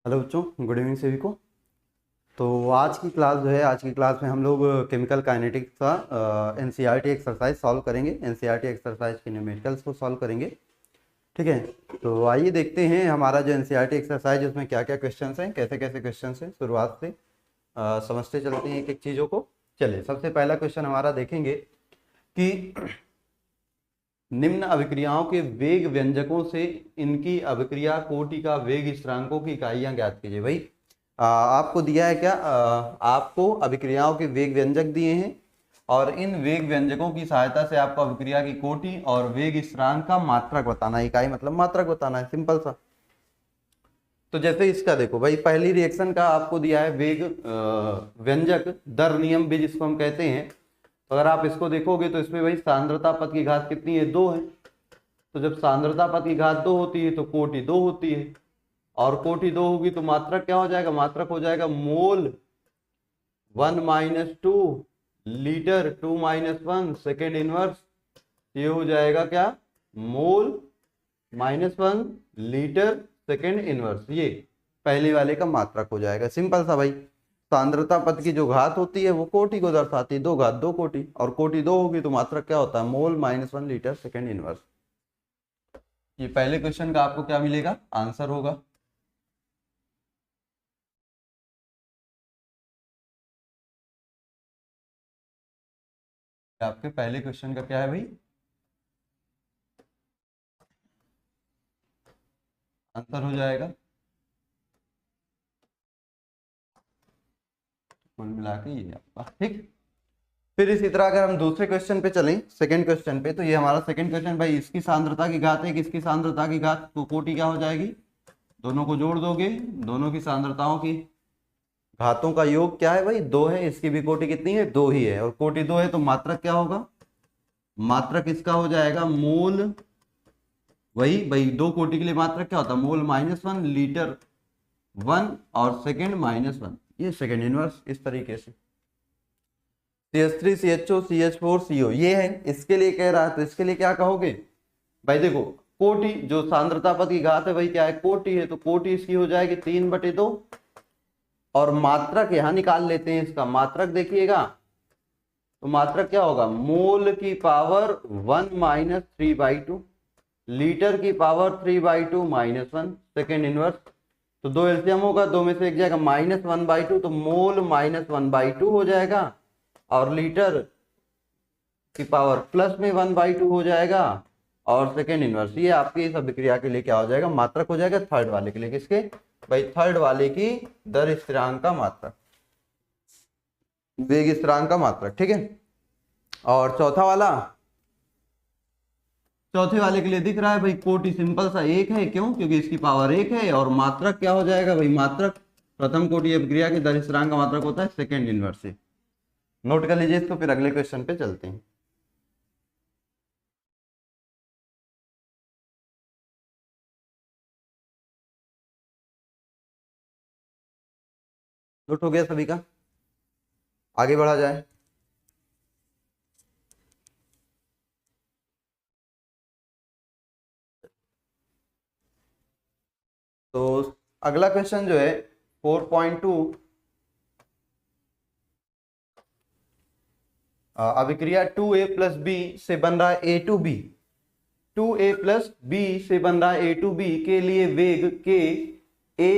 Hello बच्चों, good evening सभी को। तो आज की क्लास में हम लोग केमिकल काइनेटिक्स का एनसीईआरटी एक्सरसाइज सॉल्व करेंगे। एनसीईआरटी एक्सरसाइज के न्यूमेरिकल्स को सॉल्व करेंगे। ठीक है, तो आइए देखते हैं हमारा जो एनसीईआरटी एक्सरसाइज उसमें क्या क्या क्वेश्चंस हैं, कैसे कैसे क्वेश्चंस हैं। शुरुआत से समझते चलते हैं एक एक चीज़ों को। चलिए, सबसे पहला क्वेश्चन हमारा देखेंगे कि निम्न अभिक्रियाओं के वेग व्यंजकों से इनकी अभिक्रिया कोटि का वेग स्थिरांकों की इकाइयां ज्ञात कीजिए। भाई आपको दिया है क्या, आपको अभिक्रियाओं के वेग व्यंजक दिए हैं और इन वेग व्यंजकों की सहायता से आपको अभिक्रिया की कोटि और वेग स्थिरांक का मात्रक बताना है। इकाई मतलब मात्रक बताना है, सिंपल सा। तो जैसे इसका देखो भाई, पहली रिएक्शन का आपको दिया है वेग व्यंजक दर नियम भी जिसको हम कहते हैं। तो अगर आप इसको देखोगे तो इसमें भाई सांद्रता पद की घात कितनी है, 2 है। तो जब सांद्रता पद की घात 2 होती है तो कोटि 2 होती है, और कोटि 2 होगी तो मात्रक क्या हो जाएगा, मात्रक हो जाएगा मोल 1 - 2 लीटर 2 - 1 सेकेंड इनवर्स। ये हो जाएगा क्या, मोल -1 लीटर सेकेंड इनवर्स। ये पहले वाले का मात्रक हो जाएगा, सिंपल सा भाई। सांद्रता पद की जो घात होती है वो कोटि को दर्शाती है, 2 घात 2 कोटि, और कोटि 2 होगी तो मात्रक क्या होता है, मोल -1 लीटर सेकेंड इनवर्स। ये पहले क्वेश्चन का आपको क्या मिलेगा, आंसर होगा। आपके पहले क्वेश्चन का क्या है भाई, आंसर हो जाएगा। कुल मिला के ये आपका ठीक। फिर इसी तरह अगर हम दूसरे क्वेश्चन पे चलें, सेकंड क्वेश्चन पे, तो ये हमारा सेकंड क्वेश्चन भाई, इसकी सांद्रता की घात है, किसकी सांद्रता की घात, तो कोटि क्या हो जाएगी, दोनों को जोड़ दोगे, दोनों की सांद्रताओं की घातों का योग क्या है भाई, 2 है। इसकी भी कोटि कितनी है, 2 ही है, और कोटि 2 है तो मात्रक क्या होगा, मात्रक इसका हो जाएगा मोल, वही भाई 2 कोटि के लिए मात्रक क्या होता है, मोल -1 लीटर 1 और सेकेंड -1, ये सेकेंड इनवर्स। इस तरीके से CH3 CHO CH4 CO ये है। इसके लिए कह रहा है तो इसके लिए क्या कहोगे भाई, देखो कोटि जो सांद्रता पद की घात है वही क्या है, कोटि है, तो कोटि इसकी हो जाएगी 3/2, और मात्रक यहां निकाल लेते हैं। इसका मात्रक देखिएगा, तो मात्रक क्या होगा, मोल की पावर 1 - 3/2 लीटर की पावर 3/2 -1 सेकेंड इनवर्स। तो 2 एलसीएम होगा, 2 में से एक जाएगा -1/2, तो मोल -1/2 हो जाएगा, और लीटर की पावर प्लस में 1/2 हो जाएगा, और सेकेंड इनवर्स। ये आपकी इस अभिक्रिया के लिए क्या हो जाएगा, मात्रक हो जाएगा। थर्ड वाले के लिए, किसके भाई, थर्ड वाले की दर स्थिरांक का मात्रक, वेग स्थिरांक का मात्रक। ठीक है, और चौथे वाले के लिए दिख रहा है भाई, कोटि सिंपल सा 1 है, क्यों, क्योंकि इसकी पावर 1 है, और मात्रक क्या हो जाएगा भाई, मात्रक प्रथम कोटि अभिक्रिया के दर स्थिरांक का मात्रक होता है सेकेंड इनवर्स से। नोट कर लीजिए इसको, फिर अगले क्वेश्चन पे चलते हैं। नोट हो गया सभी का, आगे बढ़ा जाए। तो अगला क्वेश्चन जो है 4.2, अभिक्रिया 2A + B से बन रहा है A2B। 2A + B से बन रहा है A2B के लिए वेग K A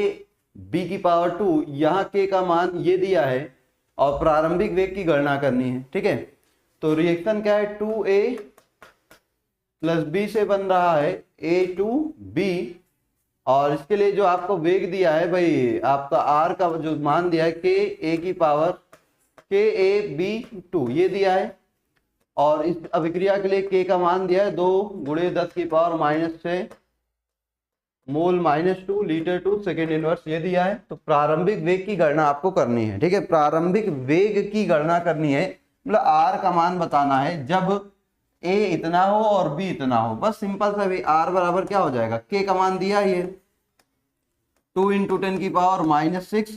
B की पावर 2, यहाँ K का मान ये दिया है, और प्रारंभिक वेग की गणना करनी है। ठीक है, तो रिएक्शन क्या है, 2A + B से बन रहा है A2B, और इसके लिए जो आपको वेग दिया है भाई, आपका R का जो मान दिया है K A की पावर KAB2 ये दिया है, और इस अभिक्रिया के लिए K का मान दिया है 2 × 10 की पावर -6 मोल -2 लीटर 2 सेकेंड इनवर्स, ये दिया है। तो प्रारंभिक वेग की गणना आपको करनी है। ठीक है, प्रारंभिक वेग की गणना करनी है, मतलब R का मान बताना है जब A इतना हो और B इतना हो। बस सिंपल सा भी R बराबर क्या हो जाएगा, K का मान दिया ही है 2 × 10 की पावर -6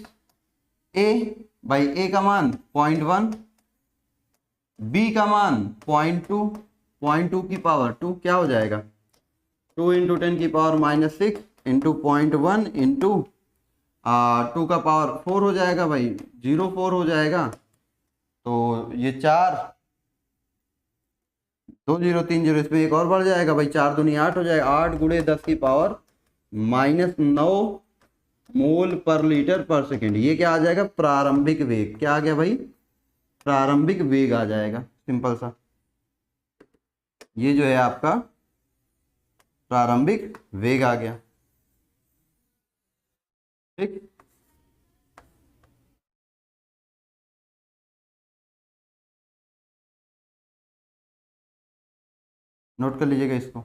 A भाई, A का मान 0.1, B का मान 0.2, 0.2 की पावर 2 क्या हो जाएगा, 2 × 10 की पावर -6 × 0.1 × 2 का पावर 4 हो जाएगा भाई, 0 4 हो जाएगा। तो ये 4 2 0 3 0, इसमें एक और बढ़ जाएगा भाई, 4 दूनी 8 हो जाएगा, 8 गुणे 10 की पावर -9 मोल पर लीटर पर सेकेंड। ये क्या आ जाएगा, प्रारंभिक वेग। क्या आ गया भाई, प्रारंभिक वेग आ जाएगा, सिंपल सा। ये जो है आपका प्रारंभिक वेग आ गया, ठीक। नोट कर लीजिएगा इसको,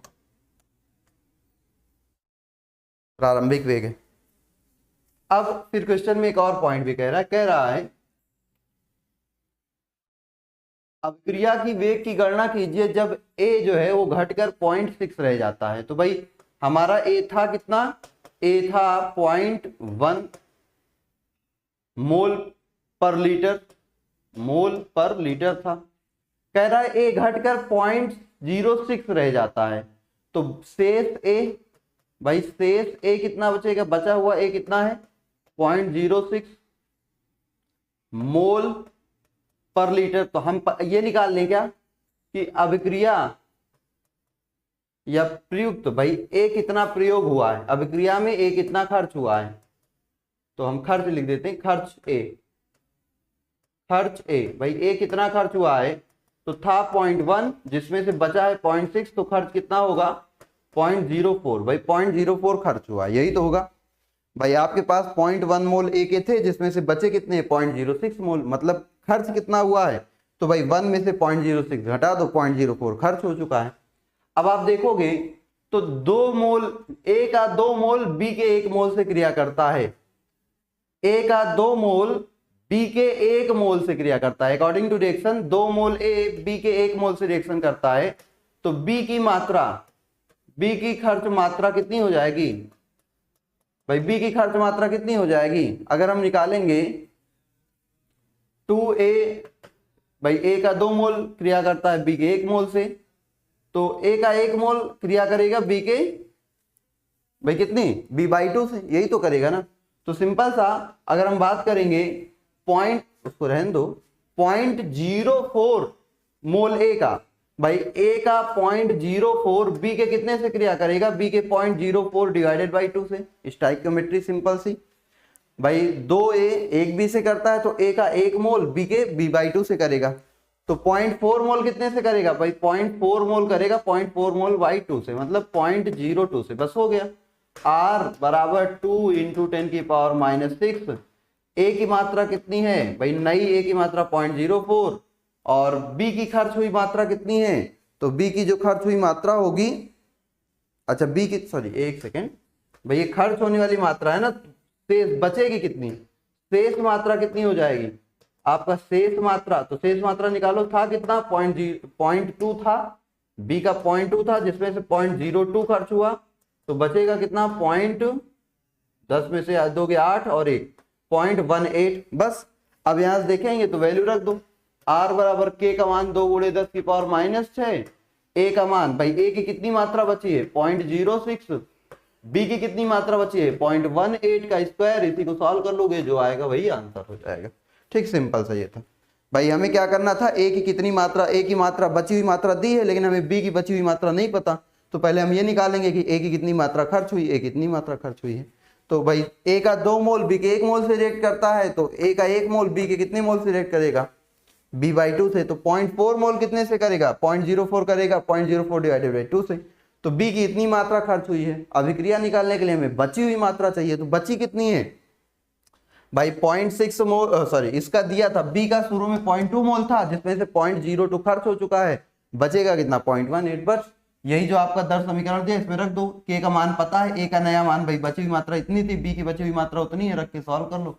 प्रारंभिक वेग है। अब फिर क्वेश्चन में एक और पॉइंट भी कह रहा है अभिक्रिया की वेग की गणना कीजिए जब a जो है वो घटकर 0.6 रह जाता है। तो भाई हमारा a था कितना, a था 0.1 मोल पर लीटर था। कह रहा है a घटकर 0.06 रह जाता है, तो शेष a, भाई शेष a कितना बचेगा, बचा हुआ a कितना है 0.06 मोल पर लीटर। तो हम ये निकाल लें क्या कि अभिक्रिया या प्रयुक्त, भाई ए कितना प्रयोग हुआ है, अभिक्रिया में ए कितना खर्च हुआ है। तो हम खर्च लिख देते हैं, खर्च ए भाई ए कितना खर्च हुआ है, तो था 0.1 जिसमें से बचा है 0.6, तो खर्च कितना होगा 0.04, भाई 0.04 खर्च हुआ, यही तो होगा भाई। आपके पास 0.1 मोल ए के थे जिसमें से बचे कितने 0.06 मोल, मतलब खर्च कितना हुआ है, तो भाई 1 में से 0.06 घटा दो, 0.04 खर्च हो चुका है। अब आप देखोगे तो 2 मोल ए का 2 मोल बी के 1 मोल से क्रिया करता है, ए का 2 मोल बी के 1 मोल से क्रिया करता है। According to reaction 2 mole A B के 1 मोल से रिएक्शन करता है, तो बी की मात्रा, बी की खर्च मात्रा कितनी हो जाएगी भाई, बी की खर्च मात्रा कितनी हो जाएगी, अगर हम निकालेंगे 2a, भाई a का 2 मोल क्रिया करता है b के 1 मोल से, तो a का 1 मोल क्रिया करेगा b के भाई कितनी b/2 से, यही तो करेगा ना। तो सिंपल सा अगर हम बात करेंगे उसको रहने दो, 0.04 मोल a का, भाई a का 0.04 b के कितने से क्रिया करेगा, b के 0.04 डिवाइडेड बाई 2 से, स्टोइकियोमेट्री सिंपल सी। भाई 2a 1b से करता है, तो a का 1 मोल b के b/2 से करेगा, तो 0.4 मोल कितने से करेगा भाई 0.4 मोल करेगा 0.4 मोल बाई 2 से, मतलब 0.02 से, बस हो गया। r बराबर 2 इंटू 10 की पावर -6, a की मात्रा कितनी है भाई, नई a की मात्रा 0.04 और b की खर्च हुई मात्रा कितनी है, तो b की जो खर्च हुई मात्रा होगी, अच्छा b की, सॉरी एक सेकेंड भाई, ये खर्च होने वाली मात्रा है ना, शेष बचेगी कितनी, शेष मात्रा कितनी हो जाएगी आपका, शेष मात्रा, तो शेष मात्रा निकालो, था कितना 0.2 था, b का 0.2 था जिसमें से 0.02 खर्च हुआ, तो बचेगा कितना 10 में से दोगे 8 और 1 0.18, बस। अब यहां से देखेंगे तो वैल्यू रख दो, r बराबर k का मान 2 गुणे 10 की पावर -6, a का मान, भाई a की कितनी मात्रा बची है 0.06, b की कितनी मात्रा बची है 0.18 का स्क्वायर, इसी को सॉल्व कर लोगे, जो आएगा वही आंसर हो जाएगा। ठीक, सिंपल सा ये था भाई। हमें क्या करना था, a की कितनी मात्रा, a की मात्रा बची हुई मात्रा दी है, लेकिन हमें b की बची हुई मात्रा नहीं पता, तो पहले हम ये निकालेंगे कि a की कितनी मात्रा खर्च हुई, a कितनी मात्रा खर्च हुई है। तो भाई a का 2 मोल b के 1 मोल से रिएक्ट करता है, तो a का 1 मोल b के कितने मोल से रिएक्ट करेगा b/2 से, तो 0.4 मोल कितने से करेगा 0.04 करेगा 0.04 डिवाइडेड बाई 2 से, तो b की इतनी मात्रा खर्च हुई है। अभिक्रिया निकालने के लिए हमें बची हुई मात्रा चाहिए, तो बची कितनी है भाई 0.6 मोल, सॉरी इसका दिया था b का शुरू में 0.2 मोल था जिसमें से 0.02 खर्च हो चुका है, बचेगा कितना 0.18, बस यही जो आपका दर समीकरण दिया इसमें रख दो, k का मान पता है, a का नया मान, भाई बची हुई मात्रा इतनी थी, b की बची हुई मात्रा उतनी है, रख के सॉल्व कर लो,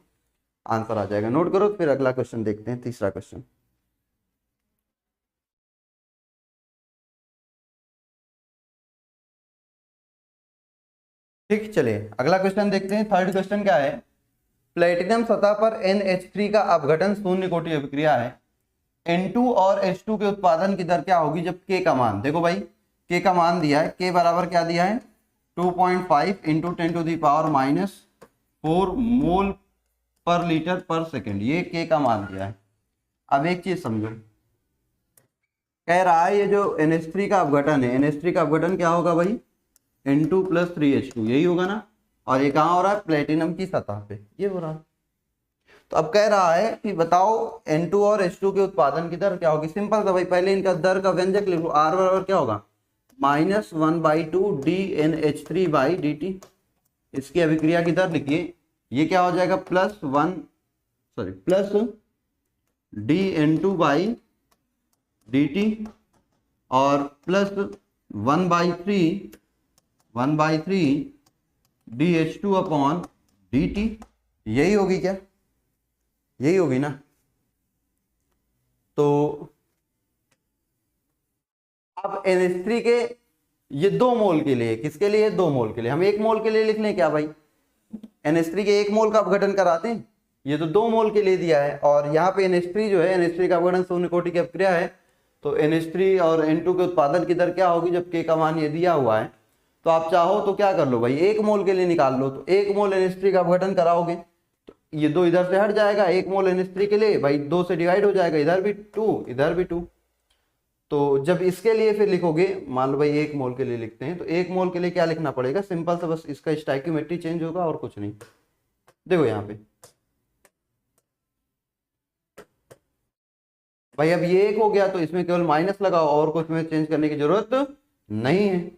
आंसर आ जाएगा। नोट करो, फिर अगला क्वेश्चन देखते हैं, तीसरा क्वेश्चन। ठीक, चलिए अगला क्वेश्चन देखते हैं। थर्ड क्वेश्चन क्या है, प्लेटिनम सतह पर NH3 का अपघटन शून्य कोटि अभिक्रिया है, N2 और H2 के उत्पादन की दर क्या होगी जब K का मान, देखो भाई K का मान दिया है, K बराबर क्या दिया है 2.5 इंटू 10 टू दी पावर 4 मोल पर लीटर पर सेकेंड, ये के का मान दिया है। अब एक चीज समझो, कह रहा है ये जो NH3 का अपघटन है, NH3 का अपघटन क्या होगा भाई, N2 + 3H2, यही होगा ना। और ये कहाँ हो रहा है, प्लेटिनम की सतह पे ये हो रहा है। तो अब कह रहा है कि बताओ N2 और H2 के उत्पादन की दर क्या होगी। सिंपल था भाई, पहले इनका दर का व्यंजक लिखो, R बराबर क्या होगा, -1/2 dNH3/dt। इसकी अभिक्रिया की दर लिखिए, ये क्या हो जाएगा, प्लस dN2/dt और प्लस 1/3 dH2/dt, यही होगी क्या, यही होगी ना। तो अब NH3 के ये 2 मोल के लिए, किसके लिए, 2 मोल के लिए, हम 1 मोल के लिए लिख लें क्या भाई, NH3 के 1 मोल का अपघटन कराते हैं, ये तो 2 मोल के लिए दिया है। और यहाँ पे NH3 जो है, NH3 का अपघटन शून्य कोटि की अपक्रिया है, तो NH3 और N2 के उत्पादन की दर क्या होगी, जब K का मान ये दिया हुआ है। तो आप चाहो तो क्या कर लो भाई, 1 मोल के लिए निकाल लो, तो 1 मोल NH3 का अपघटन कराओगे तो ये 2 इधर से हट जाएगा, 1 मोल NH3 के लिए भाई 2 से डिवाइड हो जाएगा, इधर भी 2 इधर भी 2। तो जब इसके लिए फिर लिखोगे, मान लो भाई 1 मोल के लिए लिखते हैं, तो 1 मोल के लिए क्या लिखना पड़ेगा, सिंपल सा बस इसका स्टोइकियोमेट्री चेंज होगा और कुछ नहीं। देखो यहाँ पे भाई, अब ये 1 हो गया तो इसमें केवल माइनस लगाओ और कुछ में चेंज करने की जरूरत नहीं है।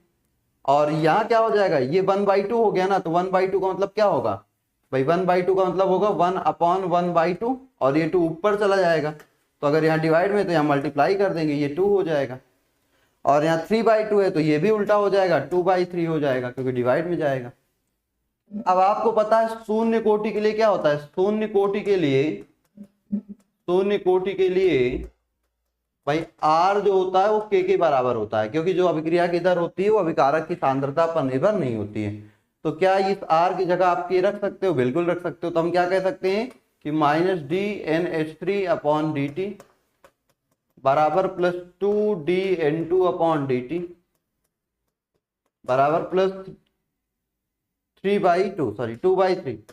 और यहाँ क्या हो जाएगा, ये 1/2 हो गया ना, तो 1/2 का मतलब क्या होगा भाई, 1/2 का मतलब होगा 1/1/2, और ये 2 ऊपर चला जाएगा, तो अगर यहाँ डिवाइड में तो यहाँ मल्टीप्लाई कर देंगे, ये 2 हो जाएगा। और यहाँ 3/2 है तो ये भी उल्टा हो जाएगा, 2/3 हो जाएगा, क्योंकि डिवाइड में जाएगा। अब आपको पता है शून्य कोटि के लिए क्या होता है, शून्य कोटि के लिए भाई R जो होता है वो K के बराबर होता है, क्योंकि जो अभिक्रिया की दर होती है वो अभिकारक की सांद्रता पर निर्भर नहीं होती है। तो क्या इस R की जगह आप K रख सकते हो, बिल्कुल रख सकते हो। तो हम क्या कह सकते हैं कि -dNH3/dt बराबर प्लस 2dN2/dt बराबर प्लस 2/3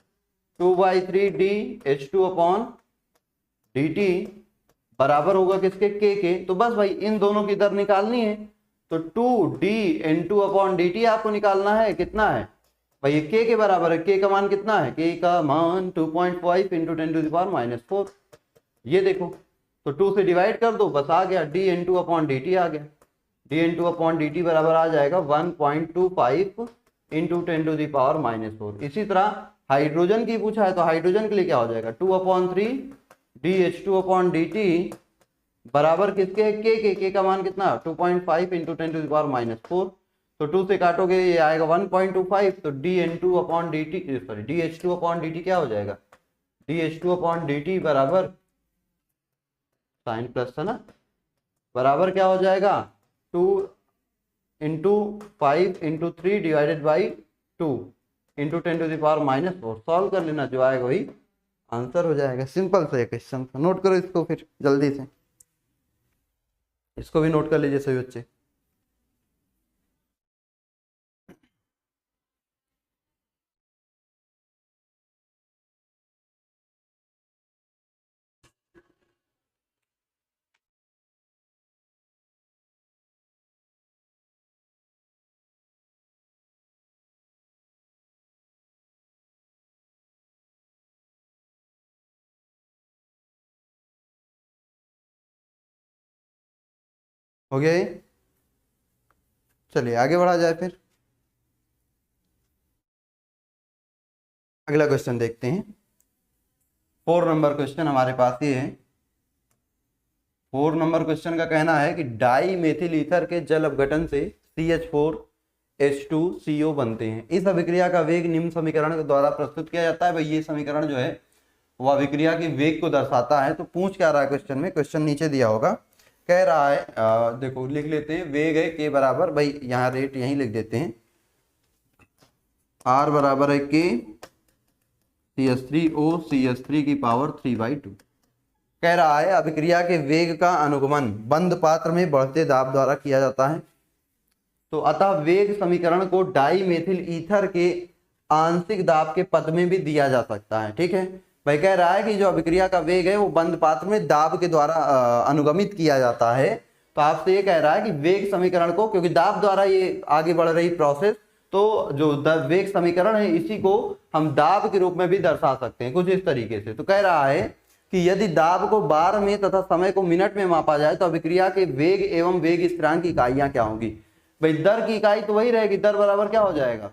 dH2/dt बराबर होगा किसके, के। तो बस भाई इन दोनों की दर निकालनी है, तो 2dN2/dt आपको निकालना है, कितना है भाई, ये के बराबर है। के का मान कितना है, के का मान 2.5 × 10⁻⁴। ये देखो, तो 2 से डिवाइड कर दो, बस आ गया dN2/dt आ गया। dN2/dt बराबर आ जाएगा 1.25 × 10⁻⁴। इसी तरह हाइड्रोजन की पूछा है, तो हाइड्रोजन के लिए क्या हो जाएगा, 2/3 dH2/dt बराबर किसके, के का मान कितना, 2.5 × 10⁻⁴। तो 2 से काटोगे ये आएगा 1.25, तो dH2/dt क्या हो जाएगा, dH2/dt बराबर साइन प्लस था ना, बराबर क्या हो जाएगा, 2 × 5 × 3 डिवाइडेड बाई 2 × 10⁻⁴। सॉल्व कर लेना, जो आएगा वही आंसर हो जाएगा। सिंपल सा क्वेश्चन था, नोट करो इसको फिर जल्दी से, इसको भी नोट कर लीजिए सभी बच्चे। हो गया ये, चलिए आगे बढ़ा जाए फिर। अगला क्वेश्चन देखते हैं। 4 नंबर क्वेश्चन हमारे पास ये है। 4 नंबर क्वेश्चन का कहना है कि डाई मेथिल ईथर के जल अपघटन से CH4H2CO बनते हैं। इस अभिक्रिया का वेग निम्न समीकरण के द्वारा प्रस्तुत किया जाता है। भाई ये समीकरण जो है वो अभिक्रिया के वेग को दर्शाता है। तो पूछ क्या रहा है क्वेश्चन में, क्वेश्चन नीचे दिया होगा, कह रहा है देखो लिख लेते हैं, वेग है के बराबर, भाई यहाँ रेट यहीं लिख देते हैं, R बराबर है के CH3O CH3 की पावर 3/2। कह रहा है अभिक्रिया के वेग का अनुगमन बंद पात्र में बढ़ते दाब द्वारा किया जाता है। तो अतः वेग समीकरण को डाई मेथिल ईथर के आंशिक दाब के पद में भी दिया जा सकता है। ठीक है भाई, कह रहा है कि जो अभिक्रिया का वेग है वो बंद पात्र में दाब के द्वारा अनुगमित किया जाता है। तो आपसे ये कह रहा है कि वेग समीकरण को, क्योंकि दाब द्वारा ये आगे बढ़ रही प्रोसेस, तो जो वेग समीकरण है इसी को हम दाब के रूप में भी दर्शा सकते हैं कुछ इस तरीके से। तो कह रहा है कि यदि दाब को बार में तथा समय को मिनट में मापा जाए तो अभिक्रिया के वेग एवं वेग स्थिरांक की इकाइयां क्या होंगी। भाई दर की इकाई तो वही रहेगी, दर बराबर क्या हो जाएगा,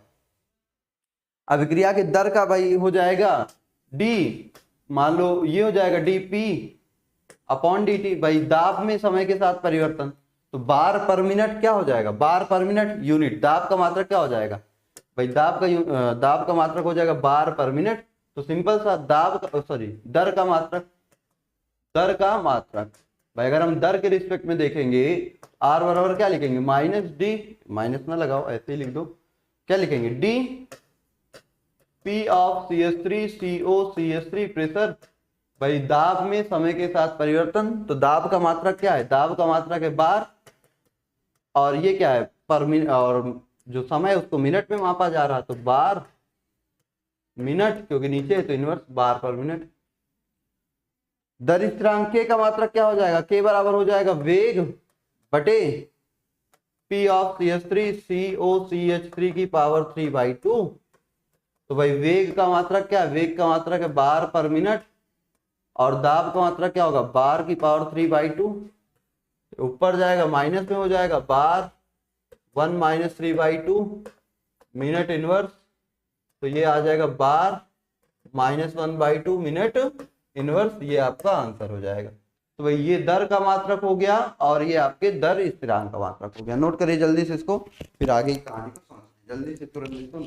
अभिक्रिया के दर का भाई हो जाएगा डी, मान लो ये हो जाएगा D P upon D T. भाई दाब में समय के साथ परिवर्तन, तो बार पर मिनट क्या हो जाएगा, बार पर मिनट यूनिट, दाब का मात्रक क्या हो जाएगा भाई, दाब का मात्रक हो जाएगा बार पर मिनट। तो सिंपल सा दाब का सॉरी दर का मात्रक, दर का मात्रक। भाई अगर हम दर के रिस्पेक्ट में देखेंगे आर बराबर क्या लिखेंगे, माइनस डी, माइनस ना लगाओ ऐसे ही लिख दो, क्या लिखेंगे D P of CH3 COCH3 pressure. भाई दाब में समय के साथ परिवर्तन, तो दाब का मात्रक क्या है, दाब का मात्रक है बार, और ये क्या है पर मिनट, और जो समय है उसको मिनट में मापा जा रहा है, तो बार मिनट, क्योंकि नीचे है तो इनवर्स बार पर मिनट। दर स्थिरांक के का मात्रक क्या हो जाएगा, के बराबर हो जाएगा वेग बटे पी ऑफ CH3 COCH3 की पावर 3/2। तो भाई वेग का मात्रक क्या है, वेग का मात्रक है बार पर मिनट, और दाब का मात्रक क्या होगा बार की पावर 3/2। ऊपर जाएगा माइनस में हो जाएगा बार 1 - 3/2 मिनट इनवर्स, तो ये आ जाएगा बार -1/2 मिनट इनवर्स। ये आपका आंसर हो जाएगा। तो भाई ये दर का मात्रक हो गया और ये आपके दर स्थिरांक का मात्रक हो गया। नोट करिए जल्दी से इसको, फिर आगे की कहानी को समझते हैं। जल्दी से तुरंत इसको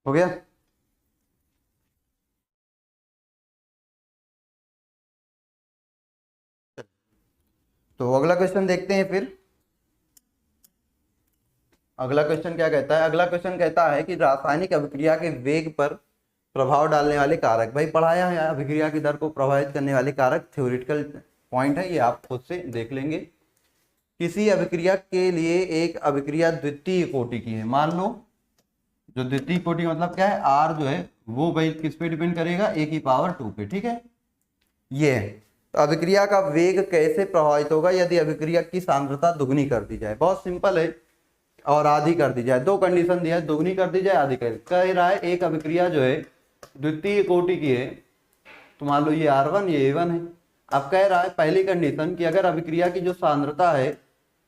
हो गया। तो अगला क्वेश्चन देखते हैं फिर। अगला क्वेश्चन क्या कहता है, अगला क्वेश्चन कहता है कि रासायनिक अभिक्रिया के वेग पर प्रभाव डालने वाले कारक। भाई पढ़ाया है अभिक्रिया की दर को प्रभावित करने वाले कारक, थ्योरेटिकल पॉइंट है, ये आप खुद से देख लेंगे। किसी अभिक्रिया के लिए एक अभिक्रिया द्वितीय कोटि की है, मान लो जो द्वितीय कोटि मतलब क्या है, आर जो है वो भाई किस पे डिपेंड करेगा, ए की पावर 2 पे। ठीक है, ये है। तो अभिक्रिया का वेग कैसे प्रभावित होगा यदि अभिक्रिया की सांद्रता दुगनी कर दी जाए। बहुत सिंपल है, और आधी कर दी जाए। दो कंडीशन दिया है, दुगनी कर दी जाए, आधी कर, कह रहा है एक अभिक्रिया जो है द्वितीय कोटि की है, तो मान लो ये R1 ये A1 है। अब कह रहा है पहली कंडीशन कि अगर अभिक्रिया की जो सांद्रता है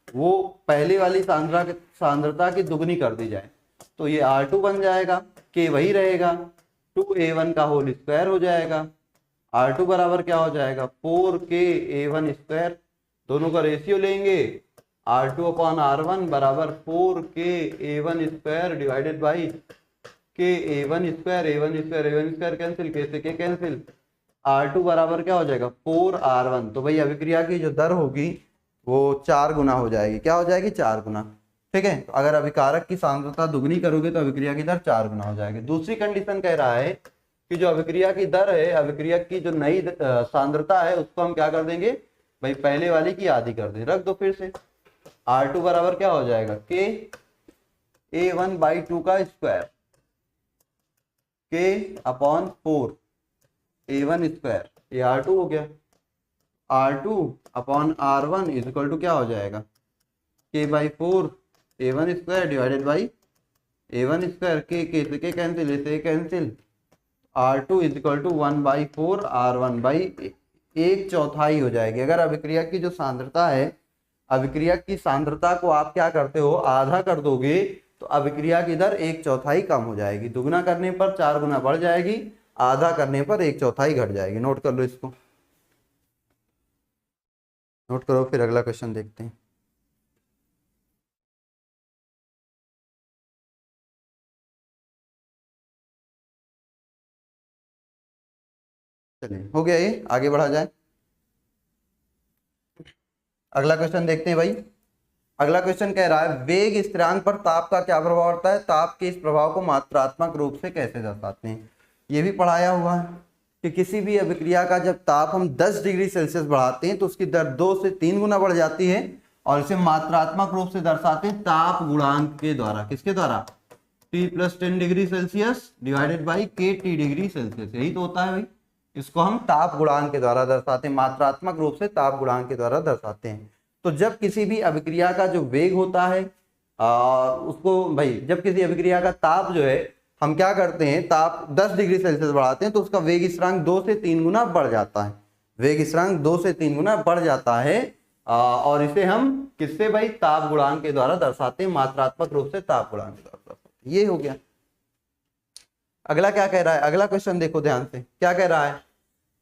वो पहले वाली सांद्रता की दुगनी कर दी जाए, तो ये R2 बन जाएगा, K वही रहेगा, 2A1 का होल स्क्वायर हो जाएगा। R2 बराबर क्या हो जाएगा 4KA1 स्क्वायर, दोनों का रेशियो लेंगे, R2/R1 बराबर 4KA1 square divided by KA1 square, A1 square A1 square cancel, K से K कैंसिल, R2 बराबर क्या हो जाएगा 4R1। तो भाई अभिक्रिया की जो दर होगी वो 4 गुना हो जाएगी, क्या हो जाएगी 4 गुना। ठीक है, तो अगर अभिकारक की सांद्रता दुगनी करोगे तो अभिक्रिया की दर 4 गुना हो जाएगी। दूसरी कंडीशन कह रहा है कि जो अभिक्रिया की दर है, अभिक्रिया की जो नई सांद्रता है उसको हम क्या कर देंगे भाई पहले वाले की आधी कर दें, रख दो फिर से। R2 बराबर क्या हो जाएगा KA1/2 का स्क्वायर, K/4 A1 स्क्वायर, ये R2 हो गया। R2/R1 इज इक्वल टू क्या हो जाएगा K/4 A1 square divided by A1 square, K से K कैंसिल, इसे cancel, R2 is equal to 1/4 R1 by 1/4 हो जाएगी। अगर अभिक्रिया की जो सांद्रता है, अभिक्रिया की सांद्रता को आप क्या करते हो आधा कर दोगे तो अभिक्रिया की दर 1/4 कम हो जाएगी। दुगना करने पर 4 गुना बढ़ जाएगी, आधा करने पर 1/4 घट जाएगी। नोट कर लो इसको, नोट करो, फिर अगला क्वेश्चन देखते हैं। चलिए हो गया ये, आगे बढ़ा जाए। अगला क्वेश्चन देखते हैं भाई। अगला क्वेश्चन कह रहा है वेग स्थिरांक पर ताप का क्या प्रभाव पड़ता है, ताप के इस प्रभाव को मात्रात्मक रूप से कैसे दर्शाते हैं। ये भी पढ़ाया हुआ है कि किसी भी अभिक्रिया का जब ताप हम 10 डिग्री सेल्सियस बढ़ाते हैं तो उसकी दर 2 से 3 गुना बढ़ जाती है, और इसे मात्रात्मक रूप से दर्शाते हैं ताप गुणांक के द्वारा। किसके द्वारा? T+10 degree Celsius divided by KT degree Celsius, यही तो होता है भाई। इसको हम ताप गुणांक के द्वारा दर्शाते हैं, मात्रात्मक रूप से ताप गुणांक के द्वारा दर्शाते हैं। तो जब किसी भी अभिक्रिया का जो वेग होता है उसको भाई, जब किसी अभिक्रिया का ताप जो है हम क्या करते हैं, ताप 10 डिग्री सेल्सियस बढ़ाते हैं तो उसका वेग स्थिरांक 2 से 3 गुना बढ़ जाता है। वेग स्थिरांक 2 से 3 गुना बढ़ जाता है, और इसे हम किससे भाई, ताप गुणांक के द्वारा दर्शाते हैं, मात्रात्मक रूप से ताप गुणांक के द्वारा दर्शाते हैं। ये हो गया। अगला क्या कह रहा है, अगला क्वेश्चन देखो ध्यान से, क्या कह रहा है,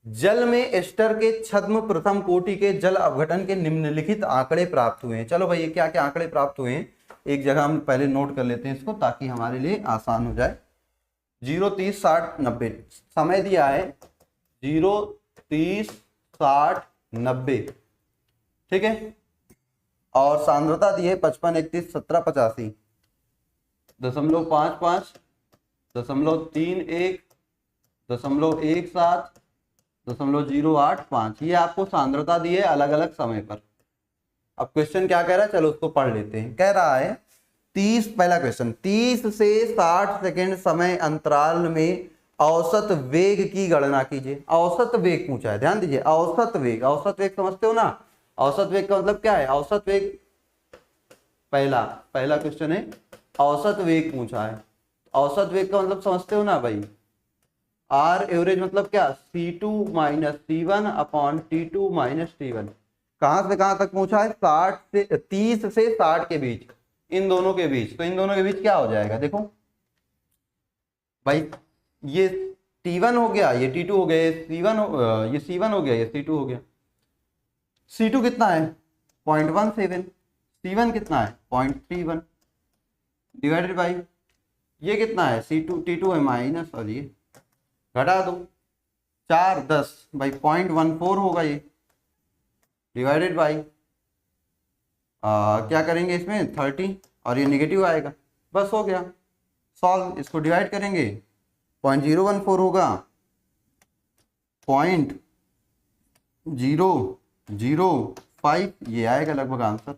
जल में एस्टर के छद्म प्रथम कोटि के जल अपघटन के निम्नलिखित आंकड़े प्राप्त हुए हैं। चलो भाई ये क्या क्या आंकड़े प्राप्त हुए हैं एक जगह हम पहले नोट कर लेते हैं इसको, ताकि हमारे लिए आसान हो जाए। 0, 30, 60, 90 समय दिया है, 0, 30, 60, 90, ठीक है, और सांद्रता दी है 55, 31, 17, 85, 0.55, 0.31, 0.17, 0.085, ये आपको सांद्रता दी है अलग अलग समय पर। अब क्वेश्चन क्या कह रहा है, चलो उसको पढ़ लेते हैं। कह रहा है 30, पहला क्वेश्चन, 30 से 60 सेकेंड समय अंतराल में औसत वेग की गणना कीजिए। औसत वेग पूछा है, ध्यान दीजिए, औसत वेग। औसत वेग समझते हो ना, औसत वेग का मतलब क्या है, औसत वेग, पहला क्वेश्चन है औसत वेग पूछा है। औसत वेग का मतलब समझते हो ना भाई, आर एवरेज मतलब क्या, C2 minus C1 upon T2 minus T1। कहां से कहां तक पूछा है, 30 से 60 के बीच, इन दोनों के बीच। तो इन दोनों के बीच क्या हो जाएगा, देखो भाई, ये T1 हो गया, ये T2 हो गया, ये C1 हो गया, ये C2 हो गया। C2 कितना है 0.17, C1 कितना है 0.31, डिवाइडेड बाई ये कितना है C2 T2 है माइनस, और ये घटा दो 4, 10 भाई 0.14 होगा ये, डिवाइडेड बाई क्या करेंगे इसमें 30, और ये निगेटिव आएगा, बस हो गया सॉल्व। इसको डिवाइड करेंगे 0.014 होगा 0.005, ये आएगा लगभग आंसर,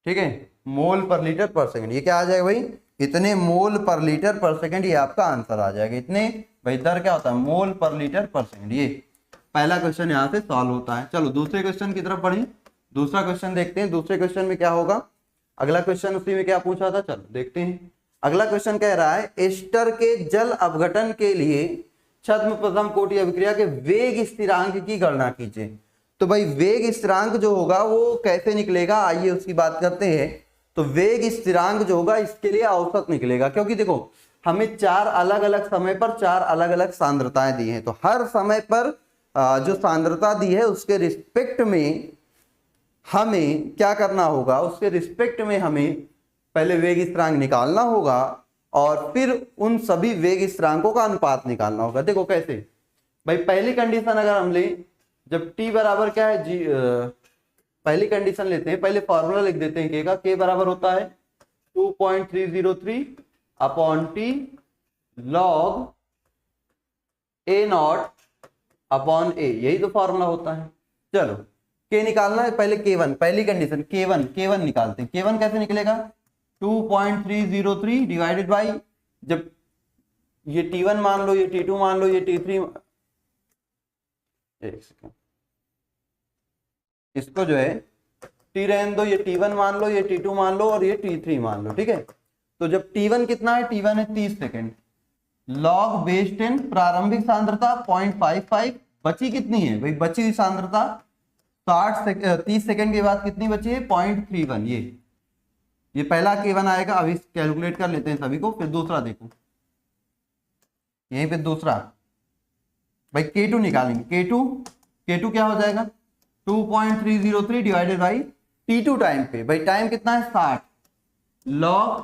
ठीक है, मोल पर लीटर पर सेकंड। ये क्या आ जाएगा भाई, इतने मोल पर लीटर पर सेकंड, ये आपका आंसर आ जाएगा। इतने भाई दर क्या होता है, मोल पर लीटर पर सेकंड। ये पहला क्वेश्चन यहाँ से सॉल्व होता है। चलो दूसरे क्वेश्चन की तरफ बढ़े, दूसरा क्वेश्चन देखते हैं। दूसरे क्वेश्चन में क्या होगा, अगला क्वेश्चन उसी में क्या पूछा था, चलो देखते हैं। अगला क्वेश्चन कह रहा है एस्टर के जल अपघटन के लिए छद्म प्रथम कोटि अभिक्रिया के वेग स्थिरांक की गणना कीजिए। तो भाई वेग स्थिरांक जो होगा वो कैसे निकलेगा, आइए उसकी बात करते हैं। तो वेग स्थिरांक जो होगा इसके लिए औसत निकलेगा, क्योंकि देखो हमें 4 अलग अलग समय पर 4 अलग अलग सांद्रताएं दी हैं, तो हर समय पर जो सांद्रता दी है उसके रिस्पेक्ट में हमें क्या करना होगा, उसके रिस्पेक्ट में हमें पहले वेग स्थिरांक निकालना होगा, और फिर उन सभी वेग स्थिरांकों का अनुपात निकालना होगा। देखो कैसे भाई, पहली कंडीशन अगर हम लें, जब t बराबर क्या है जी, पहली कंडीशन लेते हैं, पहले फॉर्मूला लिख देते हैं k का। k बराबर होता है 2.303 upon t log a0 upon a, यही तो फॉर्मूला होता है। चलो k निकालना है, पहले k1, पहली कंडीशन k1 निकालते हैं। k1 कैसे निकलेगा, 2.303 डिवाइडेड बाई, जब ये t1 मान लो, ये t2 मान लो, ये t3, एक सेकेंड, इसको जो है t रहने दो, ये t1 मान लो, ये t2 मान लो, और ये t3 मान लो, ठीक है। तो जब t1 कितना है, t1 है 30 सेकेंड, log बेस 10 प्रारंभिक सांद्रता 0.55, बची कितनी है भाई, बची हुई सांद्रता 30 सेकेंड के बाद कितनी बची है 0.31। ये पहला k1 आएगा, अभी कैलकुलेट कर लेते हैं सभी को, फिर दूसरा देखो, यहीं पे दूसरा भाई k2 निकालेंगे। k2 क्या हो जाएगा 2.303 डिवाइडेड बाई t2 टाइम पे, भाई टाइम कितना है 60, log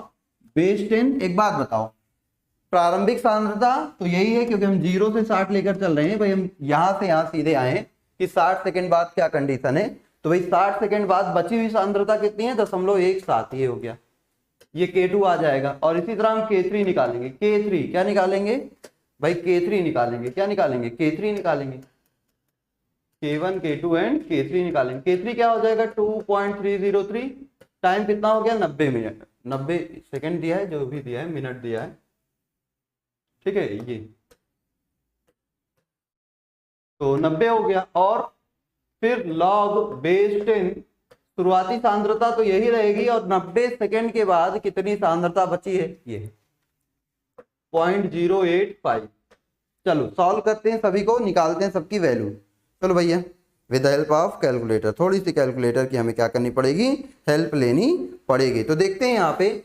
बेस 10। एक बात बताओ, प्रारंभिक सांद्रता तो यही है, क्योंकि हम 0 से 60 लेकर चल रहे हैं भाई, हम यहां से यहां सीधे आए हैं कि 60 सेकंड बाद क्या कंडीशन है। तो भाई 60 सेकंड बाद बची हुई सांद्रता कितनी है, 0.17, ये हो गया, ये K2 आ जाएगा। और इसी तरह हम K3 निकालेंगे। K3 क्या निकालेंगे भाई, K3 निकालेंगे, क्या निकालेंगे, K3 निकालेंगे, K1 K2 एंड K3 निकालेंगे। K3 क्या हो जाएगा 2.303, टाइम कितना हो गया 90 मिनट, 90 सेकंड दिया है, जो भी दिया है मिनट दिया है, ठीक है ये तो 90 हो गया। और फिर log बेस 10, शुरुआती सांद्रता तो यही रहेगी, और 90 सेकंड के बाद कितनी सांद्रता बची है, ये 0.085। चलो सॉल्व करते हैं, सभी को निकालते हैं सबकी वैल्यू। चलो भैया with the help of calculator, थोड़ी सी कैलकुलेटर की हमें क्या करनी पड़ेगी, हेल्प लेनी पड़ेगी। तो देखते हैं यहाँ पे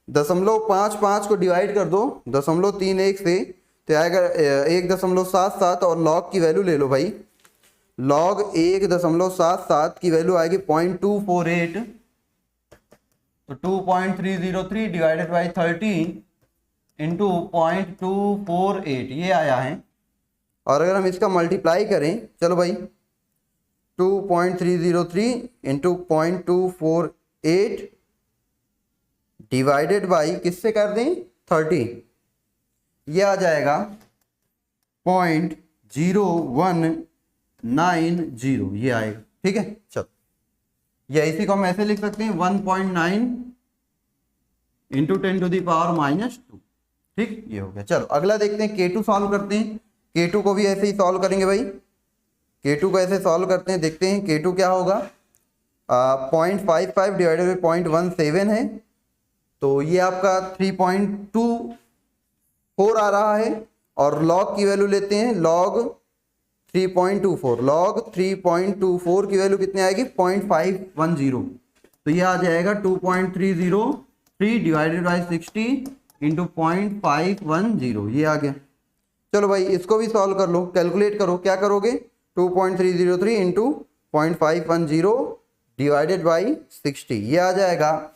0.55 को डिवाइड कर दो 0.31 से, तो आएगा 1.77, और log की वैल्यू ले लो भाई, log 1.77 की वैल्यू आएगी 0.248, तो 2.303 डिवाइडेड बाई 13 इंटू 0.248 ये आया है। और अगर हम इसका मल्टीप्लाई करें, चलो भाई 2.303 इंटू 0.248 डिवाइडेड बाई किससे कर दें 30, ये आ जाएगा 0.0190, ये आएगा, ठीक है। चलो या इसी को हम ऐसे लिख सकते हैं 1.9 इंटू 10⁻⁻², ठीक, ये हो गया। चलो अगला देखते हैं, K2 सॉल्व करते हैं। K2 को भी ऐसे ही सॉल्व करेंगे भाई, K2 को ऐसे सॉल्व करते हैं, देखते हैं K2 क्या होगा। 0.55 डिवाइडेड बाई 0.17 है, तो ये आपका 3.24 आ रहा है। और log की वैल्यू लेते हैं, log 3.24, log 3.24 की वैल्यू कितनी आएगी 0.510, तो ये आ जाएगा 2.303 डिवाइडेड बाई 60 इंटू 0.510, ये आ गया। चलो भाई इसको भी सॉल्व कर लो, कैलकुलेट करो, क्या करोगे 2.303 इंटू 0.510 डिवाइडेड बाई 60, ये आ जाएगा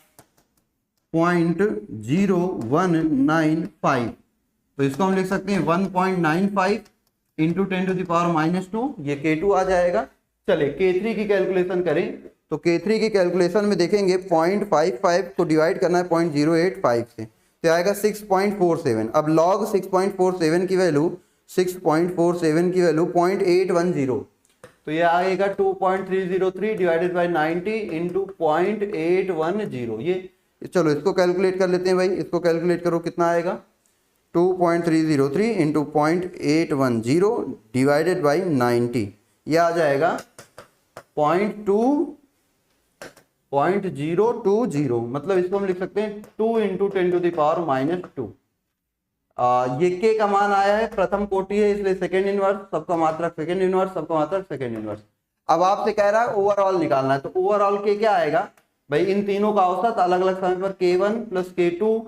0.0195, तो इसको हम लिख सकते हैं 1.95 इंटू 10⁻⁻², ये K2 आ जाएगा। चले K3 की कैलकुलेशन करें, तो K3 की कैलकुलेशन में देखेंगे 0.55 को डिवाइड करना है 0.085 से, तो आएगा 6.47। अब log 6.47 की वैल्यू 6.47 की वैल्यू 0.810, तो ये आएगा 2.303 डिवाइडेड बाई 90 इंटू 0.810, ये चलो इसको कैलकुलेट कर लेते हैं भाई, इसको कैलकुलेट करो कितना आएगा 2.303 इंटू 0.810 डिवाइडेड बाई 90, ये आ जाएगा 0.020, मतलब इसको हम लिख सकते हैं 2 इंटू 10⁻⁻²। ये के का मान आया है, प्रथम कोटि है इसलिए सेकेंड इनवर्स, सबका मात्रक सेकेंड इनवर्स, सबका मात्रक सेकेंड इनवर्स। अब आपसे कह रहा है ओवरऑल निकालना है, तो ओवरऑल के क्या आएगा भाई, इन तीनों का औसत अलग अलग समय पर K1 plus K2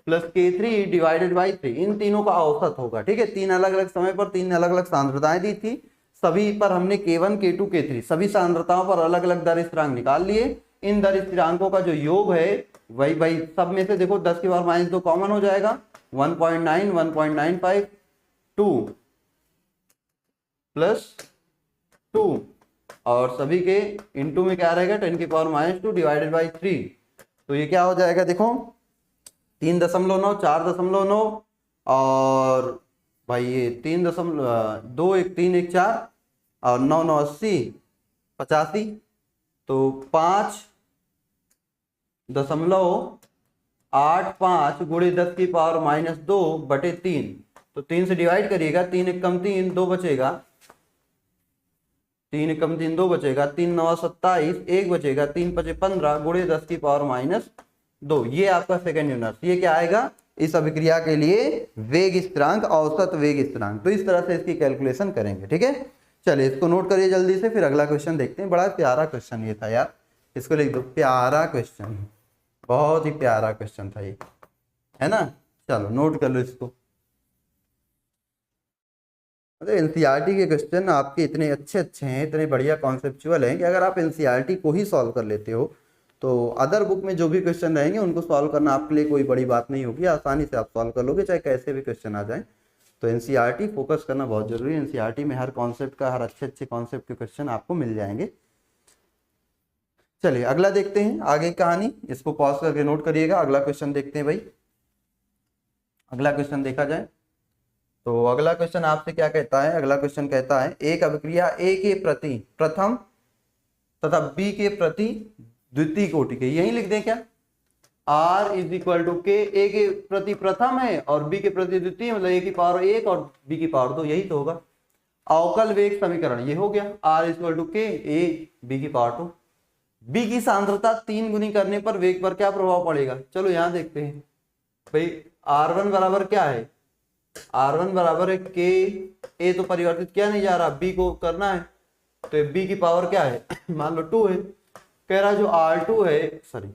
plus K3 divided by 3, इन तीनों का औसत होगा, ठीक है। तीन अलग अलग समय पर तीन अलग अलग सांद्रताएं दी थी, सभी पर हमने K1 K2 K3 सभी सांद्रताओं पर अलग अलग दर स्थिरांक निकाल लिए। इन दर स्थिरांकों का जो योग है वही भाई सब में से देखो 10⁻⁻² कॉमन हो जाएगा, 1.9 1.95 2 प्लस 2, और सभी के इनटू में क्या रहेगा 10⁻⁻² डिवाइडेड बाई 3, तो ये क्या हो जाएगा देखो 3.9 4.9 और भाई ये 3.2 1 3 1 4 और 9 9 80 85, तो 5.85 गुणे 10⁻⁻² बटे 3, तो 3 से डिवाइड करिएगा, 3 1 कम 3 2 बचेगा, 3 कम 3 2 बचेगा, 3 9 27 1 बचेगा, 3 5 15 गुणे 10⁻⁻², ये आपका सेकेंड यूनिट। ये क्या आएगा इस अभिक्रिया के लिए वेग स्थिरांक, औसत वेग स्थिरांक। तो इस तरह से इसकी कैलकुलेशन करेंगे, ठीक है। चलिए इसको नोट करिए जल्दी से, फिर अगला क्वेश्चन देखते हैं। बड़ा प्यारा क्वेश्चन ये था यार, इसको लिख दो, प्यारा क्वेश्चन, बहुत ही प्यारा क्वेश्चन था ये, है ना। चलो नोट कर लो इसको। अरे एनसीईआरटी के क्वेश्चन आपके इतने अच्छे हैं, इतने बढ़िया कॉन्सेप्चुअल हैं कि अगर आप एनसीईआरटी को ही सॉल्व कर लेते हो तो अदर बुक में जो भी क्वेश्चन रहेंगे उनको सॉल्व करना आपके लिए कोई बड़ी बात नहीं होगी, आसानी से आप सॉल्व कर लोगे चाहे कैसे भी क्वेश्चन आ जाए। तो एनसीईआरटी फोकस करना बहुत जरूरी है। एनसीईआरटी में हर कॉन्सेप्ट का, हर अच्छे अच्छे कॉन्सेप्ट के क्वेश्चन आपको मिल जाएंगे। चलिए अगला देखते हैं, आगे कहानी, इसको पॉज करके नोट करिएगा। अगला क्वेश्चन देखते हैं भाई। अगला क्वेश्चन देखा जाए तो अगला क्वेश्चन आपसे क्या कहता है। अगला क्वेश्चन कहता है एक अभिक्रिया ए के प्रति प्रथम तथा बी के प्रति द्वितीय कोटि के, यही लिख दें क्या, R इज इक्वल टू के, ए के प्रति प्रथम है और बी के प्रति द्वितीय, मतलब ए की पावर 1 और बी की पावर 2, यही तो होगा। अवकल वेग समीकरण ये हो गया, R इज इक्वल टू के, ए बी की पावर 2। बी की सांद्रता 3 गुनी करने पर वेग पर क्या प्रभाव पड़ेगा, चलो यहां देखते हैं भाई। R1 बराबर क्या है, R1 बराबर है के, ए तो परिवर्तित किया नहीं जा रहा, बी को करना है, तो बी की पावर क्या है मान लो 2 है। कह रहा जो R2 है, सॉरी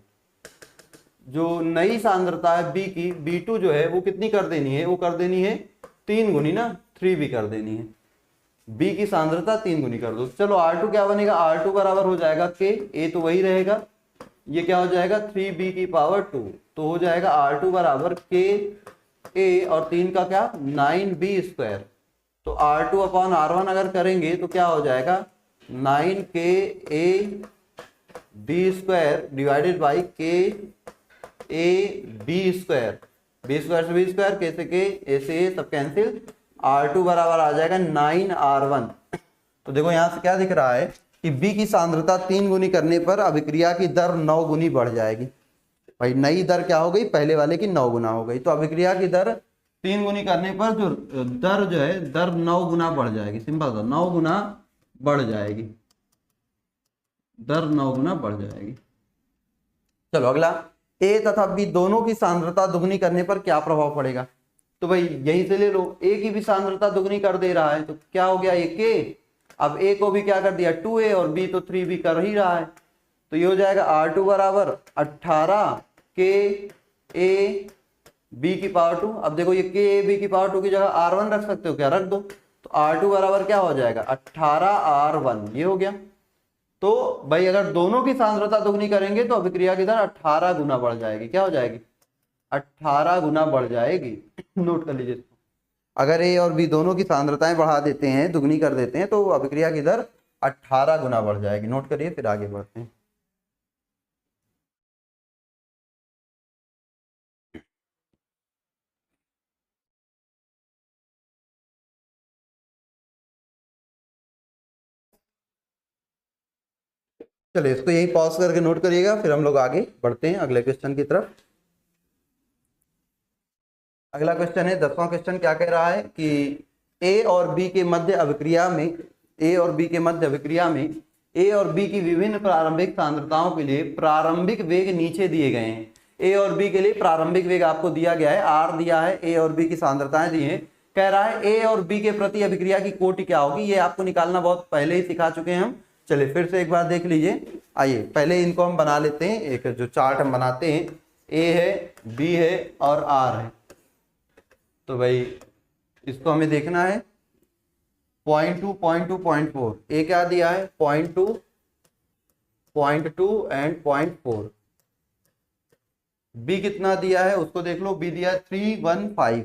जो नई सांद्रता है बी की, B2 जो है वो कितनी कर देनी है, वो कर देनी है 3 गुनी ना, 3 भी कर देनी है। बी की सांद्रता 3 गुनी कर दो, चलो R2 क्या बनेगा, R2 बराबर हो जाएगा के, ए तो वही रहेगा, ये क्या हो जाएगा 3b की पावर 2, तो हो जाएगा R2 बराबर के ए और 3 का क्या 9b स्क्वायर। तो R2 अपॉन R1 अगर करेंगे तो क्या हो जाएगा 9k A B square divided by K A B square, B square से बी स्क्वायर, के से के, ए से ए, सब कैंसिल। R2 बराबर आ जाएगा 9R1। तो देखो यहां से क्या दिख रहा है कि B की सांद्रता 3 गुनी करने पर अभिक्रिया की दर 9 गुनी बढ़ जाएगी। भाई नई दर क्या हो गई, पहले वाले की 9 गुना हो गई, तो अभिक्रिया की दर 3 गुनी करने पर जो दर जो है दर 9 गुना बढ़ जाएगी। सिंपल सा 9 गुना बढ़ जाएगी, दर 9 गुना बढ़ जाएगी। चलो अगला, ए तथा बी दोनों की सांद्रता दुगनी करने पर क्या प्रभाव पड़ेगा, तो भाई यहीं से ले लो, ए की भी सांद्रता दुगनी कर दे रहा है तो क्या हो गया ए के, अब ए को भी क्या कर दिया 2a और बी तो 3 भी कर ही रहा है, तो ये हो जाएगा R2 बराबर 18 के ए बी की पावर 2। अब देखो ये के ए बी की पावर 2 की जगह R1 रख सकते हो क्या, रख दो, तो R2 बराबर क्या हो जाएगा 18R1, ये हो गया। तो भाई अगर दोनों की सांद्रता दुगनी करेंगे तो अभिक्रिया की दर 18 गुना बढ़ जाएगी, क्या हो जाएगी 18 गुना बढ़ जाएगी। नोट कर लीजिए इसको, अगर ए और बी दोनों की सांद्रताएं बढ़ा देते हैं, दुगनी कर देते हैं, तो अभिक्रिया की दर 18 गुना बढ़ जाएगी। नोट करिए, फिर आगे बढ़ते हैं। चलिए इसको यही पॉज करके नोट करिएगा, फिर हम लोग आगे बढ़ते हैं अगले क्वेश्चन की तरफ। अगला क्वेश्चन है 10वां क्वेश्चन, क्या कह रहा है कि ए और बी के मध्य अभिक्रिया में, ए और बी के मध्य अभिक्रिया में ए और बी की विभिन्न प्रारंभिक सांद्रताओं के लिए प्रारंभिक वेग नीचे दिए गए हैं। ए और बी के लिए प्रारंभिक वेग आपको दिया गया है, आर दिया है, ए और बी की सांद्रताएं दी हैं। कह रहा है ए और बी के प्रति अभिक्रिया की कोटि क्या होगी, ये आपको निकालना बहुत पहले ही सिखा चुके हैं हम। चलिए फिर से एक बार देख लीजिए, आइए पहले इनको हम बना लेते हैं, एक जो चार्ट हम बनाते हैं, ए है, बी है और आर है। तो भाई इसको हमें देखना है 0.2, 0.2, 0.4, ए क्या दिया है 0.2, 0.2 एंड 0.4। बी कितना दिया है उसको देख लो, बी दिया है 315,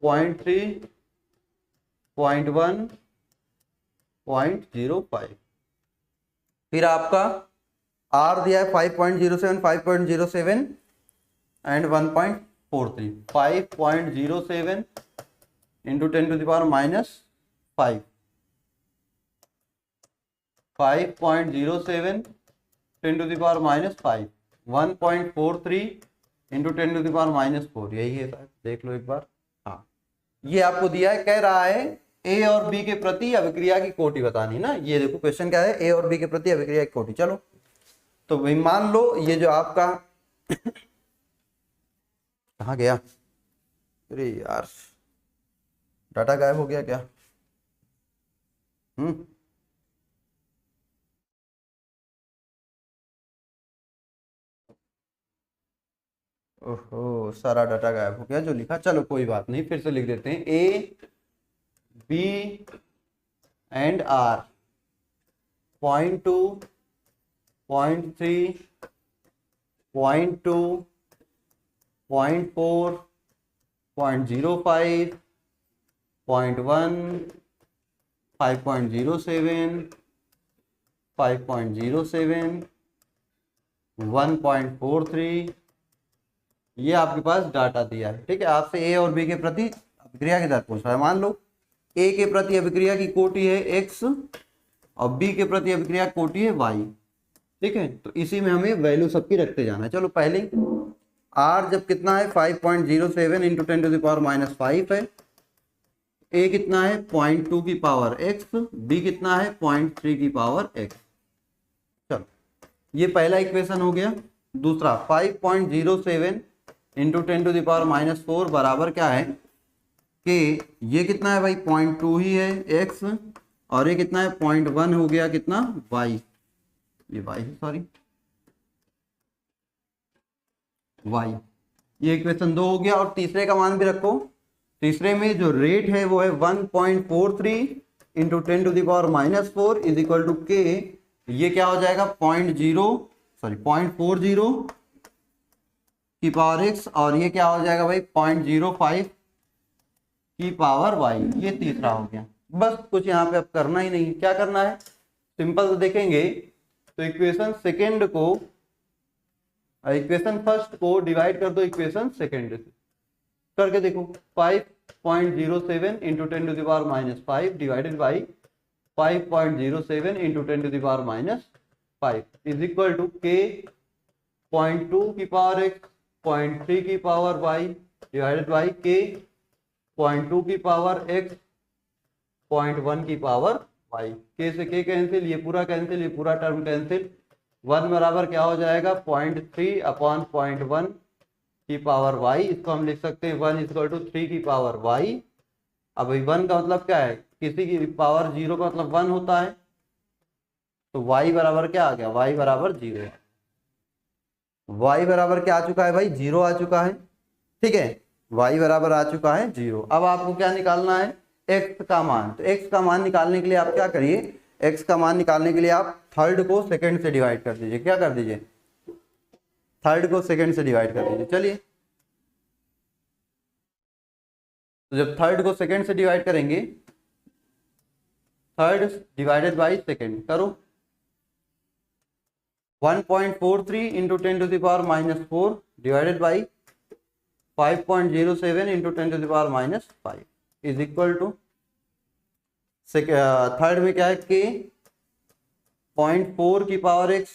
0.3, 0.1, 0.05। फिर आपका आर दिया है 5.07, 5.07 and 1.43, 5.07 into 10 to the power -5, 5.07 10 to the power -5, 1.43 into 10 to the power -4, यही है सर, देख लो एक बार। हाँ ये आपको दिया है, कह रहा है ए और बी के प्रति अभिक्रिया की कोटि बतानी ना। ये देखो क्वेश्चन क्या है, ए और बी के प्रति अभिक्रिया की कोटि। चलो तो भाई मान लो ये जो आपका कहाँ गया, अरे यार डाटा गायब हो गया क्या, ओहो सारा डाटा गायब हो गया जो लिखा। चलो कोई बात नहीं, फिर से लिख देते हैं, ए बी एंड आर 0.2, 0.3, 0.2, 0.4, 0.05, 0.1, 5.07, 5.07, 1.43, ये आपके पास डाटा दिया है। ठीक है, आपसे ए और बी के प्रति अभिक्रिया के दर पूछ रहा है। मान लो ए के प्रति अभिक्रिया की कोटि है x और बी के प्रति अभिक्रिया कोटि है y। ठीक है, तो इसी में हमें वैल्यू सबकी रखते जाना है। चलो पहले r जब कितना है 5.07 इंटू 10 टू द पावर -5 है, a कितना है 0.2 की पावर x, b कितना है 0.3 की पावर x। चलो ये पहला इक्वेशन हो गया। दूसरा 5.07 इंटू 10 टू द पावर -4 बराबर क्या है कि ये कितना है भाई 0.2 ही है x, और ये कितना है 0.1 हो गया कितना y, ये y है सॉरी y। ये इक्वेशन 2 हो गया। और तीसरे का मान भी रखो। तीसरे में जो रेट है वो है 1.43 into 10 to the power -4 is equal to k। ये क्या हो जाएगा 0.40 की पावर x, और ये क्या हो जाएगा भाई 0.05 की पावर y। ये तीसरा हो गया। बस कुछ यहाँ पे अब करना ही नहीं। क्या करना है, सिंपल से देखेंगे तो इक्वेशन फर्स्ट को डिवाइड कर दो इक्वेशन सेकेंड से, करके देखो। 5.07 into 10 to the power -5 divided by 5.07 into 10 to the power -5 is equal to k 0.2 की पावर x, 0.3 की power y divided by k 0.2 की पावर x, 0.1 की पावर y। k से k कैंसिल, ये पूरा कैंसिल, ये पूरा टर्म कैंसिल। 1 बराबर क्या हो जाएगा 0.3 अपॉन 0.1 की पावर y। इसको हम लिख सकते हैं 1 इक्वल टू 3 की पावर y। अब 1 का मतलब क्या है, किसी की पावर 0 का मतलब 1 होता है, तो y बराबर क्या आ गया, y बराबर 0। y बराबर क्या आ चुका है भाई 0 आ चुका है। ठीक है, y बराबर आ चुका है 0। अब आपको क्या निकालना है, x का मान। तो x का मान निकालने के लिए आप क्या करिए, x का मान निकालने के लिए आप थर्ड को सेकंड से डिवाइड कर दीजिए। क्या कर दीजिए, थर्ड को सेकंड से डिवाइड कर दीजिए। चलिए, तो जब थर्ड को सेकंड से डिवाइड करेंगे, थर्ड डिवाइडेड बाई सेकंड करो। 1.43 into 10 to the power -4 divided by 5.07 into 10 to the power -5 is equal to third में क्या है k 0.4 की पावर x,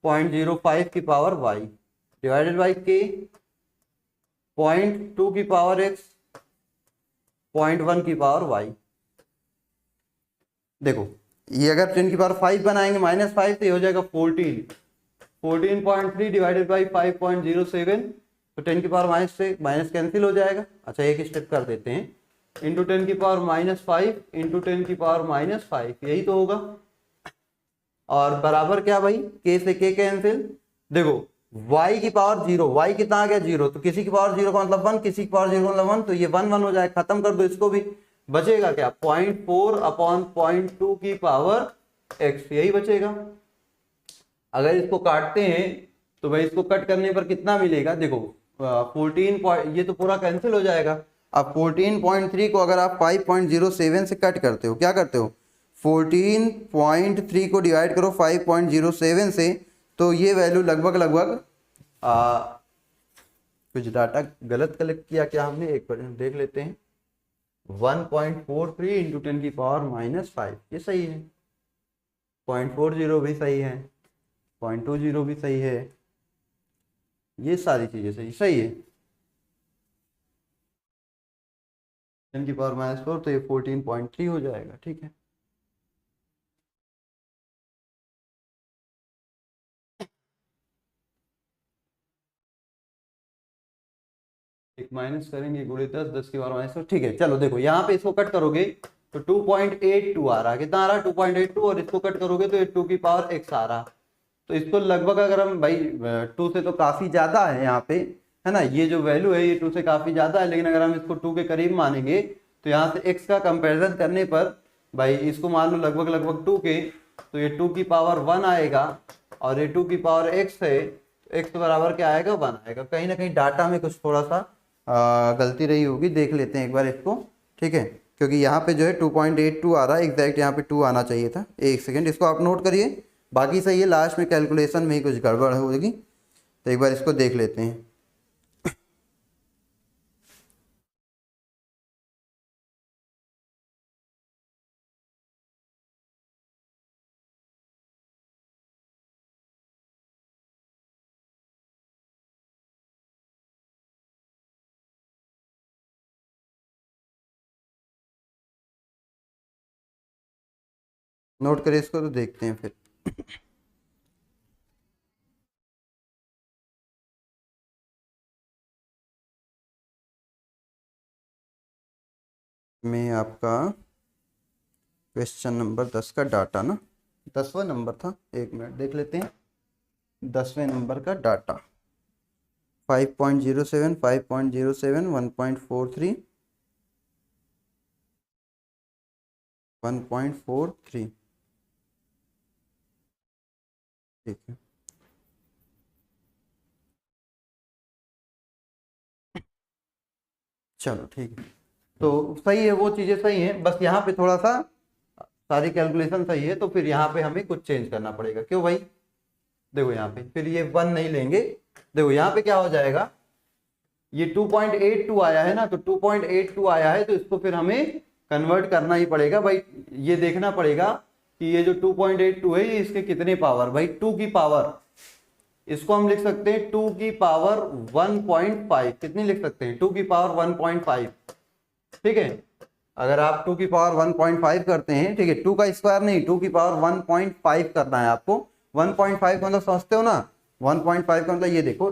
0.05 की power y divided by k 0.2 की पावर x, 0.1 की पावर y। देखो ये अगर 10 की पावर 5 बनाएंगे -5 तो ये हो जाएगा 14.3 डिवाइडेड बाई 5.07, तो 10 की पावर माइनस से माइनस कैंसिल हो जाएगा। अच्छा एक स्टेप कर देते हैं, इंटू 10 की पावर -5 इंटू 10 की पावर -5, यही तो होगा। और बराबर क्या भाई, k से k कैंसिल। देखो y की पावर 0, y कितना आ गया 0, तो किसी की पावर 0 का मतलब 1, किसी की पावर 0 का मतलब 1, तो ये 1 1 हो जाए। खत्म कर दो इसको भी, बचेगा क्या 0.4 अपॉन 0.2 की पावर x, यही बचेगा। अगर इसको काटते हैं तो भाई इसको कट करने पर कितना मिलेगा, देखो 14 ये तो पूरा कैंसिल हो जाएगा। अब 14.3 को अगर आप 5.07 से कट करते हो, क्या करते हो 14.3 को डिवाइड करो 5.07 से, तो ये वैल्यू लगभग कुछ डाटा गलत कलेक्ट किया क्या हमने, एक बार देख लेते हैं। 1.43 इंटू 10 की पावर -5, ये सही है। 0.40 भी सही है, 0.20 भी सही है, ये सारी चीजें सही है। 10 की पावर -4 तो ये 14.3 हो जाएगा। ठीक है, एक माइनस करेंगे, गुणे 10 की पावर -4। ठीक है, चलो देखो यहाँ पे इसको कट करोगे तो 2.82 आ रहा है। कितना आ रहा है 2.82, और इसको कट करोगे तो ये 2 की पावर x आ रहा। तो इसको लगभग अगर हम भाई 2 से तो काफी ज्यादा है यहाँ पे, है ना, ये जो वैल्यू है ये 2 से काफी ज्यादा है, लेकिन अगर हम इसको 2 के करीब मानेंगे तो यहाँ से x का कंपैरिजन करने पर भाई इसको मान लो लगभग 2 के, तो ये 2 की पावर 1 आएगा और ये 2 की पावर x है, x बराबर क्या आएगा 1 आएगा। कहीं ना कहीं डाटा में कुछ थोड़ा सा गलती रही होगी, देख लेते हैं एक बार इसको, ठीक है, क्योंकि यहाँ पे जो है 2.82 आ रहा है, एग्जैक्ट यहाँ पे 2 आना चाहिए था। एक सेकेंड, इसको आप नोट करिए, बाकी सही है, लास्ट में कैलकुलेशन में ही कुछ गड़बड़ होगी, तो एक बार इसको देख लेते हैं। नोट करिए इसको, तो देखते हैं फिर। में आपका क्वेश्चन नंबर 10 का डाटा ना, 10वां नंबर था, एक मिनट देख लेते हैं। 10वें नंबर का डाटा 5.07, 5.07, 1.43, 1.43, ठीक है। चलो ठीक है, तो सही है, वो चीज़ें सही हैं, बस यहाँ पे थोड़ा सा सारी कैलकुलेशन सही है, तो फिर यहाँ पे हमें कुछ चेंज करना पड़ेगा। क्यों भाई? देखो यहाँ पे फिर ये 1 नहीं लेंगे, देखो यहाँ पे क्या हो जाएगा, ये 2.82 आया है ना, तो 2.82 आया है, तो इसको फिर हमें कन्वर्ट करना ही पड़ेगा भाई। ये देखना पड़ेगा कि ये जो 2.82 है ये इसके कितने पावर, भाई 2 की पावर, इसको हम लिख सकते हैं 2 की पावर 1.5, कितनी लिख सकते हैं 2 की पावर 1.5, ठीक है। अगर आप 2 की पावर 1.5 करते हैं, ठीक है, 2 का स्क्वायर नहीं, 2 की पावर 1.5 करना है आपको। 1.5 मतलब समझते हो ना, 1.5 का मतलब ये देखो,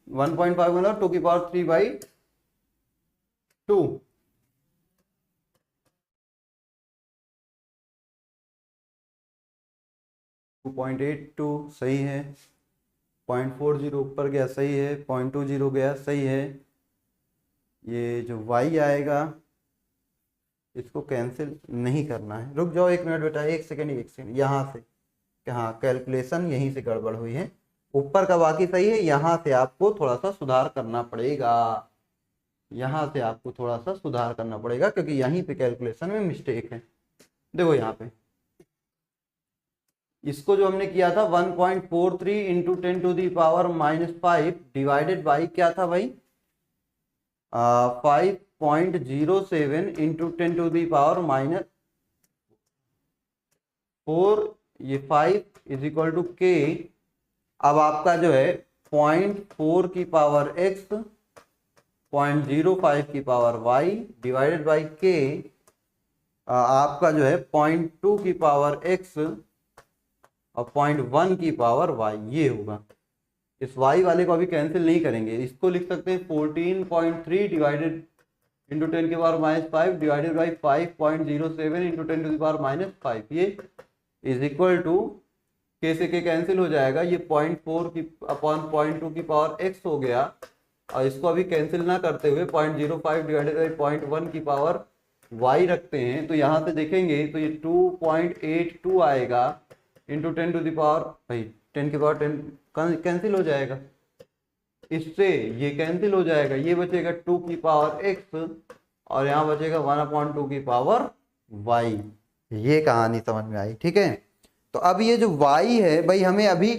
1.5 मतलब 2 की पावर 3/2, 2.82 सही है, 0.40 ऊपर गया सही है, 0.20 गया सही है। ये जो y आएगा इसको कैंसिल नहीं करना है, रुक जाओ 1 मिनट बेटा, 1 सेकेंड, 1 सेकेंड, यहाँ से, हाँ कैलकुलेशन यहीं से गड़बड़ हुई है, ऊपर का बाकी सही है, यहाँ से आपको थोड़ा सा सुधार करना पड़ेगा, यहाँ से आपको थोड़ा सा सुधार करना पड़ेगा, क्योंकि यहीं पे कैलकुलेशन में मिस्टेक है। देखो यहाँ पे इसको जो हमने किया था 1.43 इंटू 10⁻⁻5 डिवाइडेड बाई क्या था भाई, 5.07 इंटू 10⁻⁴, ये 5 इज इक्वल टू के। अब आपका जो है 0.4 की पावर x, 0.05 की पावर y डिवाइडेड बाई के, आपका जो है 0.2 की पावर x और 0.1 की पावर y, ये होगा। इस y वाले को अभी कैंसिल नहीं करेंगे, इसको लिख सकते हैं 14.3 divided into 10⁻⁵ divided by 5.07 into 10⁻⁵, ये इज इक्वल टू के से के कैंसिल हो जाएगा, ये 0.4 की अपॉन 0.2 की पावर x हो गया, और इसको अभी कैंसिल ना करते हुए 0.05 डिवाइडेड बाई 0.1 की पावर y रखते हैं, तो यहाँ से देखेंगे तो ये 2.82 आएगा इंटू 10 टू द पावर, भाई 10 की पावर 10 कैंसिल हो जाएगा, इससे ये कैंसिल हो जाएगा, ये बचेगा 2 की पावर x और यहाँ बचेगा 1/2 की पावर y। ये कहानी समझ में आई, ठीक है। तो अब ये जो y है भाई, हमें अभी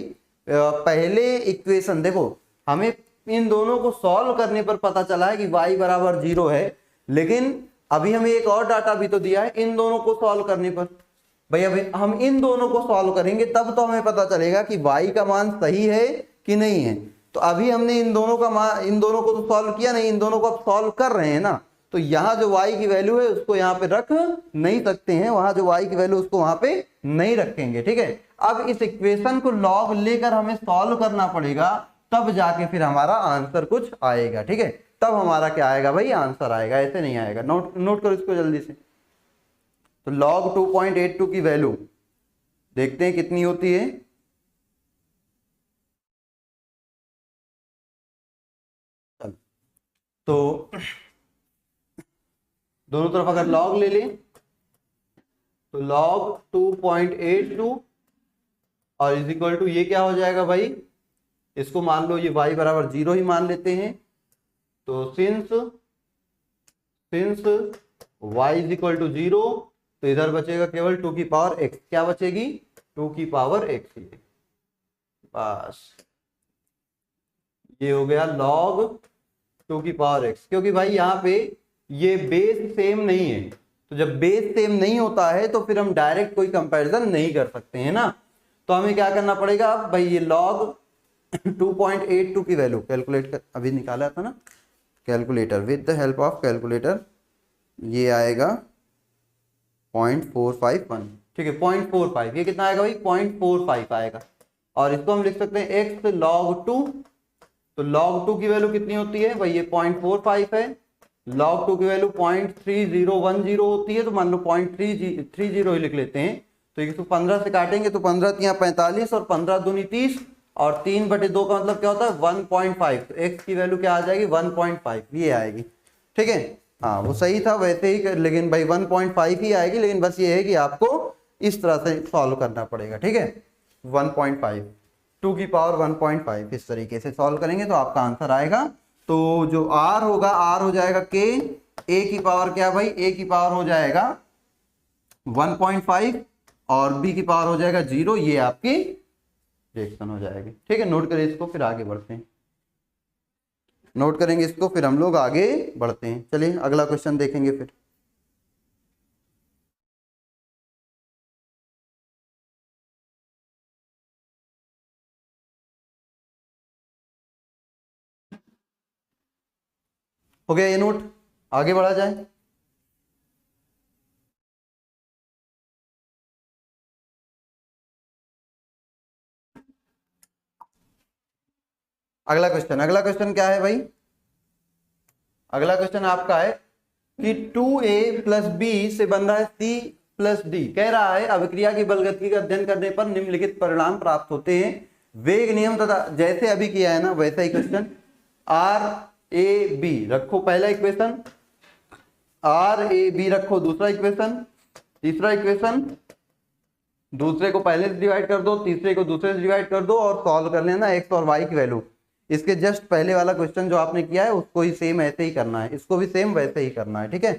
पहले इक्वेशन देखो, हमें इन दोनों को सॉल्व करने पर पता चला है कि y बराबर 0 है, लेकिन अभी हमें एक और डाटा भी तो दिया है इन दोनों को सॉल्व करने पर। भाई अभी हम इन दोनों को सॉल्व करेंगे तब तो हमें पता चलेगा कि y का मान सही है कि नहीं है। तो अभी हमने इन दोनों का मान, इन दोनों को तो सॉल्व किया नहीं, इन दोनों को अब सॉल्व कर रहे हैं ना, तो यहाँ जो y की वैल्यू है उसको यहाँ पे रख नहीं सकते हैं, वहां जो y की वैल्यू उसको वहां पे नहीं रखेंगे, ठीक है। अब इस इक्वेशन को लॉग लेकर हमें सॉल्व करना पड़ेगा, तब जाके फिर हमारा आंसर कुछ आएगा, ठीक है, तब हमारा क्या आएगा भाई, आंसर आएगा, ऐसे नहीं आएगा। नोट करो इसको जल्दी से। तो log 2.82 की वैल्यू देखते हैं कितनी होती है, तो दोनों तरफ अगर log ले लें तो log 2.82 और इज इक्वल टू ये क्या हो जाएगा भाई, इसको मान लो ये y बराबर 0 ही मान लेते हैं। तो since y is equal to 0, तो इधर बचेगा केवल 2 की पावर x। क्या बचेगी, 2 की पावर x। बस ये हो गया log 2 की पावर x। क्योंकि भाई यहाँ पे ये बेस सेम नहीं है, तो जब बेस सेम नहीं होता है तो फिर हम डायरेक्ट कोई कंपैरिजन नहीं कर सकते हैं ना। तो हमें क्या करना पड़ेगा भाई, ये log 2.82 की वैल्यू कैलकुलेट कर, अभी निकाला था ना calculator, with the help of calculator, ये आएगा 0.451। ठीक है 0.45, ये कितना आएगा भाई 0.45 आएगा। और इसको हम लिख सकते हैं x log 2, तो log 2 की वैल्यू कितनी होती है भाई, ये 0.45 है। log 2 की वैल्यू 0.3010 होती है, तो मान लो 0.30 ही लिख लेते हैं। तो इसको 15 से काटेंगे तो 15 यहाँ 45 और 15 दूनी 30 और 3/2 का मतलब क्या होता है 1.5। तो x की वैल्यू क्या आ जाएगी 1.5, ये आएगी। ठीक है, हाँ वो सही था वैसे ही, लेकिन भाई 1.5 ही आएगी, लेकिन बस ये है कि आपको इस तरह से सॉल्व करना पड़ेगा। ठीक है 1.5, 2 की पावर 1.5 इस तरीके से सॉल्व करेंगे तो आपका आंसर आएगा। तो जो r होगा, r हो जाएगा k, a की पावर क्या भाई, a की पावर हो जाएगा 1.5 और b की पावर हो जाएगा 0, ये आपकी रिएक्शन हो जाएगी। ठीक है, नोट करें इसको फिर आगे बढ़ते हैं, नोट करेंगे इसको फिर हम लोग आगे बढ़ते हैं। चलिए अगला क्वेश्चन देखेंगे फिर। हो गया ये नोट, आगे बढ़ा जाए। अगला क्वेश्चन क्या है भाई, अगला क्वेश्चन आपका है कि 2a प्लस बी से बन रहा है c प्लस डी। कह रहा है अभिक्रिया की बलगति का अध्ययन करने पर निम्नलिखित परिणाम प्राप्त होते हैं। वेग नियम तथा, जैसे अभी किया है ना वैसा ही क्वेश्चन, आर ए बी रखो पहला इक्वेशन, आर ए बी रखो दूसरा इक्वेशन, तीसरा इक्वेशन दूसरे को पहले से डिवाइड कर दो, तीसरे को दूसरे से डिवाइड कर दो और सॉल्व कर लेना x और y की वैल्यू। इसके जस्ट पहले वाला क्वेश्चन जो आपने किया है उसको ही सेम ऐसे ही करना है, इसको भी सेम वैसे ही करना है। ठीक है,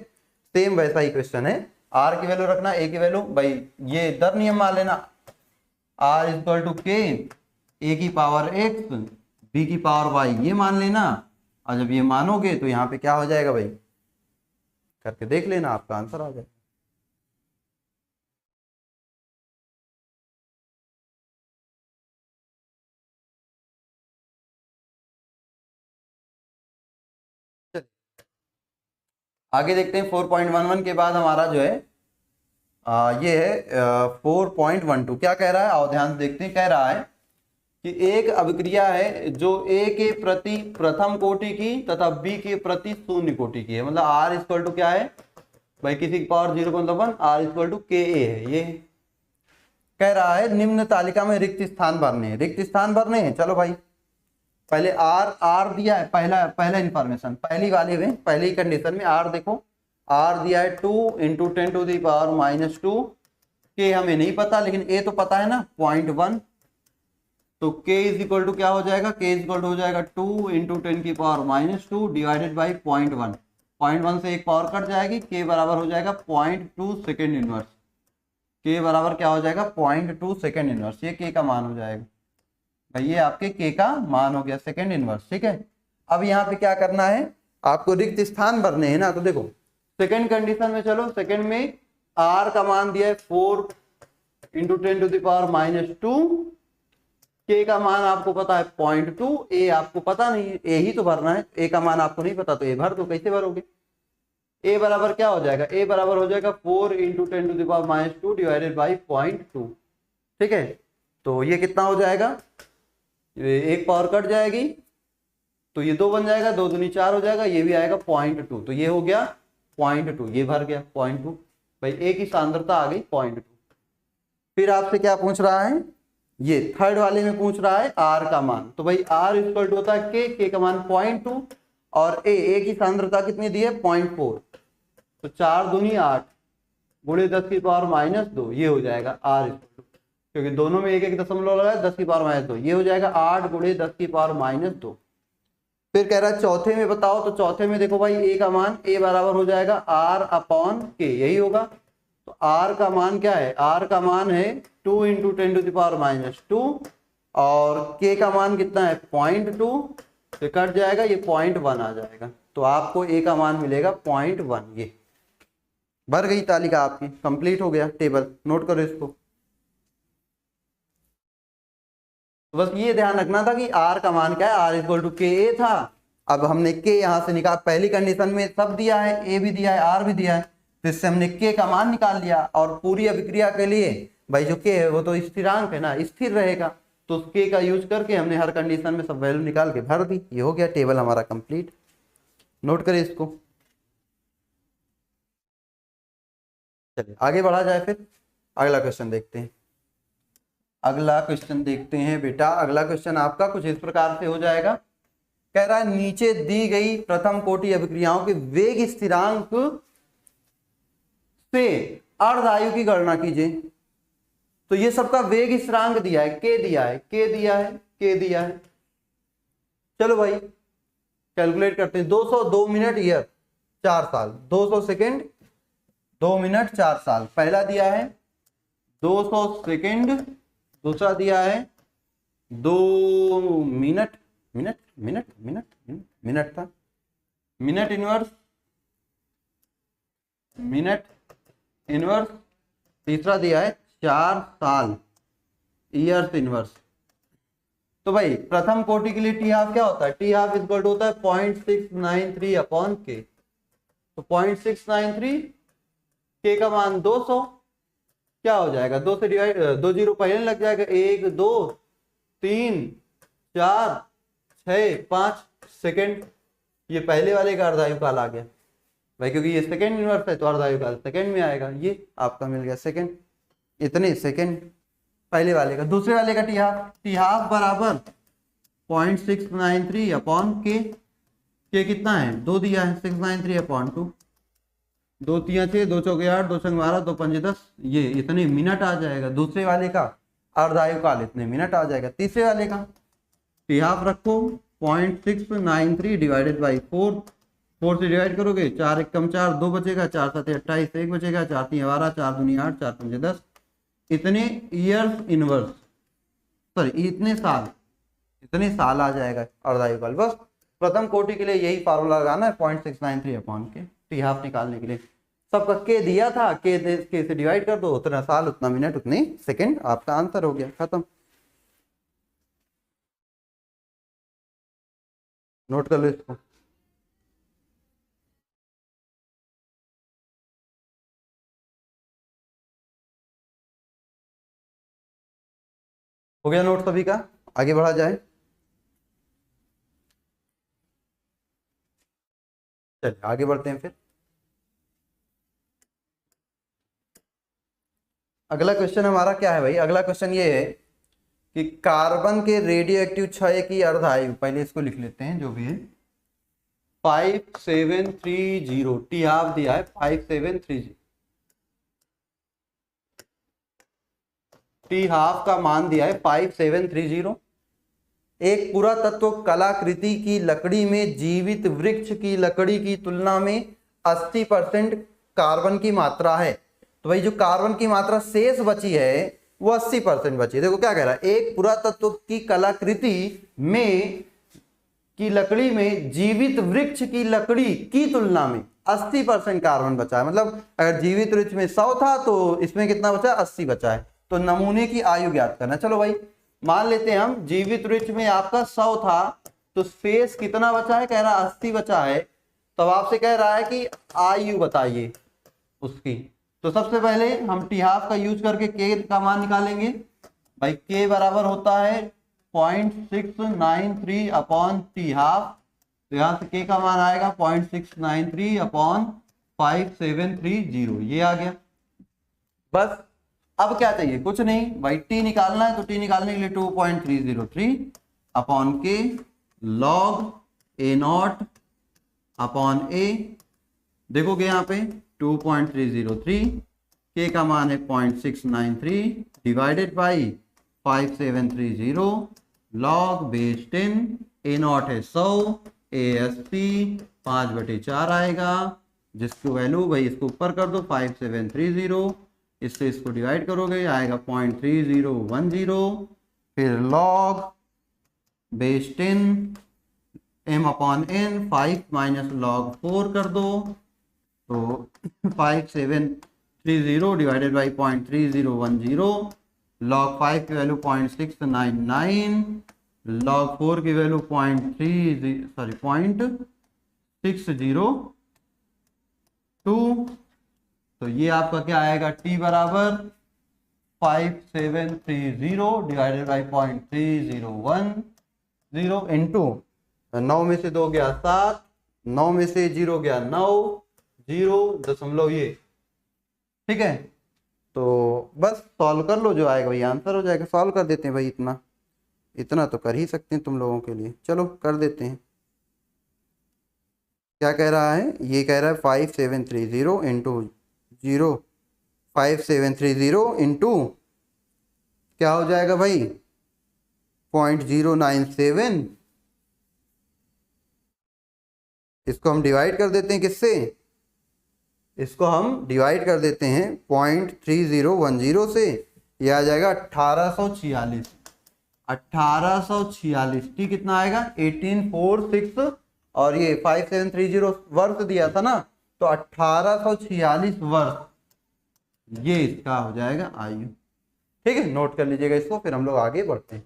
सेम वैसा ही क्वेश्चन है। r की वैल्यू रखना, a की वैल्यू भाई ये दर नियम मान लेना, r equal to k, a की पावर x b की पावर y, ये मान लेना। और जब ये मानोगे तो यहाँ पे क्या हो जाएगा भाई, करके देख लेना, आपका आंसर आ जाएगा। आगे देखते हैं 4.11 के बाद हमारा जो है ये है 4.12। क्या कह रहा है, आओ ध्यान से देखते हैं। कह रहा है कि एक अभिक्रिया है जो a के प्रति प्रथम कोटि की तथा b के प्रति शून्य कोटि की है। मतलब r इक्वल टू क्या है भाई, किसी की पावर 0 का मतलब 1, r इक्वल टू ka है। ये कह रहा है निम्न तालिका में रिक्त स्थान भरने हैं, रिक्त स्थान भरने हैं। चलो भाई पहले r दिया है, पहला इंफॉर्मेशन, पहली वाले में पहली कंडीशन में r देखो, r दिया है 2 × 10⁻⁻2, k हमें नहीं पता लेकिन a तो पता है ना 0.1, तो k इज इक्वल टू क्या हो जाएगा, k इज इक्वल टू हो जाएगा 2 × 10⁻2 डिवाइडेड बाई 0.1। 0.1 से एक पावर कट जाएगी, k बराबर हो जाएगा 0.2 सेकेंड इनवर्स। k बराबर क्या हो जाएगा 0.2 सेकेंड इनवर्स, ये k का मान हो जाएगा भाई, ये आपके k का मान हो गया सेकेंड इनवर्स। ठीक है, अब यहाँ पे क्या करना है, आपको रिक्त स्थान भरने हैं ना। तो देखो सेकेंड कंडीशन में, चलो सेकेंड में r का मान दिया है 4 × 10⁻², k का मान आपको पता है 0.2, a आपको पता नहीं है, a ही तो भरना है, a का मान आपको नहीं पता तो a भर दो। कैसे भरोगे, a बराबर क्या हो जाएगा, a बराबर हो जाएगा 4 × 10⁻² डिवाइडेड बाई 0.2। ठीक है, तो ये कितना हो जाएगा, एक पावर कट जाएगी तो ये 2 बन जाएगा, 2 दूनी 4 हो जाएगा, ये भी आएगा 0.2, तो ये हो गया 0.2, ये भर गया 0.2 भाई, a की सांद्रता आ गई 0.2। फिर आपसे क्या पूछ रहा है, ये थर्ड वाले में पूछ रहा है r का मान। तो भाई r इक्वल टू होता है k का मान 0.2 और a की सांद्रता कितनी दी है 0.4, तो 4 दूनी 8, गुणे 10 की पावर -2, ये हो जाएगा r, क्योंकि दोनों में एक एक दशमलव लगा है, 10 की पावर -2, ये हो जाएगा 8 गुणे 10 की पावर -2। फिर कह रहा है चौथे में बताओ, तो चौथे में देखो भाई a का मान a बराबर हो जाएगा r/k, यही होगा। तो r का मान क्या है, r का मान है 2 × 10⁻², और k का मान कितना है 0.2, तो कट जाएगा, ये 0.1 आ जाएगा। तो आपको a का मान मिलेगा 0.1। ये भर गई तालिका आपकी, कंप्लीट हो गया टेबल, नोट करो इसको। तो बस ये ध्यान रखना था कि r का मान क्या है, r = ka था। अब हमने k यहाँ से निकाल, पहली कंडीशन में सब दिया है, a भी दिया है, r भी दिया है, तो इससे हमने k का मान निकाल लिया। और पूरी अभिक्रिया के लिए भाई जो k है वो तो स्थिरांक है ना, स्थिर रहेगा, तो उस k का यूज करके हमने हर कंडीशन में सब वैल्यू निकाल के भर दी। ये हो गया टेबल हमारा कंप्लीट, नोट करें इसको। चलिए आगे बढ़ा जाए, फिर अगला क्वेश्चन देखते हैं। अगला क्वेश्चन देखते हैं बेटा। अगला क्वेश्चन आपका कुछ इस प्रकार से हो जाएगा। कह रहा है नीचे दी गई प्रथम कोटि अभिक्रियाओं के वेग स्थिरांक से अर्धायु की गणना कीजिए। तो ये सबका वेग स्थिरांक दिया है, k दिया है, k दिया है, k दिया है। चलो भाई कैलकुलेट करते हैं। 202 मिनट ईयर 4 साल, 200 सेकेंड 2 मिनट 4 साल, पहला दिया है 200 सेकेंड, दूसरा दिया है 2 minute, minute minute minute minute था, मिनट इनवर्स, मिनट इनवर्स, तीसरा दिया है 4 साल, ईयर्स इनवर्स। तो भाई प्रथम कोटि के लिए टी हाफ क्या होता है, टी हाफ इक्वल टू होता है 0.693/k। तो 0.693, k का मान 200, क्या हो जाएगा 2 से डिवाइड, 2 जीरो पहले लग जाएगा, 1 2 3 4 6 5 सेकेंड। ये पहले वाले का अर्धायु काल आ गया भाई, क्योंकि ये सेकेंड इनवर्स है तो अर्धायु काल सेकेंड में आएगा। ये आपका मिल गया सेकेंड, इतने सेकेंड पहले वाले का। दूसरे वाले का टी हाफ बराबर 0.693/k। के कितना है 2 दिया है, 693/2, 2 3 6, 2 4 8, 2 6 12, 2 5 10, ये इतने मिनट आ जाएगा। दूसरे वाले का अर्धायु काल इतने मिनट आ जाएगा। तीसरे वाले का टी हाफ रखो 0.693 डिवाइडेड बाई 4, 4 से डिवाइड करोगे 4 1 कम 4, 2 बचेगा, 4 7 28, 1 बचेगा, 4 3 12, 4 दूनी 8, 4 5 10, इतने ईयर्स इनवर्स, सॉरी इतने साल आ जाएगा अर्धायु काल। बस प्रथम कोटि के लिए यही फार्मूला लगाना है 0.693/k, टी हाफ निकालने के लिए। सबका के दिया था, के से डिवाइड कर दो, उतना साल उतना मिनट उतने सेकंड, आपका आंसर हो गया, खत्म। नोट कर लो इसको। हो गया नोट सभी का, आगे बढ़ा जाए। चलिए आगे बढ़ते हैं फिर। अगला क्वेश्चन हमारा क्या है भाई, अगला क्वेश्चन ये है कि कार्बन के रेडियो एक्टिव क्षय की अर्धायु, पहले इसको लिख लेते हैं जो भी है, 5730, टी हाफ दिया है 5730, टी हाफ का मान दिया है 5730। एक पुरातत्व कलाकृति की लकड़ी में जीवित वृक्ष की लकड़ी की तुलना में 80% कार्बन की मात्रा है। तो भाई जो कार्बन की मात्रा शेष बची है वो 80% बची है। देखो क्या कह रहा है, एक पुरातत्व की कलाकृति में की लकड़ी में जीवित वृक्ष की लकड़ी की तुलना में 80% कार्बन बचा है। मतलब अगर जीवित वृक्ष में 100 था तो इसमें कितना बचा है, 80 बचा है। तो नमूने की आयु ज्ञात करना। चलो भाई मान लेते हैं हम जीवित वृक्ष में आपका 100 था, तो शेष कितना बचा है, कह रहा 80 बचा है। तो आपसे कह रहा है कि आयु बताइए उसकी। तो सबसे पहले हम टी हाफ का यूज करके के का मान निकालेंगे। भाई के बराबर होता है 0.693/टी हाफ, तो यहाँ से के का मान आएगा 0.693/5730, ये आ गया। बस अब क्या चाहिए, कुछ नहीं भाई, टी निकालना है। तो टी निकालने के लिए 2.303/k log A0/A, देखोगे यहाँ पे 2.303 k का मान है 0.693 divided by 5730 log base 10, a not है 100, ASP 5/4 आएगा, जिसकी वैल्यू भाई इसको ऊपर कर दो 5730, इससे इसको डिवाइड करोगे आएगा 0.3010, फिर log base 10 m/n 5 minus log 4 कर दो, तो 5730 डिवाइडेड बाई 0.3010, log 5 की वैल्यू 0.699, log 4 की वैल्यू 0.602, तो ये आपका क्या आएगा, t बराबर 5730 डिवाइडेड बाई 0.3010 इंटू 9 में से 2 गया 7, 9 में से 0 गया 9, 0 ये, ठीक है। तो बस सॉल्व कर लो, जो आएगा भाई आंसर हो जाएगा। सॉल्व कर देते हैं भाई, इतना तो कर ही सकते हैं तुम लोगों के लिए। चलो कर देते हैं। क्या कह रहा है, ये कह रहा है 5730 इंटू 5730 इंटू क्या हो जाएगा भाई 0.097, इसको हम डिवाइड कर देते हैं किससे, इसको हम डिवाइड कर देते हैं 0.3010 से, यह आ जाएगा 1846। 1846 टी कितना आएगा 1846, और ये 5730 वर्ष दिया था ना, तो 1846 वर्ष ये इसका हो जाएगा आयु। ठीक है, नोट कर लीजिएगा इसको, फिर हम लोग आगे बढ़ते हैं।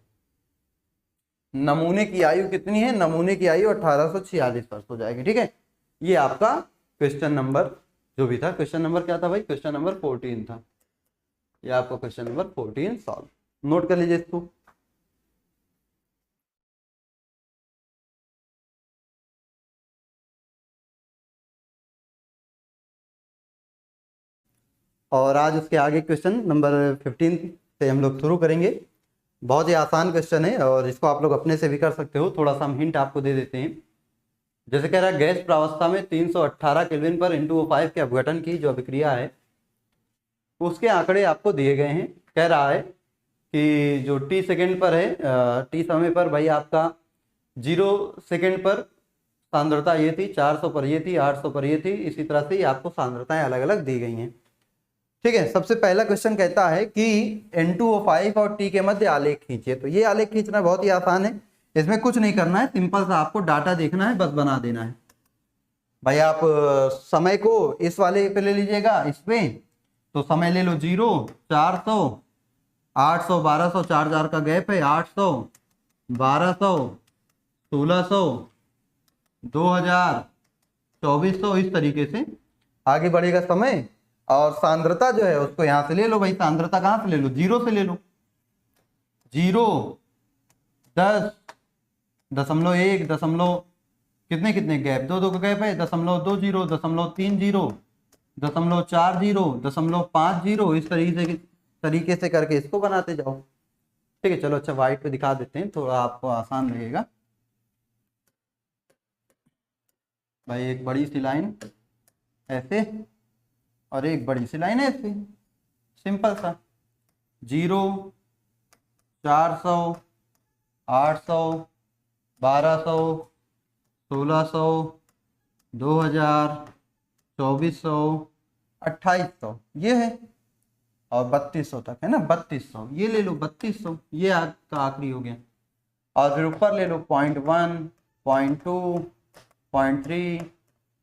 नमूने की आयु कितनी है, नमूने की आयु 1846 वर्ष हो जाएगी। ठीक है, ये आपका क्वेश्चन नंबर जो भी था, क्वेश्चन नंबर क्या था भाई, क्वेश्चन नंबर 14 था। ये आपका क्वेश्चन नंबर 14 सॉल्व, नोट कर लीजिए इसको। और आज उसके आगे क्वेश्चन नंबर 15 से हम लोग शुरू करेंगे। बहुत ही आसान क्वेश्चन है और इसको आप लोग अपने से भी कर सकते हो। थोड़ा सा हम हिंट आपको दे देते हैं। जैसे कह रहा है गैस प्रावस्था में 318 केल्विन पर N2O5 के अपघटन की जो अभिक्रिया है उसके आंकड़े आपको दिए गए हैं। कह रहा है कि जो t सेकेंड पर है, t समय पर भाई आपका 0 सेकेंड पर सांद्रता ये थी, 400 पर ये थी, 800 पर ये थी, इसी तरह से आपको सांद्रताएं अलग अलग दी गई हैं। ठीक है, सबसे पहला क्वेश्चन कहता है कि N2O5 और T के मध्य आलेख खींचिए। तो ये आलेख खींचना बहुत ही आसान है, इसमें कुछ नहीं करना है, सिंपल सा आपको डाटा देखना है, बस बना देना है। भाई आप समय को इस वाले पे ले लीजिएगा, इस पे तो समय ले लो 0, 400, 800, 1200, 4 का गैप है, 800, 1200, 1600, 2000, 2400, इस तरीके से आगे बढ़ेगा समय। और सांद्रता जो है उसको यहां से ले लो भाई, सांद्रता कहां से ले लो, 0 से ले लो। 0, 10, 0.1, दशमलव कितने कितने गैप, 2 का गैप है, 0.20, 0.30, 0.40, 0.50, इस तरीके से करके इसको बनाते जाओ। ठीक है, चलो अच्छा व्हाइट पे दिखा देते हैं, थोड़ा आपको आसान लगेगा। भाई एक बड़ी सी लाइन ऐसे और एक बड़ी सी लाइन ऐसे, सिंपल सा। 0, 400, 800, 1200, 1600, 2000, 2400, 2800 ये है, और 3200 तक है ना, 3200 ये ले लो, 3200 ये आज का आखिरी हो गया। और फिर ऊपर ले लो 0.1, 0.2, 0.3,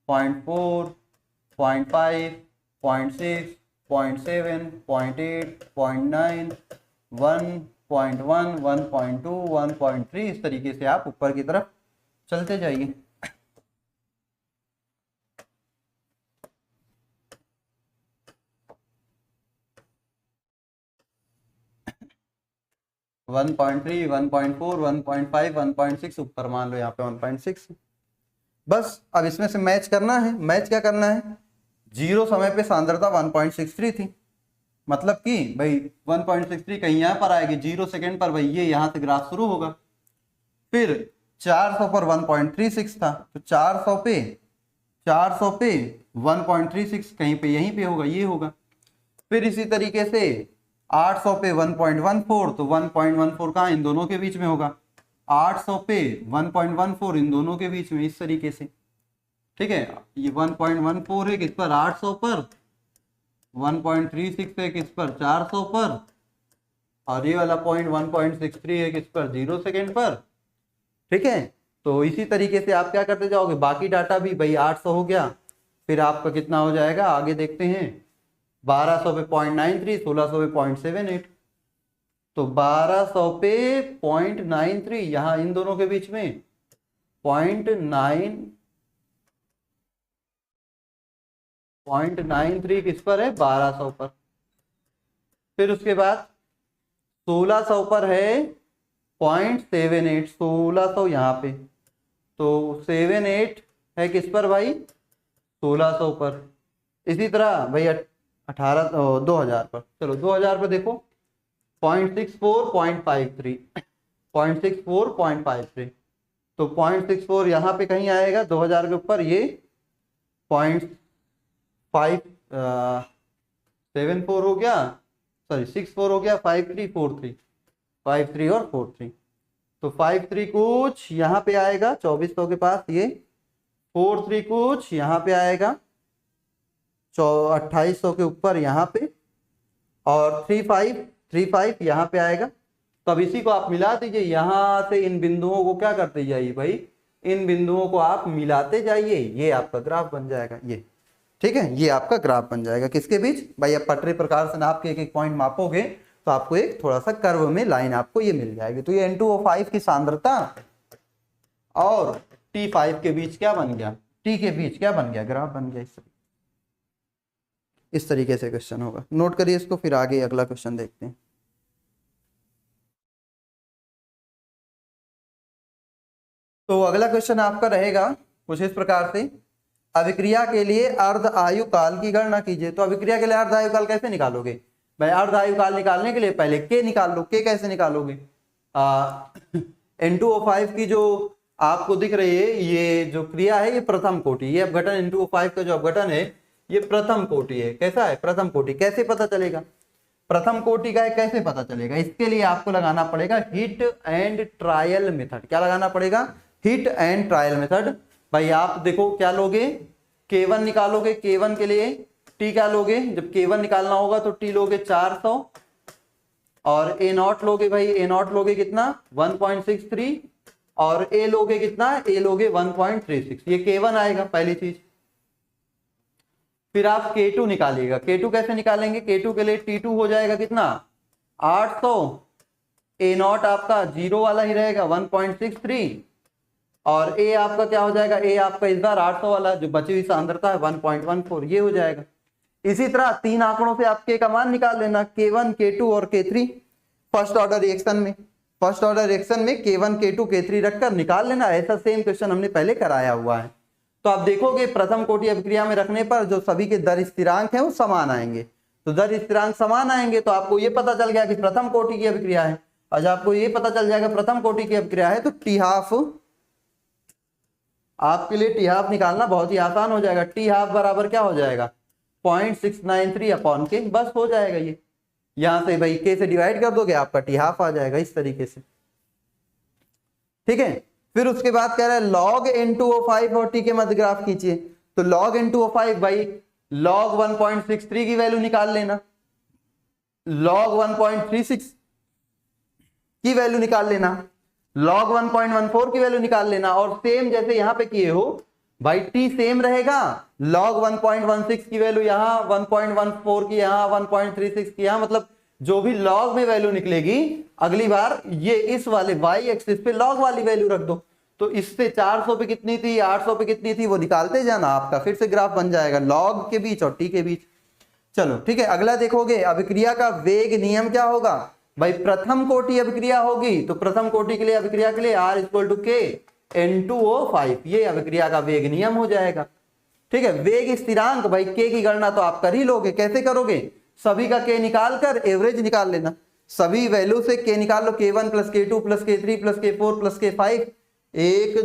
0.4, 0.5, 0.6, 0.7, 0.8, 0.9, 1.1, 1.2, 1.3, इस तरीके से आप ऊपर की तरफ चलते जाइए। वन 1.3, 1.4, 1.5, 1.6, ऊपर मान लो यहाँ पे 1.6। बस अब इसमें से मैच करना है। मैच क्या करना है, 0 समय पे सांद्रता 1.63 थी, मतलब कि भाई 1.63 कहीं यहाँ पर आएगी, 0 सेकेंड पर भाई ये यहाँ से ग्राफ शुरू होगा। फिर 400 पर 1.36 था, तो 400 पे 1.36 कहीं पे यहीं पे होगा, ये होगा। फिर इसी तरीके से 800 पे 1.14, तो 1.14 कहाँ इन दोनों के बीच में होगा, 800 पे 1.14 इन दोनों के बीच में, इस तरीके से। ठीक है, ये 1.14 है किस पर, 800 पर, 1.36 है किस पर, 400 पर, और ये वाला पॉइंट 1.63 है किस पर, 0 सेकेंड पर। ठीक है, तो इसी तरीके से आप क्या करते जाओगे, बाकी डाटा भी भाई 800 हो गया, फिर आपका कितना हो जाएगा, आगे देखते हैं, 1200 पे 0.93, 1600 पे 0.78, तो 1200 पे 0.93, यहाँ इन दोनों के बीच में 0.93 किस पर है, 1200 पर। फिर उसके बाद 1600 पर है 0.78, 1600 यहाँ पे, तो 78 है किस पर भाई, 1600 पर। इसी तरह भाई 2000 पर, चलो 2000 पर देखो 0.64, 0.53, तो 0.64 यहाँ पे कहीं आएगा 2000 के ऊपर, ये 0.574 हो गया, सॉरी 64 हो गया, 5343, 53 और 43, तो 53 कुछ यहाँ पे आएगा 2400 के पास, ये 43 कुछ यहाँ पे आएगा 2800 के ऊपर यहाँ पे, और 35 यहाँ पे आएगा। तो अब इसी को आप मिला दीजिए, यहाँ से इन बिंदुओं को क्या करते जाइए भाई, इन बिंदुओं को आप मिलाते जाइए, ये आपका ग्राफ बन जाएगा ये। ठीक है, ये आपका ग्राफ बन जाएगा किसके बीच भाई, आप पटरी प्रकार से नाप के एक एक पॉइंट मापोगे तो आपको एक थोड़ा सा कर्व में लाइन आपको ये मिल जाएगी। तो ये N2O5 की सांद्रता और T5 के बीच क्या बन गया, T के बीच क्या बन गया, ग्राफ बन गया। इस तरीके से क्वेश्चन होगा, नोट करिए इसको, फिर आगे अगला क्वेश्चन देखते हैं। तो अगला क्वेश्चन आपका रहेगा कुछ इस प्रकार से, अभिक्रिया के लिए अर्ध आयु काल की गणना कीजिए। तो अभिक्रिया के लिए अर्ध आयु काल कैसे निकालोगे भाई, अर्ध आयु काल निकालने के लिए पहले के निकाल लो। के कैसे निकालोगे, N2O5 की जो आपको दिख रही है ये जो क्रिया है ये प्रथम कोटि, ये अपघटन N2O5 का जो अपघटन है ये प्रथम कोटि है। कैसा है, प्रथम कोटि। कैसे पता चलेगा प्रथम कोटि का है, कैसे पता चलेगा, इसके लिए आपको लगाना पड़ेगा हिट एंड ट्रायल मेथड। क्या लगाना पड़ेगा, हिट एंड ट्रायल मेथड। भाई आप देखो क्या लोगे, K1 निकालोगे, K1 के लिए T क्या लोगे, जब K1 निकालना होगा तो T लोगे 400, और A0 लोगे भाई, A0 लोगे कितना 1.63, और A लोगे कितना, A लोगे 1.36, ये K1 आएगा पहली चीज। फिर आप K2 निकालिएगा। K2 कैसे निकालेंगे, K2 के लिए T2 हो जाएगा कितना 800, A0 आपका 0 वाला ही रहेगा 1.63, और A आपका क्या हो जाएगा, A आपका इस बार 800 वाला जो बची हुई सांद्रता है 1.14, ये हो जाएगा। इसी तरह तीन आंकड़ों से आप K का मान निकाल लेना, K1, K2 और K3 फर्स्ट ऑर्डर रिएक्शन में। फर्स्ट ऑर्डर रिएक्शन में K1, K2, K3 रखकर निकाल लेना। ऐसा सेम क्वेश्चन हमने पहले कराया हुआ है। तो आप देखोगे प्रथम कोटि अभिक्रिया में रखने पर जो सभी के दर स्थिरांक है वो समान आएंगे। तो दर स्थिरांक समान आएंगे तो आपको ये पता चल गया कि प्रथम कोटि की अभिक्रिया है। और जब आपको ये पता चल जाएगा प्रथम कोटि की अभिक्रिया है तो टी हाफ, आपके लिए टी हाफ निकालना बहुत ही आसान हो जाएगा। टी हाफ बराबर क्या हो जाएगा 0.693 अपॉन के, बस हो जाएगा। ये यहां से भाई के से डिवाइड कर दोगे आपका टी हाफ आ जाएगा इस तरीके से। ठीक है, फिर उसके बाद कह रहा है log N2O5 और T के मध्य ग्राफ खींचिए। तो log N2O5 भाई log 1.63 की वैल्यू निकाल लेना, log 1.36 की वैल्यू निकाल लेना, log 1.14 की वैल्यू निकाल लेना, और सेम जैसे यहां पे किए हो भाई T सेम रहेगा, log 1.16 की वैल्यू यहाँ, 1.14 की यहाँ, 1.36 की यहाँ, मतलब जो भी log में वैल्यू निकलेगी अगली बार ये इस वाले y एक्सिस पे log वाली वैल्यू रख दो। तो इससे 400 पे कितनी थी, 800 पे कितनी थी, वो निकालते जाना, आपका फिर से ग्राफ बन जाएगा log के बीच और T के बीच। चलो ठीक है, अगला देखोगे अभिक्रिया का वेग नियम क्या होगा भाई, प्रथम कोटि अभिक्रिया होगी तो प्रथम कोटि के लिए अभिक्रिया के लिए R equal to K N2O5, ये अभिक्रिया का वेग नियम हो जाएगा। ठीक है, वेग स्थिरांक भाई K की गणना तो आप कर ही लोगे। कैसे करोगे, सभी का K निकाल कर एवरेज निकाल लेना, सभी वैल्यू से K निकाल लो, K1 plus K2 plus K3 plus K4 plus K5, 1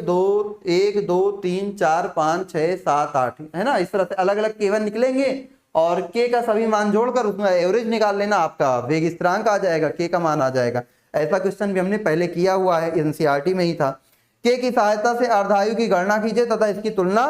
2 3 4 5 6 7 8 है ना, इस तरह से अलग अलग K1 निकलेंगे और के का सभी मान जोड़कर उसमें एवरेज निकाल लेना, आपका वेग स्थिरांक आ जाएगा, के का मान आ जाएगा। ऐसा क्वेश्चन भी हमने पहले किया हुआ है, एनसीईआरटी में ही था। के की सहायता से अर्धायु की गणना कीजिए तथा इसकी तुलना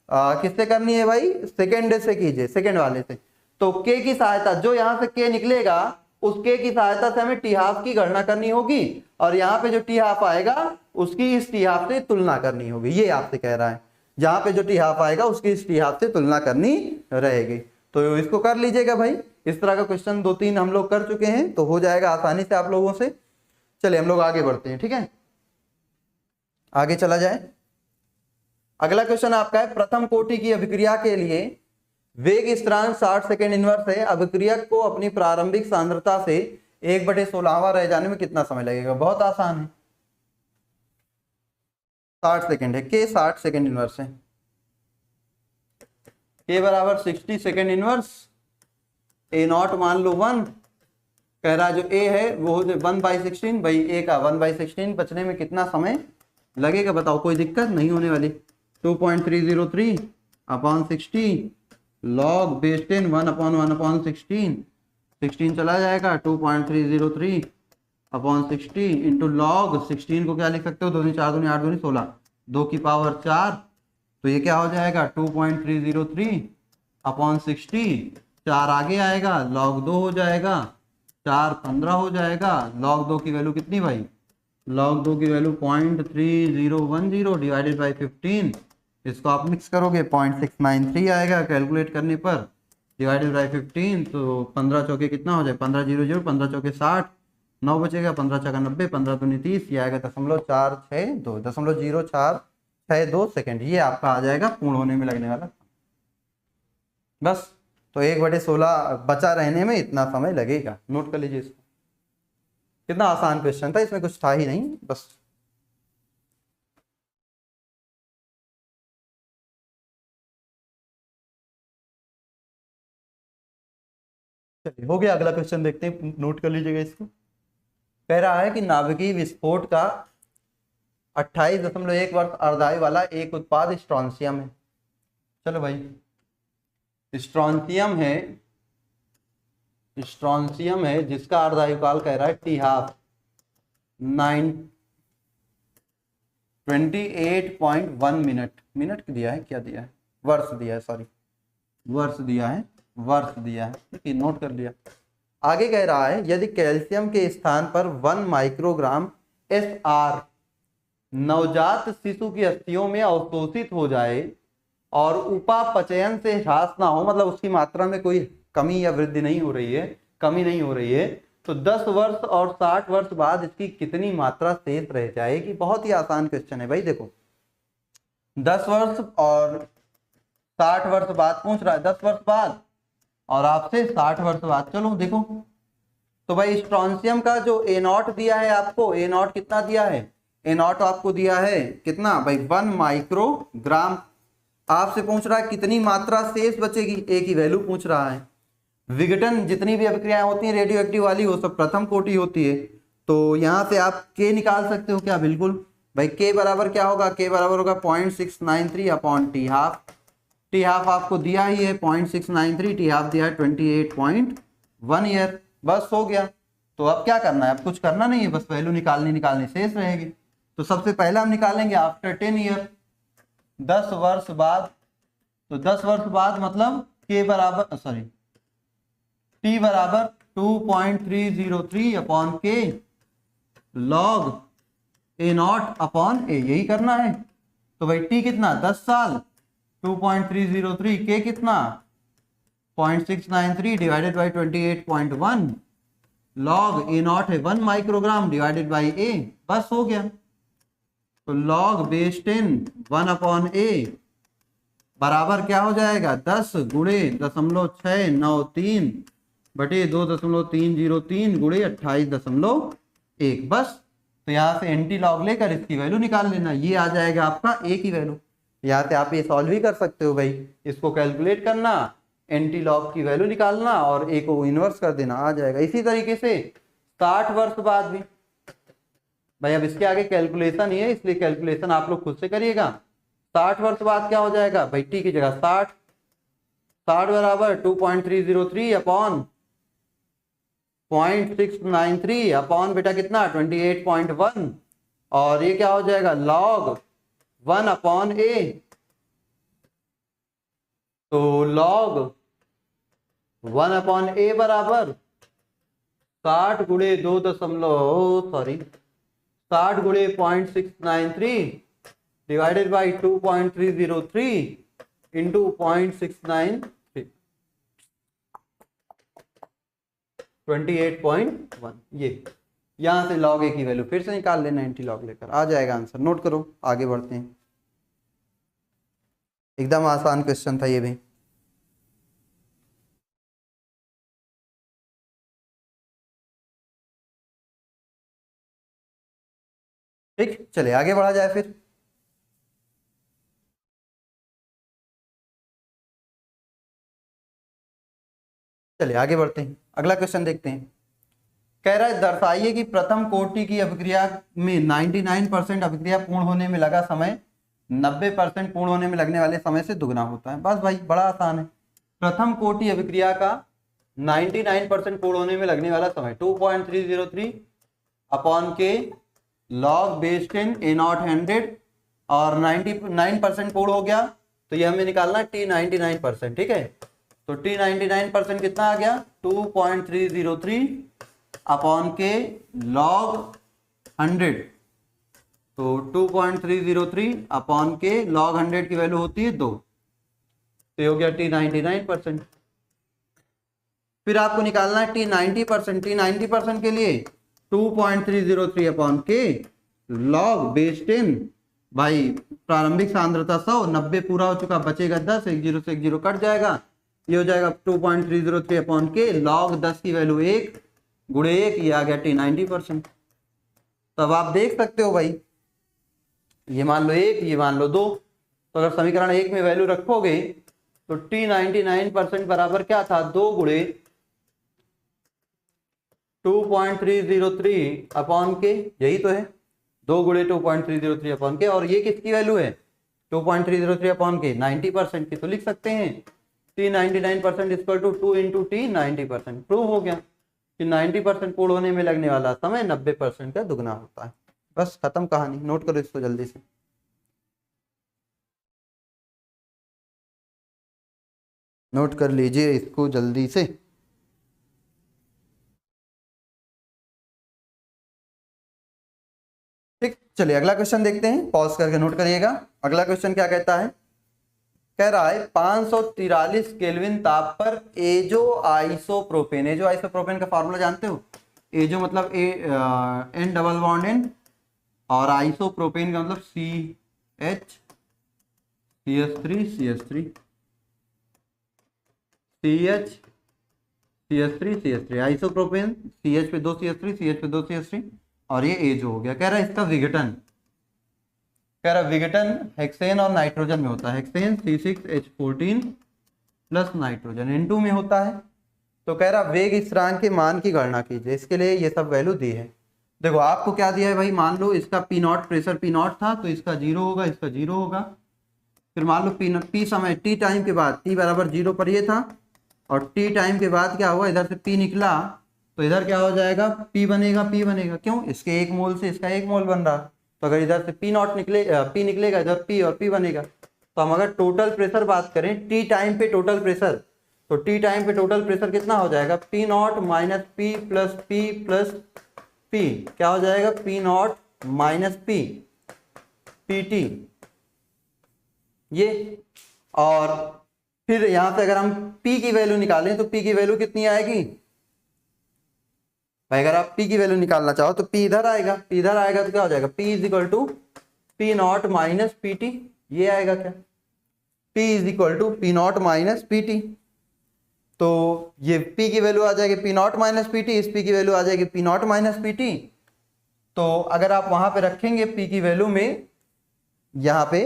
किससे करनी है भाई, सेकेंड से कीजिए, सेकेंड वाले से। तो के की सहायता, जो यहाँ से के निकलेगा उस के की सहायता से हमें टी हाफ की गणना करनी होगी, और यहाँ पे जो टी हाफ आएगा उसकी इस टी हाफ से तुलना करनी होगी, ये आपसे कह रहा है। जहां पे जो टी हाफ आएगा उसकी इस टी हाफ से तुलना करनी रहेगी। तो इसको कर लीजिएगा भाई। इस तरह का क्वेश्चन 2-3 हम लोग कर चुके हैं, तो हो जाएगा आसानी से आप लोगों से। चलिए हम लोग आगे बढ़ते हैं, ठीक है, आगे चला जाए। अगला क्वेश्चन आपका है, प्रथम कोटि की अभिक्रिया के लिए वेग स्थिरांक 60 सेकेंड इनवर्स है, अभिक्रियक को अपनी प्रारंभिक सांद्रता से 1/16वां रह जाने में कितना समय लगेगा। बहुत आसान है, 60 सेकेंड है, के 60 सेकेंड इनवर्स है, के बराबर 60 सेकेंड इनवर्स, ए नॉट मान लो 1, कह रहा जो ए है वो 1/16, भाई ए का 1/16 बचने में कितना समय लगेगा बताओ, कोई दिक्कत नहीं होने वाली। 2.303 अपॉन 60 लॉग बेस 10 1/1/16, 16 चला जाएगा, 2.303 अपॉन 60 इंटू लॉग 16 को क्या लिख सकते हो, 2 दूनी 4 दूनी 8 दूनी 16, 2 की पावर 4, तो ये क्या हो जाएगा 2.303 अपॉन 60, 4 आगे आएगा, लॉग 2 हो जाएगा, 4 15 हो जाएगा, लॉग 2 की वैल्यू कितनी भाई, लॉग 2 की वैल्यू 0.3010 डिवाइडेड बाई 15, इसको आप मिक्स करोगे 0.693 आएगा कैलकुलेट करने पर, डिवाइडेड बाई 15, तो 15 चौके कितना हो जाए, 15 0 0, 15 चौके 60, 9 बचेगा, 15 चौका 90, 15 दूनी 30, ये आएगा 0.462 0.0462 सेकेंड, ये आपका आ जाएगा पूर्ण होने में लगने वाला। बस, तो 1/16 बचा रहने में इतना समय लगेगा, नोट कर लीजिए इसको। कितना आसान क्वेश्चन था, इसमें कुछ था ही नहीं, बस। चलिए हो गया, अगला क्वेश्चन देखते हैं, नोट कर लीजिएगा इसको। कह रहा है कि नाभिकीय विस्फोट का 28.1 वर्ष अर्धायु वाला एक उत्पाद स्ट्रॉन्सियम है। चलो भाई, स्ट्रॉन्सियम है जिसका अर्धायु काल कह रहा है टी हाफ 28.1 मिनट दिया है, क्या दिया है, वर्ष दिया है, सॉरी वर्ष दिया है, ठीक है, नोट कर लिया। आगे कह रहा है यदि कैल्शियम के स्थान पर 1 माइक्रोग्राम SR नवजात शिशु की अस्थियों में अवशोषित हो जाए और उपापचयन से ह्रास ना हो, मतलब उसकी मात्रा में कोई कमी या वृद्धि नहीं हो रही है, कमी नहीं हो रही है, तो 10 वर्ष और 60 वर्ष बाद इसकी कितनी मात्रा शेष रह जाएगी। बहुत ही आसान क्वेश्चन है भाई। देखो 10 वर्ष और 60 वर्ष बाद पूछ रहा है, 10 वर्ष बाद और आपसे 60 वर्ष बाद। चलो देखो, तो भाई स्ट्रॉन्सियम का जो ए नॉट दिया है आपको, ए नॉट कितना दिया है, ए नॉट आपको दिया है कितना भाई 1 माइक्रोग्राम। आपसे पूछ रहा है कितनी मात्रा शेष बचेगी, ए की वैल्यू पूछ रहा है। विघटन जितनी भी अभिक्रियाएं होती हैं रेडियो एक्टिव वाली, वो सब प्रथम कोटि होती है, तो यहाँ से आप के निकाल सकते हो क्या, बिल्कुल भाई। के बराबर क्या होगा, के बराबर होगा 0.693 upon T half. T half आपको दिया ही है 0.693, टी हाफ दिया है 28.1 ईयर। बस हो गया। तो अब क्या करना है, अब कुछ करना नहीं है, बस वैल्यू निकालनी शेष रहेगी। तो सबसे पहले हम निकालेंगे आफ्टर 10 ईयर, 10 वर्ष बाद। तो 10 वर्ष बाद मतलब के बराबर सॉरी टी बराबर 2.303 upon K log A naught upon ए, यही करना है। तो भाई टी कितना 10 साल, 2.303, के कितना 0.693 divided by 28.1 log A not है 1 माइक्रोग्राम डिवाइडेड बाई ए, बस हो गया। तो लॉग बेस 10 1 अपॉन ए बराबर क्या हो जाएगा 10 गुणे 0.693 बटे 2.303 गुणे 28.1, बस। तो यहाँ से एंटी लॉग लेकर इसकी वैल्यू निकाल लेना, ये आ जाएगा आपका ए की वैल्यू। यहाँ से आप ये सॉल्व भी कर सकते हो भाई, इसको कैलकुलेट करना, एंटी लॉग की वैल्यू निकालना और ए को इनवर्स कर देना, आ जाएगा। इसी तरीके से 60 वर्ष बाद भी भाई, अब इसके आगे कैलकुलेशन ही है, इसलिए कैलकुलेशन आप लोग खुद से करिएगा। 60 वर्ष बाद क्या हो जाएगा भाई, टी की जगह 60, 60 बराबर 2.303 अपॉन 0.693 अपॉन बेटा कितना 28.1, और ये क्या हो जाएगा log 1 अपॉन ए। तो log 1 अपॉन ए बराबर 60 गुणे 60 गुणे 0.693 डिवाइडेड बाई 2.303 इंटू 0.693 28.1। ये यहां से log ए की वैल्यू फिर से निकाल लेना, 90 log लेकर आ जाएगा आंसर। नोट करो, आगे बढ़ते हैं। एकदम आसान क्वेश्चन था ये भी। ठीक, चलिए आगे बढ़ा जाए फिर। चलिए आगे बढ़ते हैं, अगला क्वेश्चन देखते हैं। कह रहा है दर्शाइए कि प्रथम कोटि की अभिक्रिया में 99% अभिक्रिया पूर्ण होने में लगा समय 90% पूर्ण होने में लगने वाले समय से दुगना होता है। बस भाई बड़ा आसान है। प्रथम कोटि अभिक्रिया का 99% पूर्ण होने में लगने वाला समय 2.303 upon K log base 10 A not 100, और 99% पूर्ण हो गया तो ये हमें निकालना T99%। ठीक है, तो T99% कितना आ गया 2.303 अपॉन के लॉग 100। तो 2.303 अपॉन के लॉग 100 की वैल्यू होती है 2, तो हो गया T99%। फिर आपको निकालना है T90%। T90% के लिए 2.303 अपॉन के लॉग बेस 10 भाई प्रारंभिक सांद्रता 100, 90 पूरा हो चुका, बचेगा 10, 1 0 से 1 0 कट जाएगा, ये हो जाएगा 2.303 अपॉन के लॉग 10 की वैल्यू 1 गुणे 1, ये आ गया T90%। तो अब आप देख सकते हो भाई, ये मान लो 1, ये मान लो 2, तो अगर समीकरण 1 में वैल्यू रखोगे तो T99% बराबर क्या था 2 गुणे 2.303 अपॉन के, यही तो है 2 गुणे 2.303 अपॉन के, और ये किसकी वैल्यू है 2.303 अपॉन के 90% की, तो लिख सकते हैं T99% equal to 2 into T90%। Prove हो गया कि 90% पूर्ण होने में लगने वाला समय 90% का दुगना होता है। बस खत्म कहानी। नोट करो इसको जल्दी से। नोट कर लीजिए इसको जल्दी से। ठीक, चलिए अगला क्वेश्चन देखते हैं, पॉज करके नोट करिएगा। अगला क्वेश्चन क्या कहता है, कह रहा है 543 केल्विन ताप पर एजो आइसोप्रोपेन। एजो आइसोप्रोपेन का फार्मूला जानते हो? एजो मतलब एन डबल बॉन्ड एन, और आइसोप्रोपेन का मतलब CH CH3 CH3 CH CH3 CH3 isopropene, CH पे 2 CH3 CH पे 2 CH3, और ये एजो हो गया। कह रहा है इसका विघटन, कह रहा विघटन हेक्सेन और नाइट्रोजन में होता है। Hexane C6H14 plus nitrogen N2 में होता है। तो कह रहा वेग स्थिरांक के मान की गणना कीजिए। इसके लिए ये सब वैल्यू दी है। देखो आपको क्या दिया है भाई, मान लो इसका P0 प्रेशर P0 था, तो इसका 0 होगा, इसका 0 होगा। फिर मान लो P समय T टाइम के बाद T बराबर 0 पर ये था, और T टाइम के बाद क्या हुआ, इधर से P निकला, तो इधर क्या हो जाएगा P बनेगा। P बनेगा क्यों, इसके 1 मोल से इसका 1 मोल बन रहा, तो अगर इधर से P0 निकले P निकलेगा, इधर P और P बनेगा। तो हम अगर टोटल प्रेशर बात करें T टाइम पे टोटल प्रेशर, तो T टाइम पे टोटल प्रेशर कितना हो जाएगा P0 minus P plus P plus P, क्या हो जाएगा P0 माइनस P PT ये। और फिर यहां से अगर हम P की वैल्यू निकालें तो P की वैल्यू कितनी आएगी भाई, अगर आप P की वैल्यू निकालना चाहो तो P इधर आएगा, P इधर आएगा तो क्या हो जाएगा P is equal to P0 minus PT, ये आएगा क्या P is equal to P0 minus PT। तो ये P की वैल्यू आ जाएगी P0 माइनस PT, इस P की वैल्यू आ जाएगी P0 माइनस PT। तो अगर आप वहां पे रखेंगे P की वैल्यू में यहाँ पे,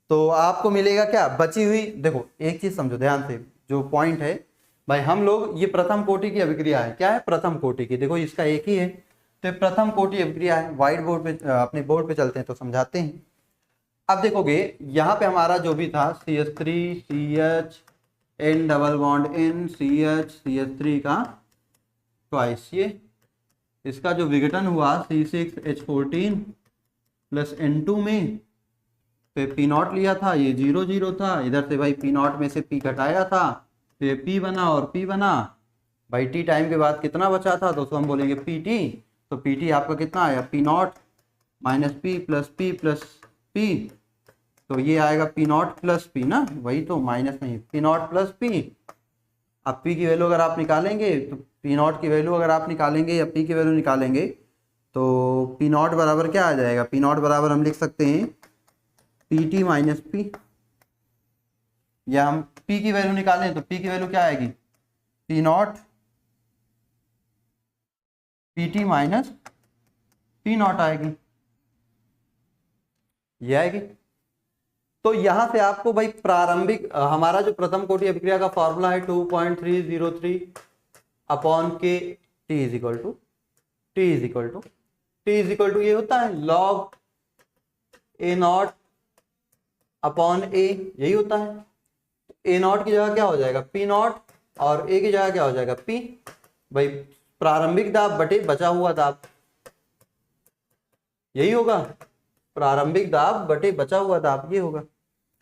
तो आपको मिलेगा क्या बची हुई। देखो एक चीज समझो ध्यान से, जो पॉइंट है भाई, हम लोग ये प्रथम कोटि की अभिक्रिया है, क्या है प्रथम कोटि की, देखो इसका एक ही है, तो प्रथम कोटि अभिक्रिया है। व्हाइट बोर्ड पे अपने बोर्ड पे चलते हैं तो समझाते हैं। अब देखोगे यहाँ पे हमारा जो भी था CH3 CH N double bond N CH3 का ट्वाइस। ये इसका जो विघटन हुआ C6H14 प्लस N2 में, पे P नॉट लिया था, ये 0 0 था, इधर से भाई P नॉट में से P घटाया था तो ये P बना और P बना। भाई T टाइम के बाद कितना बचा था तो उसको हम बोलेंगे PT। तो PT आपका कितना आया, P not minus P plus P plus P, तो ये आएगा P नॉट प्लस P ना, वही तो माइनस नहीं, P नॉट प्लस P। अब P की वैल्यू अगर आप निकालेंगे तो P नॉट की वैल्यू अगर आप निकालेंगे या P की वैल्यू निकालेंगे तो P नॉट बराबर क्या आ जाएगा, P नॉट बराबर हम लिख सकते हैं PT माइनस P, या हम P की वैल्यू निकालें तो P की वैल्यू क्या आएगी, P not PT minus P not आएगी, ये आएगी। तो यहां से आपको भाई प्रारंभिक हमारा जो प्रथम कोटि अभिक्रिया का फॉर्मूला है 2.303 अपॉन के टी इज इक्वल टू ये होता है लॉग ए नॉट अपॉन ए, यही होता है। ए नॉट की जगह क्या हो जाएगा P नॉट और ए की जगह क्या हो जाएगा P। भाई प्रारंभिक दाब बटे बचा हुआ दाब, यही होगा, प्रारंभिक दाब बटे बचा हुआ दाब, ये होगा।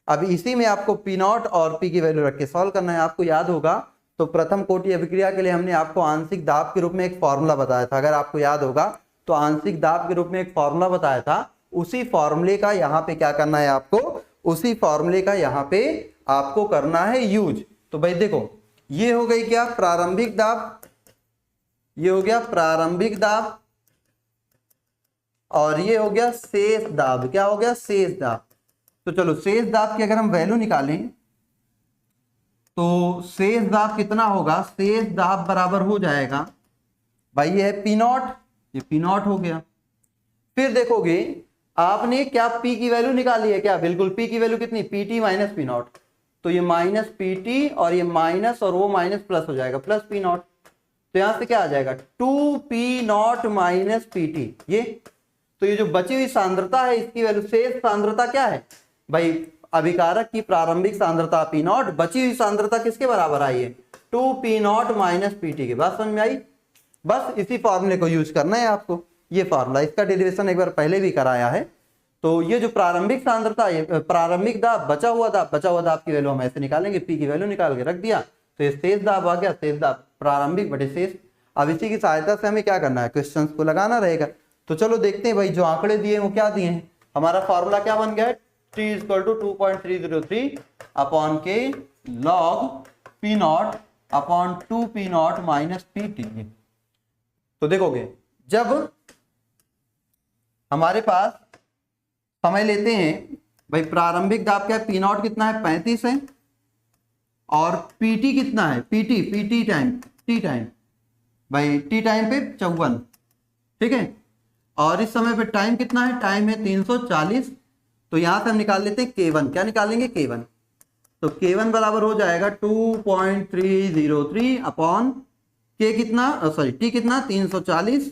अब इसी में आपको P नॉट और P की वैल्यू रख के सॉल्व करना है। आपको याद होगा तो प्रथम कोटि अभिक्रिया के लिए हमने आपको आंशिक दाब के रूप में एक फॉर्मूला बताया था, अगर आपको याद होगा तो आंशिक दाब के रूप में एक फॉर्मूला बताया था, उसी फॉर्मूले का यहाँ पे क्या करना है आपको, उसी फॉर्मूले का यहाँ पे आपको करना है यूज। तो भाई देखो ये हो गई क्या प्रारंभिक दाब, ये हो गया प्रारंभिक दाब, और ये हो गया शेष दाब। क्या हो गया, शेष दाब। तो चलो शेष दाब की अगर हम वैल्यू निकालें तो शेष दाब कितना होगा, शेष दाब बराबर हो जाएगा भाई ये है P नॉट, ये P नॉट हो गया। फिर देखोगे आपने क्या P की वैल्यू निकाली है क्या, बिल्कुल P की वैल्यू कितनी, PT माइनस P नॉट, तो ये माइनस PT और ये माइनस और वो माइनस प्लस हो जाएगा प्लस P नॉट। तो यहां से क्या आ जाएगा 2P नॉट माइनस PT, ये तो ये जो बची हुई सांद्रता है इसकी वैल्यू, शेष सांद्रता क्या है भाई, अभिकारक की प्रारंभिक सांद्रता P नॉट, बची हुई सांद्रता किसके बराबर आई है 2P नॉट माइनस PT के। बात समझ में आई। बस इसी फॉर्मूले को यूज करना है आपको, ये फॉर्मूला, इसका डेरिवेशन एक बार पहले भी कराया है। तो ये जो प्रारंभिक सांद्रता, प्रारंभिक दाब, बचा हुआ दाब की वैल्यू हम ऐसे निकालेंगे, P की वैल्यू निकाल के रख दिया तो ये शेष दाब आ गया, शेष दाब प्रारंभिक बटे शेष। अब इसी की सहायता से हमें क्या करना है, क्वेश्चंस को लगाना रहेगा। तो चलो देखते हैं भाई जो आंकड़े दिए वो क्या दिए हैं। हमारा फॉर्मूला क्या बन गया है, T equal to 2.303 upon K log P not upon 2P not minus PT। तो देखोगे जब हमारे पास समय लेते हैं भाई, प्रारंभिक दाब क्या है, P नॉट कितना है 35 है, और PT कितना है, PT टाइम भाई T टाइम पे 54, ठीक है, और इस समय पे टाइम कितना है, टाइम है 340। तो यहां से हम निकाल लेते हैं K1, क्या निकालेंगे K1, तो K1 बराबर हो जाएगा 2.303 अपॉन K कितना, सॉरी T कितना 340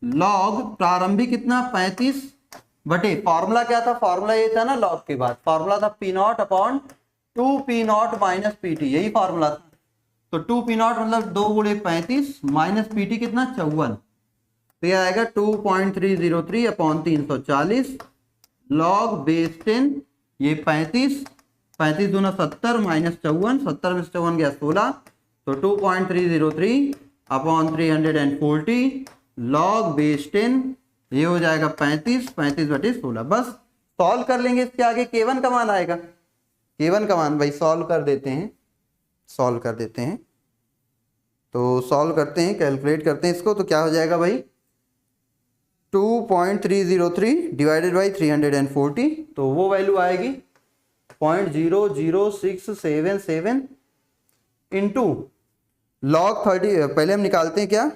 लॉग प्रारंभिक कितना 35 बटे, फॉर्मूला क्या था, फॉर्मूला ये था ना लॉग के बाद, फॉर्मूला था P not upon 2P not minus PT, यही फॉर्मूला था। तो 2P नॉट मतलब 2 गुणे 35 माइनस PT कितना 54, तो यह आएगा 2.303 अपॉन 340 लॉग बेस 10, ये 35 दूना 70 माइनस 54, 70 में 54 गया 16, तो 2.303 अपॉन 340 लॉग बेस 10, ये हो जाएगा 35 बटे 16। बस सॉल्व कर लेंगे, इसके आगे K1 का मान आएगा, K1 का मान भाई सॉल्व कर देते हैं, तो सॉल्व करते हैं, कैलकुलेट करते हैं इसको, तो क्या हो जाएगा भाई 2.303 डिवाइडेड बाई 340, तो वो वैल्यू आएगी 0.00677 इंटू लॉग 30, पहले हम निकालते हैं क्या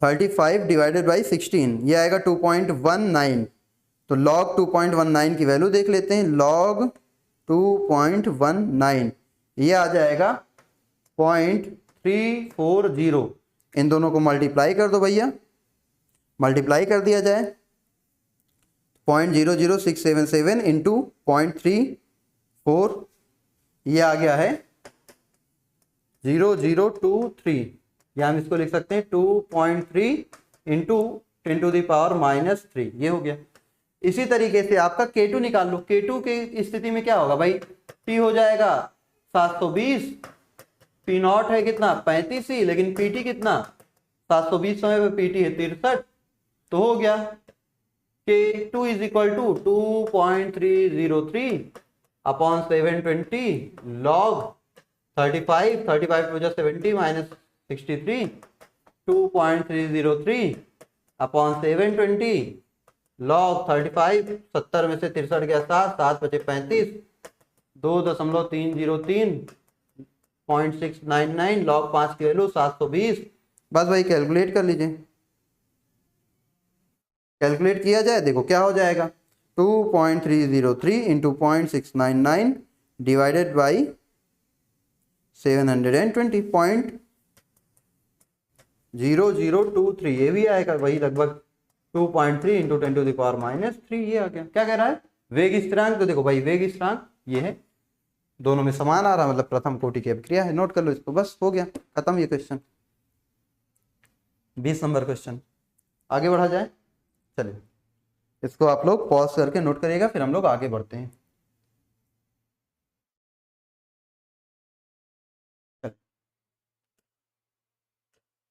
35 डिवाइडेड बाई 16, ये आएगा 2.19, तो लॉग 2.19 की वैल्यू देख लेते हैं, लॉग 2.19 ये आ जाएगा 0.340, इन दोनों को मल्टीप्लाई कर दो भैया, मल्टीप्लाई कर दिया जाए 0.00677 इंटू 0.34, ये आ गया है 0023, या हम इसको लिख सकते हैं 2.3 इंटू 10⁻³ ये हो गया। इसी तरीके से आपका K2 निकाल लो। K2 की स्थिति में क्या होगा भाई, T हो जाएगा 720, P0 है कितना 35 ही, लेकिन PT कितना 720 समय पे PT है 63, तो हो गया K2 is equal to 2.303 upon 720 log 35 to 70 minus 63, 2.303 upon 720 log 35, 70 में से 63 गया 7 बचे 35, 2.303.699 log 5 की वैल्यू 720। बस भाई कैलकुलेट कर लीजिए, कैलकुलेट किया जाए, देखो क्या हो जाएगा 2.303 इंटू 0.699 डिवाइडेड बाई 720.0023, ये भी आएगा वही लगभग 2.3 इंटू 10⁻³ ये आ गया। क्या कह रहा है, वेग स्थिरांक, तो देखो भाई वेग स्थिरांक ये है, दोनों में समान आ रहा, मतलब प्रथम कोटि की अभिक्रिया है। नोट कर लो इसको, बस हो गया खत्म ये क्वेश्चन। 20 नंबर क्वेश्चन, आगे बढ़ा जाए। चलिए इसको आप लोग पॉज करके नोट करिएगा, फिर हम लोग आगे बढ़ते हैं।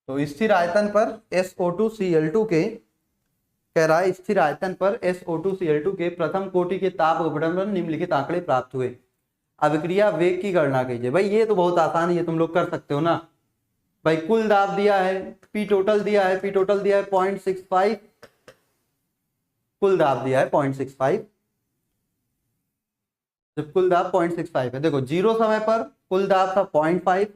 तो स्थिर आयतन पर SO2Cl2 के, कह रहा है स्थिर आयतन पर SO2Cl2 के प्रथम कोटि के ताप अपघटन पर निम्नलिखित आंकड़े प्राप्त हुए, अभिक्रिया वेग की गणना कीजिए। भाई ये तो बहुत आसान है, ये तुम लोग कर सकते हो ना भाई। कुल दाब दिया है, P टोटल दिया है, P टोटल दिया है 0.65, कुल दाब दिया है 0.65, जब कुल दाब 0.65 है, देखो 0 समय पर कुल दाब था 0.5,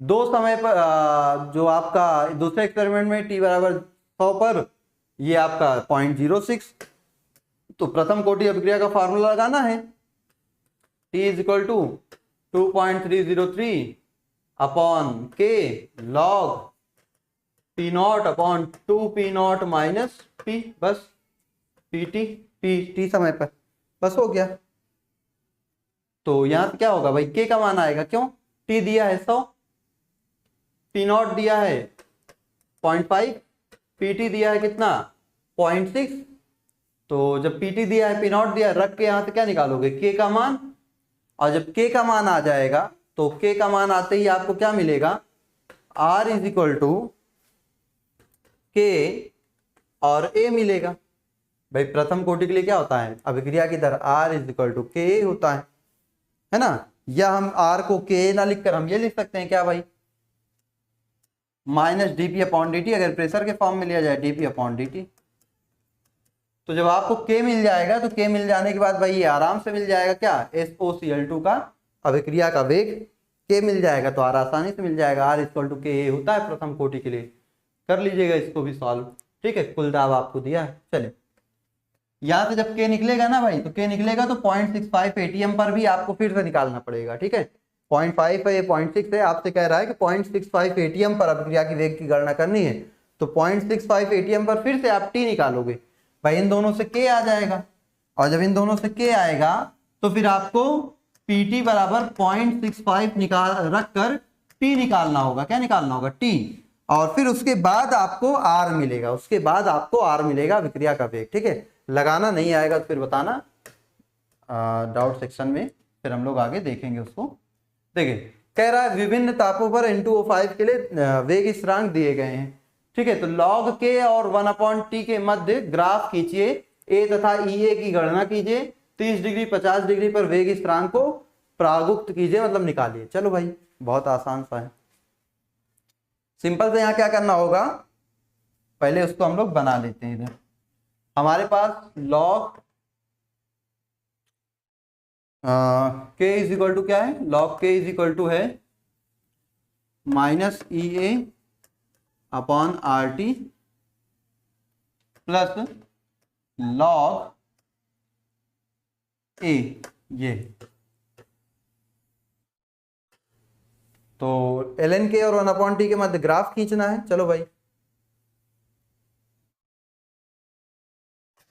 2 समय पर जो आपका दूसरे एक्सपेरिमेंट में T बराबर 100 पर ये आपका 0.06, तो प्रथम कोटि अभिक्रिया का फार्मूला लगाना है, T is equal to 2.303 upon K log P0 upon 2P0 minus P, बस PT T समय पर, बस हो गया। तो यहां क्या होगा भाई, K का मान आएगा, क्यों T दिया है 100, P0 दिया है 0.5, PT दिया है कितना 0.6, तो जब PT दिया है P0 दिया है, रख के यहां से क्या निकालोगे K का मान, और जब K का मान आ जाएगा तो K का मान आते ही आपको क्या मिलेगा, R is equal to K और A मिलेगा। भाई प्रथम कोटि के लिए क्या होता है, अभिक्रिया की दर R is equal to K होता है ना। या हम R को K ना लिखकर हम ये लिख सकते हैं क्या भाई, माइनस dP/dt, अगर प्रेशर के फॉर्म में लिया जाए dP/dt। तो जब आपको K मिल जाएगा, तो K मिल जाने के बाद भाई ये आराम से मिल जाएगा क्या, SOCl2 का अभिक्रिया का वेग K मिल जाएगा, तो R आसानी से मिल जाएगा, R इक्वल टू K होता है प्रथम कोटि के लिए। कर लीजिएगा इसको भी सॉल्व, ठीक है, कुल दाब आपको दिया है। चलिए यहां से जब K निकलेगा ना भाई, तो K निकलेगा तो 0.65 ATM पर भी आपको फिर से निकालना पड़ेगा, ठीक है। 0.5 है, 0.6 है, आपसे कह रहा है कि 0.65 ATM पर अभिक्रिया की वेग की गणना करनी है, तो 0.65 ATM पर फिर से आप T निकालोगे भाई, इन दोनों से K आ जाएगा, और जब इन दोनों से K आएगा तो फिर आपको PT बराबर 0.65 निकाल रखकर T निकालना होगा। क्या निकालना होगा, T, और फिर उसके बाद आपको R मिलेगा, उसके बाद आपको R मिलेगा अभिक्रिया का वेग, ठीक है। लगाना नहीं आएगा तो फिर बताना डाउट सेक्शन में, फिर हम लोग आगे देखेंगे उसको। देखिए कह रहा है विभिन्न तापों पर N2O5 के लिए वेग स्थिरांक दिए गए हैं, ठीक है। तो log K और 1/T के मध्य ग्राफ खींचिए, A तथा EA की गणना कीजिए, 30 डिग्री 50 डिग्री पर वेग स्थिरांक को प्रागुक्त कीजिए, मतलब निकालिए। चलो भाई बहुत आसान सा है, सिंपल से यहाँ क्या करना होगा, पहले उसको हम लोग बना लेते हैं। इधर हमारे पास log K is equal to क्या है, log K is equal to है minus EA upon RT plus log A, ये तो ln K और 1/T के मध्य ग्राफ खींचना है। चलो भाई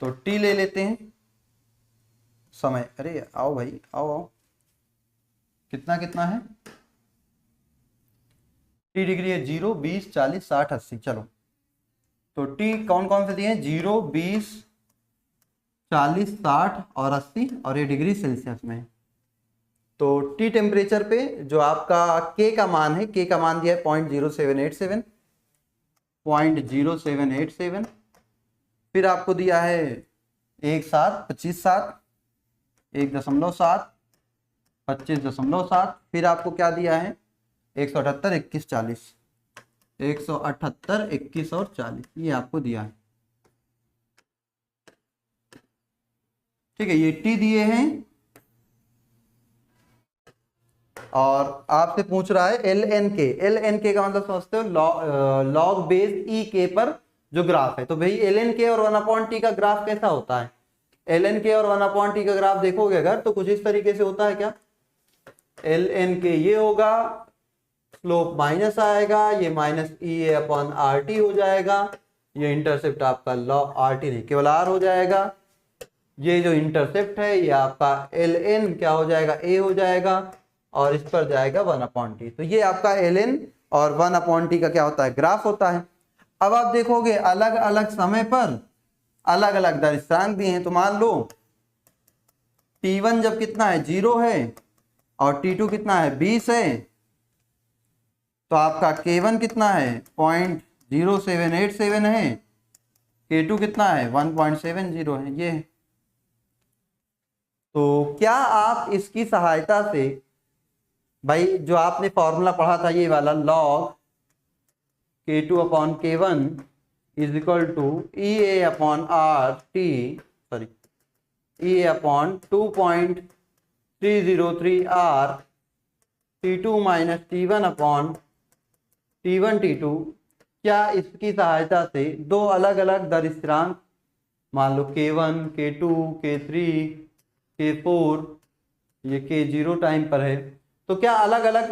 तो T ले लेते हैं समय, अरे आओ भाई आओ आओ, कितना कितना है, टी डिग्री है 0, 20, 40, 60, 80। चलो तो टी कौन कौन से दिए हैं, 0, 20, 40, 60 और 80, और ये डिग्री सेल्सियस में। तो टी टेम्परेचर पे जो आपका के का मान है, के का मान दिया है 0.0787, 0.0787। फिर आपको दिया है 1.7, 25.7, 1.7, 25.7। फिर आपको क्या दिया है 178, 21, 40, 178, 21 और 40, ये आपको दिया है। ठीक है, ये टी दिए हैं और आपसे पूछ रहा है एल एन के। एल एन के का मतलब समझते हो, लॉग बेस ई के पर जो ग्राफ है। तो भाई एल एन के और 1/t का ग्राफ कैसा होता है, एल एन के और 1/t का ग्राफ देखोगे अगर तो कुछ इस तरीके से होता है। क्या, एल एन के ये होगा, स्लोप माइनस आएगा, ये minus E A upon R T हो जाएगा, ये इंटरसेप्ट आपका लॉग आर टी नहीं केवल आर हो जाएगा, ये जो इंटरसेप्ट है ये आपका एल एन क्या हो जाएगा, ए हो जाएगा, और इस पर जाएगा 1/t। तो ये आपका एल एन और 1/t का क्या होता है, ग्राफ होता है। अब आप देखोगे अलग अलग समय पर अलग अलग दर स्थिरांक दिए हैं। तो मान लो T1 जब कितना है 0 है और T2 कितना है 20 है, तो आपका K1 कितना है 0.0787 है, K2 कितना है 1.70 है ये। तो क्या आप इसकी सहायता से भाई जो आपने फॉर्मूला पढ़ा था ये वाला, log K2 upon K1 is equal to E A upon R T, sorry E A upon 2.303 R T2 minus T1 upon T1 T2, क्या इसकी सहायता से दो अलग अलग दर स्थिरांक मान लो K1, K2, K3, K4, ये K0 टाइम पर है, तो क्या अलग अलग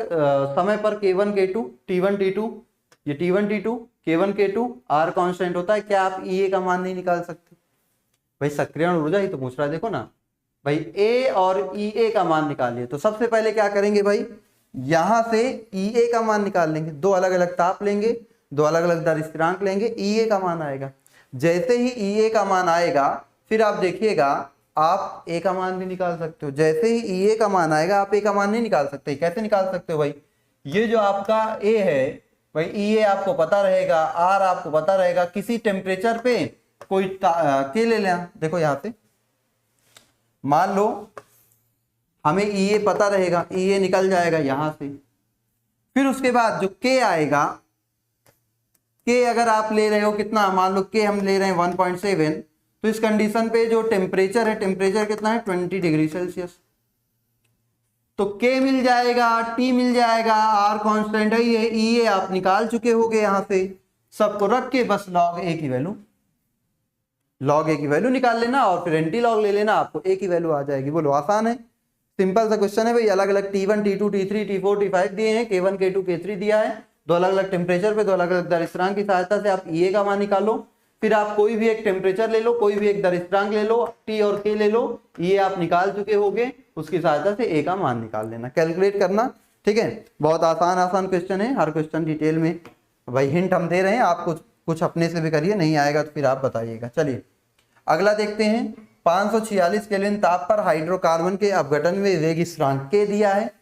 समय पर K1 K2, T1 T2, ये T1 T2, K1 K2 are constant होता है, क्या आप EA का मान नहीं निकाल सकते? भाई सक्रियण ऊर्जा ही तो पूछ रहा है, देखो ना भाई A और EA का मान निकालिए। तो सबसे पहले क्या करेंगे भाई, यहां से EA का मान निकाल लेंगे, दो अलग अलग ताप लेंगे, दो अलग अलग दर स्थिरांक लेंगे, EA का मान आएगा। जैसे ही EA का मान आएगा फिर आप देखिएगा आप A का मान भी निकाल सकते हो। जैसे ही EA का मान आएगा आप A का मान नहीं निकाल सकते। कैसे निकाल सकते हो भाई, ये जो आपका A है भाई, EA आपको पता रहेगा, R आपको पता रहेगा, किसी टेम्परेचर पे कोई के ले लेना। देखो यहां से मान लो हमें EA पता रहेगा, EA निकल जाएगा यहां से। फिर उसके बाद जो K आएगा, K अगर आप ले रहे हो कितना, मान लो K हम ले रहे हैं 1.7, तो इस कंडीशन पे जो टेम्परेचर है, टेम्परेचर कितना है 20 डिग्री सेल्सियस। तो K मिल जाएगा, T मिल जाएगा, R कांस्टेंट है, ये EA आप निकाल चुके होगे। यहां से सबको रख के बस लॉग A की वैल्यू निकाल लेना और फिर एंटी लॉग ले लेना, आपको A की वैल्यू आ जाएगी। बोलो आसान है, सिंपल सा क्वेश्चन है भाई। अलग अलग T1 T2 T3 T4 T5 दिए हैं, K1 K2 K3 दिया है, दो अलग अलग टेम्परेचर पे दो अलग अलग दर स्थिरांक की सहायता से आप EA का मान निकालो। फिर आप कोई भी एक टेम्परेचर ले लो, कोई भी एक दर स्थिरांक ले लो, T और K ले लो, ये आप निकाल चुके होगे, उसकी सहायता से A का मान निकाल लेना, कैलकुलेट करना। ठीक है, बहुत आसान क्वेश्चन है, हर क्वेश्चन डिटेल में भाई हिंट हम दे रहे हैं, आप कुछ अपने से भी करिए, नहीं आएगा तो फिर आप बताइएगा। चलिए अगला देखते हैं। 546 केल्विन ताप पर हाइड्रोकार्बन के अपघटन में वेग स्थिरांक K दिया है,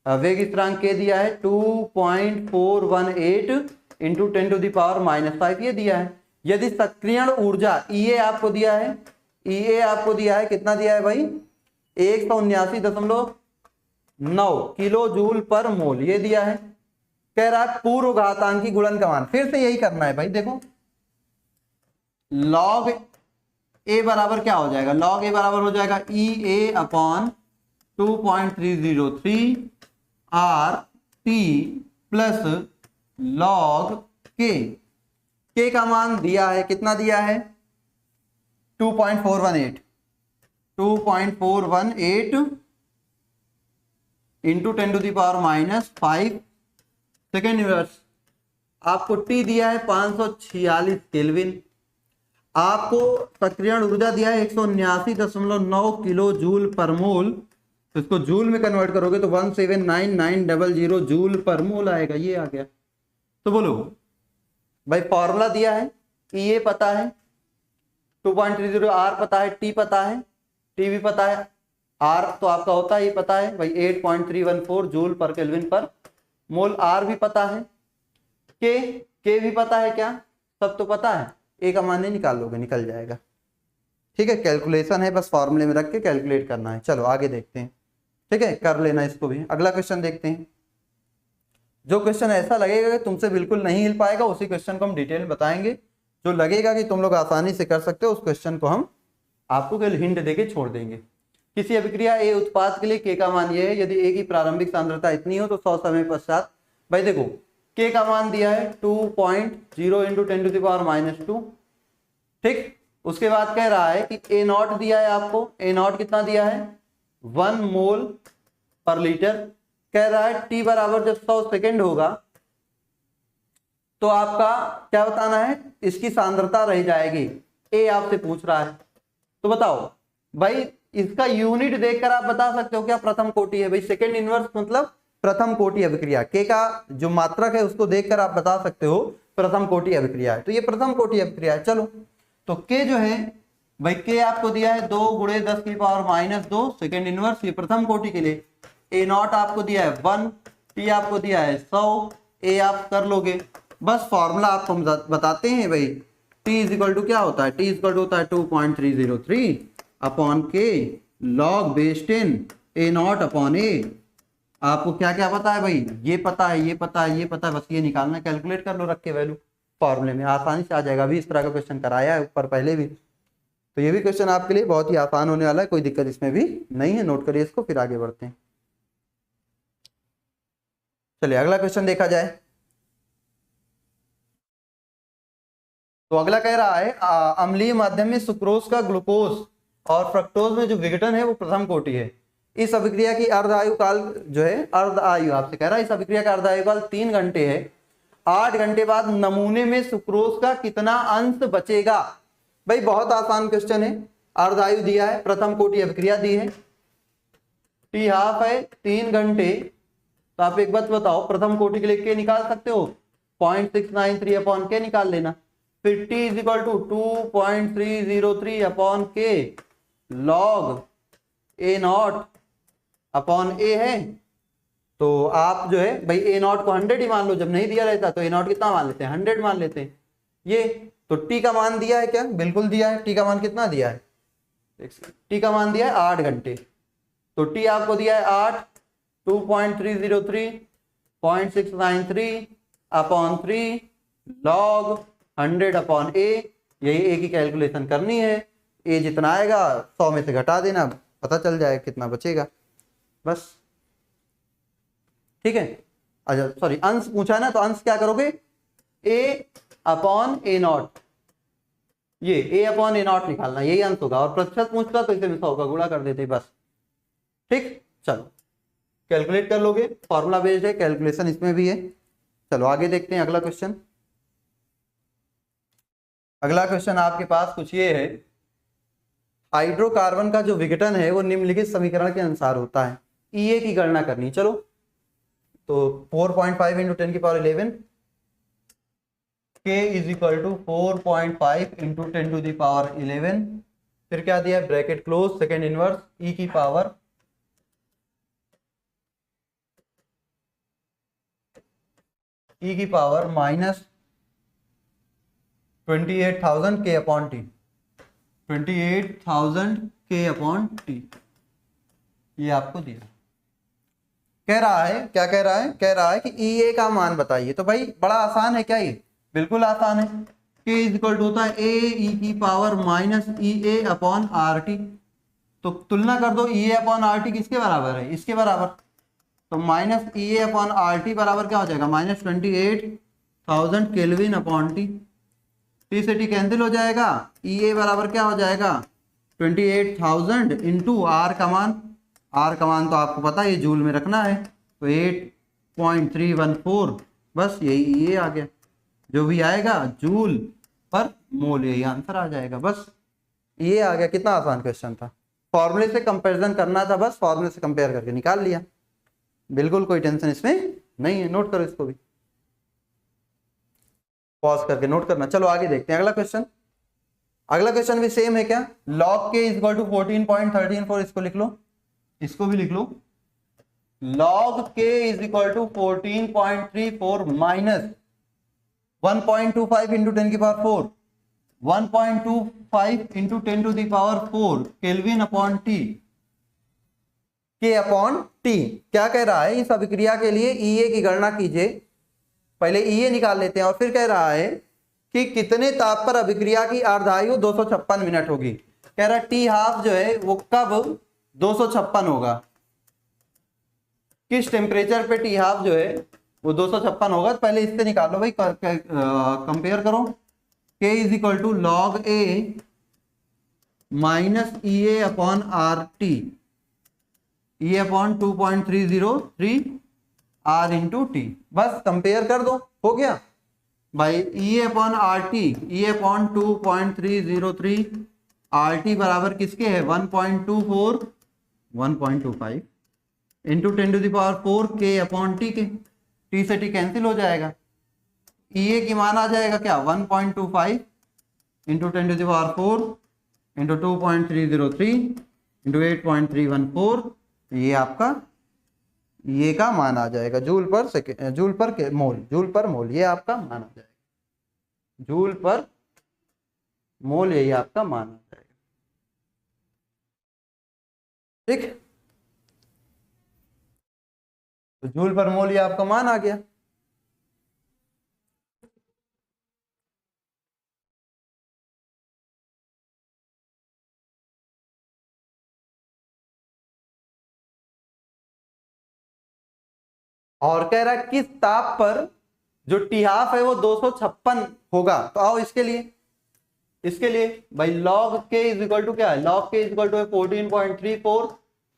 वेग स्थिरांक K दिया है 2.418 इंटू 10⁻⁻5 ये दिया है। यदि सक्रियण ऊर्जा EA आपको दिया है, EA आपको दिया है, कितना दिया है भाई 179.9 किलो जूल पर मोल ये दिया है। कह रहा है पूर्व घातांकी गुणन का मान, फिर से यही करना है भाई। देखो लॉग A बराबर क्या हो जाएगा, लॉग A बराबर हो जाएगा EA upon 2.303 RT plus log K। K का मान दिया है, कितना दिया है 2.418 इंटू 10⁻⁻5 सेकेंड इनवर्स। आपको T दिया है 546 केल्विन, आपको सक्रियण ऊर्जा दिया है 179.9 किलो जूल पर मोल, तो इसको जूल में कन्वर्ट करोगे तो 179,900 जूल पर मोल आएगा, ये आ गया। तो बोलो भाई फॉर्मूला दिया है, ये पता है 2.30, आर पता है, टी पता है, टी भी पता है, आर तो आपका होता है ये पता है भाई 8.314 जूल पर केल्विन पर मोल, आर भी पता है, के भी पता है, क्या सब तो पता है, ए का मान नहीं निकाल लोगे निकल जाएगा। ठीक है, कैलकुलेशन है, बस फॉर्मूले में रख के कैलकुलेट करना है। चलो आगे देखते हैं, ठीक है, कर लेना इसको भी। अगला क्वेश्चन देखते हैं। जो क्वेश्चन ऐसा लगेगा कि तुमसे बिल्कुल नहीं हिल पाएगा उसी क्वेश्चन को हम डिटेल में बताएंगे। जो लगेगा कि तुम लोग आसानी से कर सकते हो उस क्वेश्चन को हम आपको केवल हिंट देके छोड़ देंगे। किसी अभिक्रिया ए उत्पाद के लिए के का मान ये है, यदि ए की प्रारंभिक सांद्रता इतनी हो तो 100 समय पश्चात, भाई देखो के का मान दिया है 2.0 × 10⁻²। ठीक, उसके बाद कह रहा है कि ए नॉट दिया है आपको, ए नॉट कितना दिया है 1 मोल पर लीटर। कह रहा है टी बराबर जब 100 सेकेंड होगा तो आपका क्या बताना है, इसकी सांद्रता रह जाएगी। ए आपसे पूछ रहा है, तो बताओ भाई इसका यूनिट देखकर आप बता सकते हो क्या प्रथम कोटि है। भाई सेकेंड इनवर्स मतलब प्रथम कोटि अभिक्रिया, के का जो मात्रक है उसको देखकर आप बता सकते हो प्रथम कोटि अभिक्रिया है, तो ये प्रथम कोटि अभिक्रिया है। चलो तो के जो है भाई के आपको दिया है 2 × 10⁻², सेकेंड इनवर्स, ये प्रथम कोटि के लिए। ए नॉट आपको दिया है 1, टी आपको दिया है 100, ए आप कर लोगे। बस फॉर्मूला आपको हम बताते हैं भाई, टी इज इक्वल टू क्या होता है, टी इज इक्वल टू होता है 2.303 upon K log base 10 A naught upon A. आपको क्या क्या पता है भाई, ये पता है, ये पता है, ये पता है, बस ये निकालना, कैलकुलेट कर लो, रख के वैल्यू फॉर्मूले में आसानी से आ जाएगा। अभी इस तरह का क्वेश्चन कराया है ऊपर पहले भी, तो ये भी क्वेश्चन आपके लिए बहुत ही आसान होने वाला है, कोई दिक्कत इसमें भी नहीं है। नोट करिए इसको, फिर आगे बढ़ते हैं। चलिए अगला क्वेश्चन देखा जाए। तो अगला कह रहा है अम्लीय माध्यम में सुक्रोज का ग्लूकोज और फ्रक्टोज में जो विघटन है वो प्रथम कोटि है। इस अभिक्रिया की अर्ध आयु काल जो है, अर्ध आयु आपसे कह रहा है, इस अभिक्रिया का अर्ध आयु काल 3 घंटे है। 8 घंटे बाद नमूने में सुक्रोज का कितना अंश बचेगा। भाई बहुत आसान क्वेश्चन है, अर्ध आयु दिया है, प्रथम कोटि अभिक्रिया दी है, टी हाफ है, 3 घंटे। तो आप एक बात बताओ, प्रथम कोटि के लिए के निकाल सकते हो, 0.693 अपॉन के निकाल लेना। फिर T is equal to 2.303 upon K log A naught upon A है। तो आप जो है भाई ए नॉट को 100 ही मान लो, जब नहीं दिया रहता तो ए नॉट कितना मान लेते हैं, 100 मान लेते हैं। ये तो टी का मान दिया है क्या, बिल्कुल दिया है। टी का मान कितना दिया है, टी का मान दिया है 8 घंटे। तो टी आपको दिया है 8, 2.303 0.693 अपॉन 3 लॉग 100 अपॉन ए। यही ए की कैलकुलेशन करनी है, ए जितना आएगा 100 में से घटा देना, पता चल जाएगा कितना बचेगा, बस। ठीक है, अच्छा सॉरी अंश पूछा ना, तो अंश क्या करोगे, ए अपॉन ए नॉट, ये ए अपॉन ए नॉट निकालना, यही अंश होगा। और प्रतिशत पूछता तो इसे 100 का गुणा कर देते बस। ठीक, चलो कैलकुलेट कर लोगे, फॉर्मूला बेस्ड है, कैलकुलेशन इसमें भी है। चलो आगे देखते हैं अगला क्वेश्चन। अगला क्वेश्चन आपके पास कुछ ये है, हाइड्रोकार्बन का जो विघटन है वो निम्नलिखित समीकरण के अनुसार होता है। ईए की गणना करनी। चलो तो 4.5 × 10⁻11 के इज इक्वल टू 4.5 × 10⁻11। फिर क्या दिया है, ब्रैकेट क्लोज, सेकेंड इनवर्स ई की पावर -28,000 के अपॉन टी, 28,000 के अपॉन टी, ये आपको दिया। कह रहा है, क्या कह रहा है, कह रहा है कि ई ए का मान बताइए। तो भाई बड़ा आसान है क्या, ये बिल्कुल आसान है। के इज इक्वल टू होता है ए ई की power minus E A upon R T. तो तुलना कर दो, ई ए अपॉन आर टी किसके बराबर है, इसके बराबर। तो minus E A upon R T बराबर क्या हो जाएगा, -28,000 केल्विन अपॉन टी। टी से टी कैंसिल हो जाएगा, ई ए बराबर क्या हो जाएगा 28,000 इंटू आर का मान। आर का मान तो आपको पता है, ये जूल में रखना है, तो 8.314, बस यही ये आ गया। जो भी आएगा जूल पर मोल, यही आंसर आ जाएगा, बस ये आ गया। कितना आसान क्वेश्चन था, फॉर्मूले से कंपैरिजन करना था, बस फॉर्मूले से कंपेयर करके निकाल लिया, बिल्कुल कोई टेंशन इसमें नहीं है। नोट करो इसको भी, पॉज करके नोट करना। चलो आगे देखते हैं अगला क्वेश्चन। अगला क्वेश्चन भी सेम है क्या, log k is equal to 14.134, इसको लिख लो, इसको भी लिख लो। log k is equal to 14.34 minus 1.25 into 10 की power 4, 1.25 into 10 to the power 4 kelvin upon T, K upon T. क्या कह रहा है, इस अभिक्रिया के लिए EA की गणना कीजिए। पहले EA निकाल लेते हैं और फिर कह रहा है कि कितने ताप पर अभिक्रिया की अर्धायु 256 मिनट होगी। कह रहा टी हाफ जो है वो कब 256 होगा, किस टेम्परेचर पे टी हाफ जो है वो 256 होगा। तो पहले इससे निकालो भाई, कंपेयर करो। K is equal to log A minus EA upon RT, EA upon 2.303 R into T, बस कंपेयर कर दो, हो गया भाई। EA upon RT, EA upon 2.303 RT बराबर किसके है 1.24 1.25 into 10 to the power 4 K upon T के, टी से टी कैंसिल हो जाएगा। EA की मान आ जाएगा क्या 1.25 into 10 to the power 4 into 2.303 into 8.314, ये आपका ये का मान आ जाएगा जूल पर सेकेंड, जूल पर मोल, जूल पर मोल, ये आपका मान आ जाएगा जूल पर मोल, यही आपका मान आ जाएगा। ठीक, तो जूल पर मोल ये आपका मान आ गया। और कह रहा है किस ताप पर जो टी हाफ है वो 256 होगा। तो आओ इसके लिए भाई log k is equal to क्या है, log k is equal to 14.34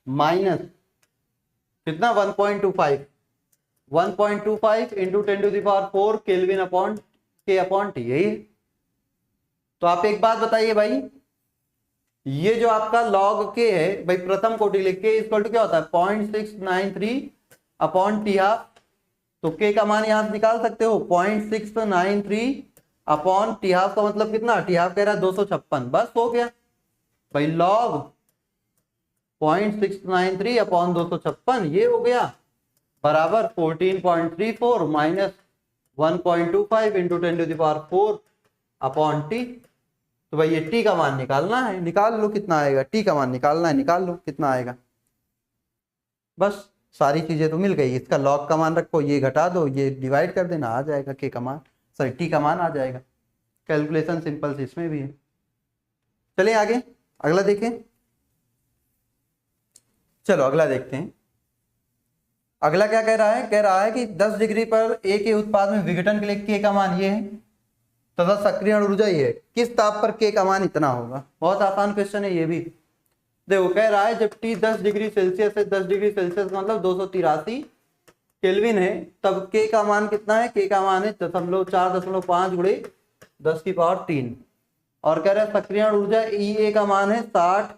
minus कितना 1.25 into 10 to the power 4 kelvin upon k upon T, यही। तो आप एक बात बताइए भाई, ये जो आपका log k है भाई प्रथम कोटि के लिए k इक्वल टू क्या होता है 0.693 अपॉन टी हाफ, तो k का मान यहां से निकाल सकते हो 0.693 अपॉन टी हाफ का मतलब कितना, टी हाफ कह रहा है 256, बस हो गया भाई। log 0.693 अपॉन 256 ये हो गया बराबर 14.34 minus 1.25 into 10 to the power 4 upon T. तो भाई ये टी का मान निकालना है, निकाल लो कितना आएगा, टी का मान निकालना है, निकाल लो कितना आएगा। बस सारी चीजें तो मिल गई, इसका लॉग का मान रखो, ये घटा दो, ये डिवाइड कर देना, आ जाएगा के का मान, सॉरी टी का मान आ जाएगा। कैलकुलेशन सिंपल से इसमें भी है। चलिए आगे अगला देखें। चलो अगला देखते हैं। अगला क्या कह रहा है, कह रहा है कि 10 डिग्री पर ए के उत्पाद में विघटन के लिए के का मान ये है तथा सक्रियण ऊर्जा ये है, किस ताप पर के का मान इतना होगा। बहुत आसान क्वेश्चन है ये भी। देखो कह रहा है जब T 10 डिग्री सेल्सियस है, 10 डिग्री सेल्सियस मतलब 283 केल्विन है, तब K का मान कितना है, K का मान है 4.5 गुणे 10 की पावर 3। और कह रहा है सक्रियण ऊर्जा EA का मान है 60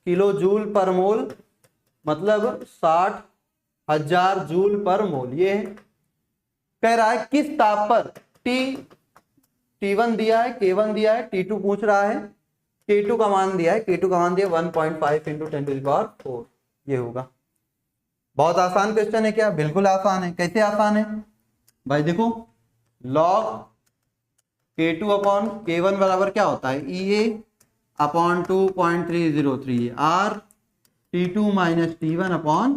किलो जूल पर मोल, मतलब 60,000 जूल पर मोल, ये है। कह रहा है किस ताप पर T1 दिया है, K1 दिया है, T2 पूछ रहा है, K2 का मान दिया है, K2 का मान दिया 1.5 इंटू 10 टू द पावर 4, ये होगा। बहुत आसान क्वेश्चन है क्या, बिल्कुल आसान है। कैसे आसान है भाई, देखो log K2 अपॉन K1 बराबर क्या होता है EA upon 2.303 R T2 minus T1 upon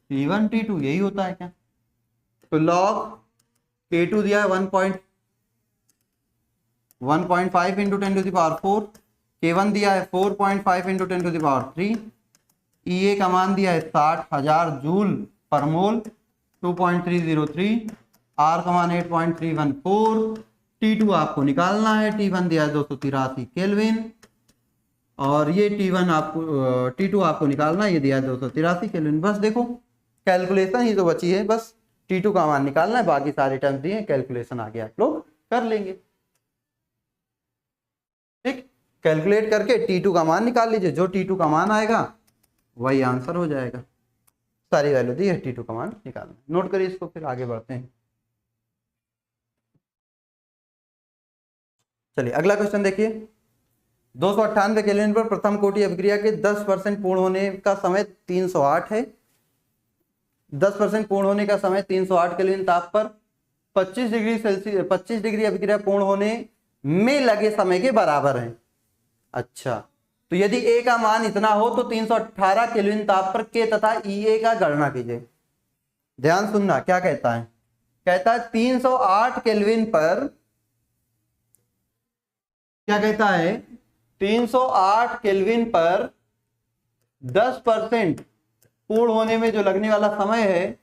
T1 T2, यही होता है क्या। तो log K2 दिया है 1.5 into 10 to the power 4, K1 दिया है 4.5 into 10 to the power 3, EA का मान दिया है 60,000 जूल पर मोल 2.303, R का मान 8.314, T2 आपको निकालना है, T1 दिया है 283 केल्विन, और ये T1 आपको T2 आपको निकालना है, ये दिया है 283 केल्विन। बस देखो कैलकुलेशन ही तो बची है, बस T2 का मान निकालना है, बाकी सारे टर्म दिए, कैलकुलेशन आगे आप लोग कर लेंगे। ठीक, कैलकुलेट करके T2 का मान निकाल लीजिए, जो T2 का मान आएगा वही आंसर हो जाएगा। सारी वैल्यू दी है, T2 का मान निकालना, नोट करिए इसको, फिर आगे बढ़ते हैं। चलिए अगला क्वेश्चन देखिए। 298 केल्विन पर प्रथम कोटि अभिक्रिया के 10% पूर्ण होने का समय 308 है। 10% पूर्ण होने का समय 308 केल्विन ताप पर 25 डिग्री सेल्सियस 25 डिग्री अभिक्रिया पूर्ण होने में लगे समय के बराबर है। अच्छा, तो यदि ए का मान इतना हो तो 318 केल्विन ताप पर के तथा ई का गणना कीजिए। ध्यान सुनना, क्या कहता है, कहता है 308 केल्विन पर, क्या कहता है, 308 केल्विन पर 10% पूर्ण होने में जो लगने वाला समय है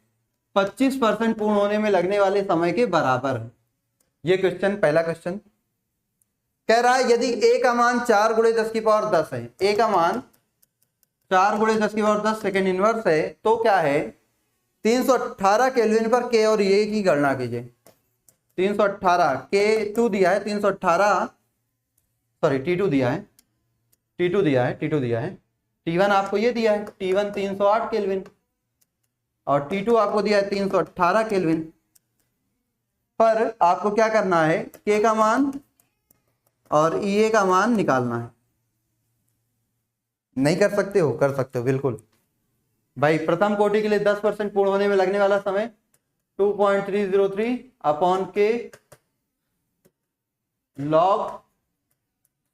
25% पूर्ण होने में लगने वाले समय के बराबर है। ये क्वेश्चन, पहला क्वेश्चन कह रहा है यदि ए का मान 4 × 10⁻10 है, ए का मान 4 × 10⁻10 सेकेंड इनवर्स है, तो क्या है 318 केल्विन पर के और ए की गणना कीजिए। 318 K2 दिया है, 318 सॉरी T2 दिया है, T2 दिया है, T2 दिया है, T1 आपको ये दिया है, T1 308 केल्विन और T2 आपको दिया है 318 केल्विन। पर आपको क्या करना है, K का मान और EA का मान निकालना है। नहीं कर सकते हो? कर सकते हो बिल्कुल भाई। प्रथम कोटि के लिए 10% पूर्ण होने में लगने वाला समय 2.303 अपॉन के लॉग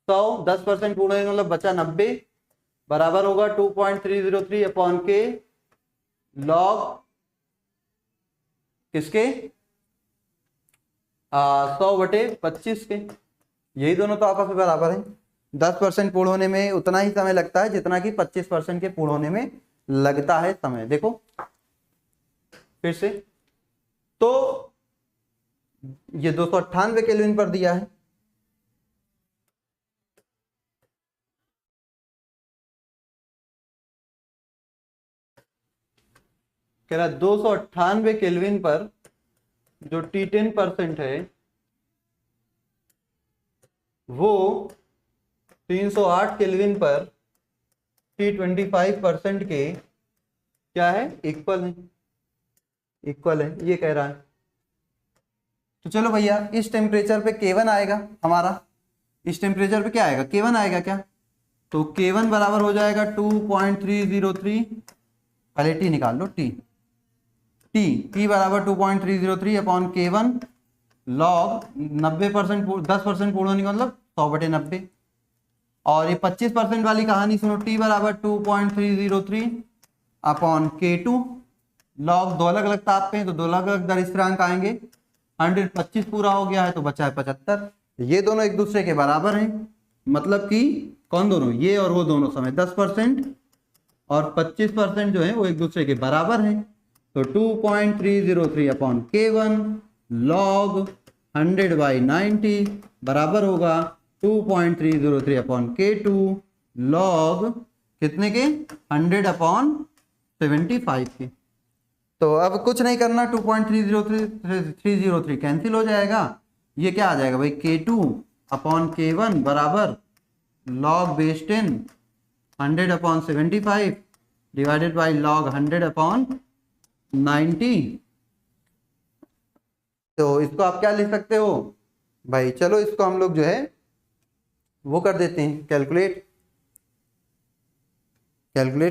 100, 10% पूर्ण होने मतलब बचा 90, बराबर होगा 2.303 अपॉन के लॉग किसके 100/25 के। यही दोनों तो आपस में बराबर है। 10% पूर्ण होने में उतना ही समय लगता है जितना कि 25% के पूर्ण होने में लगता है समय। देखो फिर से, तो ये 298 केल्विन पर दिया है, कह रहा 298 केल्विन पर जो T10% है वो 308 केल्विन पर T25% के क्या है, इक्वल है, इक्वल है, ये कह रहा है। तो चलो भैया, इस टेम्परेचर पे K1 आएगा हमारा, इस टेम्परेचर पे क्या आएगा, K1 आएगा क्या, तो K1 बराबर हो जाएगा 2.303, पहले T निकाल लो, T बराबर 2.303 अपॉन K1 लॉग 90%, 10% पूर्ण होने का मतलब 100/90। और ये 25% वाली कहानी सुनो, T बराबर 2.303 अपॉन K2 लॉग, दो अलग अलग ताप पे हैं तो दो अलग अलग दर स्थिरांक आएंगे। 125 पूरा हो गया है तो बचा है 75। ये दोनों एक दूसरे के बराबर हैं, मतलब कि कौन दोनों, ये और वो दोनों समय 10% और 25% जो है वो एक दूसरे के बराबर हैं। तो 2.303 अपॉन K1 लॉग 100/90 बराबर होगा 2.303 अपॉन K2 लॉग कितने के, 100/75 के। तो अब कुछ नहीं करना, 2.303 कैंसिल हो जाएगा, ये क्या आ जाएगा भाई, K2 अपॉन K1 बराबर log base 10 100/75 divided by log 100/90। तो इसको आप क्या लिख सकते हो भाई, चलो इसको हम लोग जो है वो कर देते हैं, कैलकुलेट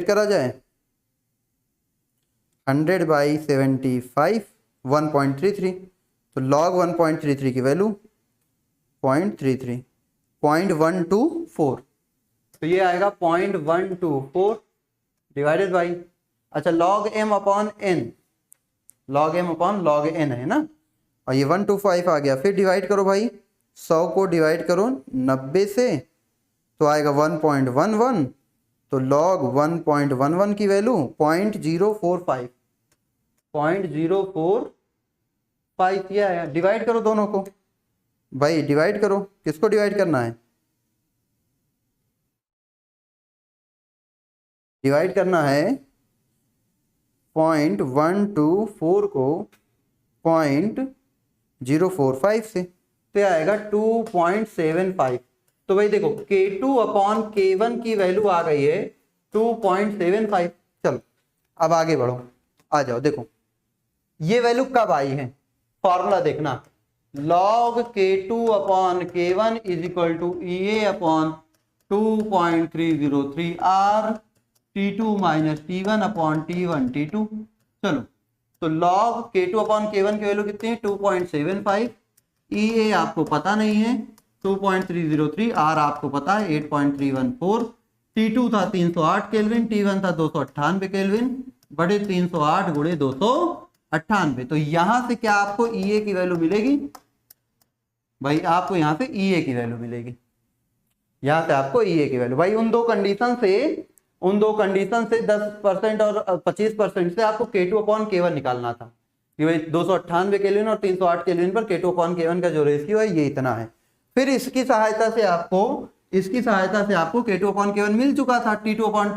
करा जाए। 100/75 1.33, तो लॉग 1.33 की वैल्यू 0.124, तो ये आएगा 0.124 डिवाइडेड बाई, अच्छा log m upon n, log m upon log n है ना, और ये 125 आ गया। फिर डिवाइड करो भाई, 100 को डिवाइड करो 90 से तो आएगा 1.11, तो लॉग 1.11 की वैल्यू 0.045, 0.045 ये आया। डिवाइड करो दोनों को भाई, डिवाइड करो, किसको डिवाइड करना है, डिवाइड करना है 0.124 को 0.045 से, तो आएगा 2.75, तो भाई देखो K2 अपॉन K1 की वैल्यू आ गई है 2.75। चलो अब आगे बढ़ो, आ जाओ, देखो ये वैल्यू कब आई है, फॉर्मूला देखना, log K2 upon K1 is equal to EA upon 2.303 R T2 minus T1 upon T1 T2। चलो तो log K2 अपॉन K1 की वैल्यू कितनी है 2.75, EA आपको पता नहीं है 2.303, R आपको पता है 8.314, T2 था 308 केल्विन, T1 था 298 केल्विन बटे 308 गुणे 298। तो यहां से क्या आपको EA की वैल्यू मिलेगी भाई, आपको यहां से EA की वैल्यू मिलेगी, यहां से आपको EA की वैल्यू भाई उन दो कंडीशन से 10% और 25% से आपको K2 अपॉन K1 निकालना था कि भाई 298 केल्विन और 308 केल्विन पर K2 अपॉन K1 का जो रेशियो है ये इतना है। फिर इसकी सहायता से आपको K2 अपॉन K1 मिल चुका था, T2 अपॉन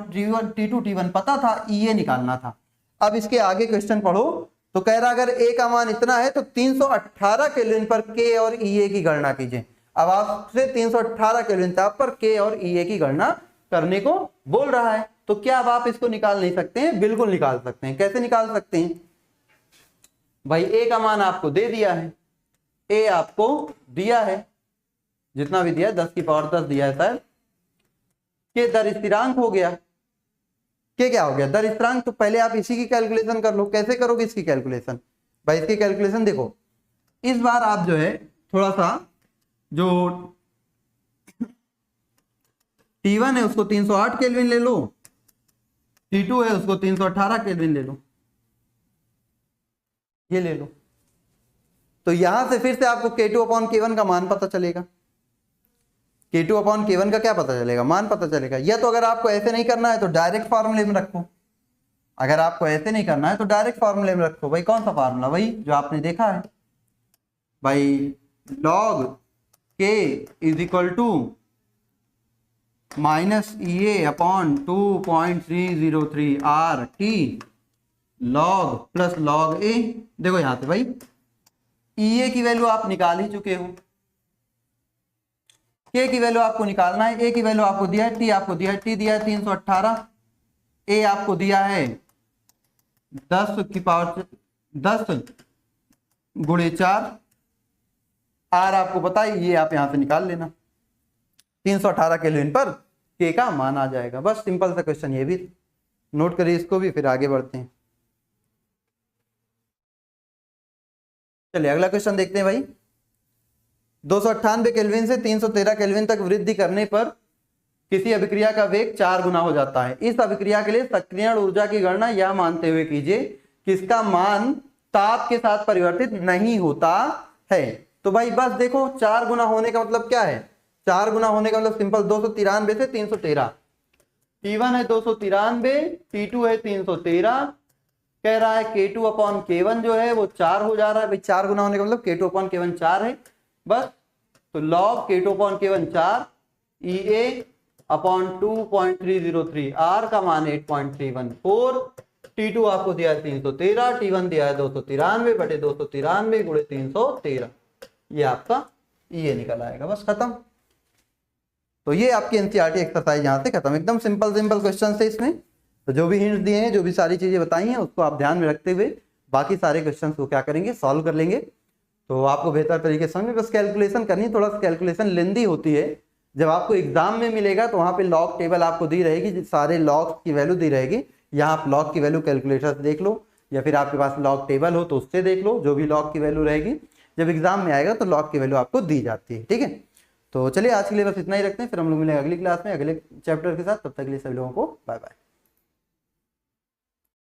T2 T1 पता था, EA निकालना था। अब इसके आगे क्वेश्चन पढ़ो तो कह रहा अगर A का मान इतना है तो 318 केल्विन पर K और EA की गणना कीजिए। अब आपसे 318 केल्विन ताप पर K और EA की गणना करने को बोल रहा है, तो क्या अब आप इसको निकाल नहीं सकते हैं? बिल्कुल निकाल सकते हैं। कैसे निकाल सकते हैं भाई, A का मान आपको दे दिया है, A आपको दिया है जितना भी दिया 10 की पावर 10 दिया है शायद, के दर स्थिरांक हो गया, के क्या हो गया दर स्थिरांक। तो पहले आप इसी की कैलकुलेशन कर लो। कैसे करोगे इसकी कैलकुलेशन भाई, इसकी कैलकुलेशन देखो, इस बार आप जो है थोड़ा सा जो T1 है उसको 308 केल्विन ले लो, T2 है उसको 318 केल्विन ले लो, ये ले लो। तो यहां से फिर से आपको K2 अपॉन K1 का मान पता चलेगा, K2 अपॉन K1 का क्या पता चलेगा, मान पता चलेगा। या तो अगर आपको ऐसे नहीं करना है तो डायरेक्ट फॉर्मूले में रखो, अगर आपको ऐसे नहीं करना है तो डायरेक्ट फॉर्मूले में रखो। भाई कौन सा फार्मूला, वही जो आपने देखा है भाई, log K is equal to minus EA upon 2.303 R T log plus log A। देखो यहां से भाई EA की वैल्यू आप निकाल ही चुके हो, K की वैल्यू आपको निकालना है, A की वैल्यू आपको दिया है, T आपको दिया है, T दिया है 318, A आपको दिया है 10 की पावर 10 गुणे 4, R आपको पता है, ये आप यहां से निकाल लेना, 318 केल्विन पर K का मान आ जाएगा। बस सिंपल सा क्वेश्चन ये भी नोट करिए इसको भी, फिर आगे बढ़ते हैं। चलिए अगला क्वेश्चन देखते हैं भाई। 298 केल्विन से 313 केल्विन तक वृद्धि करने पर किसी अभिक्रिया का वेग 4 गुना हो जाता है। इस अभिक्रिया के लिए सक्रियण ऊर्जा की गणना यह मानते हुए कीजिए कि इसका मान ताप के साथ परिवर्तित नहीं होता है। तो भाई बस देखो 4 गुना होने का मतलब क्या है, 4 गुना होने का मतलब सिंपल 293 से 313, T1 है 293, T2 है 313, कह रहा है K2 अपॉन K1 जो है वो 4 हो जा रहा है। भाई 4 गुना होने का मतलब K2 अपॉन K1 4 है बस। तो log K2 upon K1 4, EA upon 2.303, R का मान 8.314, T2 आपको दिया है 313, T1 दिया है 293 बटे 293 गुणे 313, ये आपका EA निकल आएगा। बस खत्म। तो ये आपकी एनसीईआरटी एक्सरसाइज यहाँ से खत्म। एकदम सिंपल क्वेश्चन है इसमें। तो जो भी हिंट्स दिए हैं, जो भी सारी चीजें बताई हैं, उसको आप ध्यान में रखते हुए बाकी सारे क्वेश्चन को क्या करेंगे, सॉल्व कर लेंगे। तो आपको बेहतर तरीके से समझ, बस कैलकुलेशन करनी, थोड़ा सा कैलकुलेशन लेंदी होती है। जब आपको एग्जाम में मिलेगा तो वहाँ पे लॉग टेबल आपको दी रहेगी, सारे लॉग की वैल्यू दी रहेगी। यहाँ आप लॉग की वैल्यू कैलकुलेटर से देख लो, या फिर आपके पास लॉग टेबल हो तो उससे देख लो, जो भी लॉग की वैल्यू रहेगी। जब एग्जाम में आएगा तो लॉग की वैल्यू आपको दी जाती है। ठीक है, तो चलिए आज के लिए बस इतना ही रखते हैं, फिर हम लोग मिलेंगे अगली क्लास में अगले चैप्टर के साथ। तब तक के लिए सभी लोगों को बाय बाय।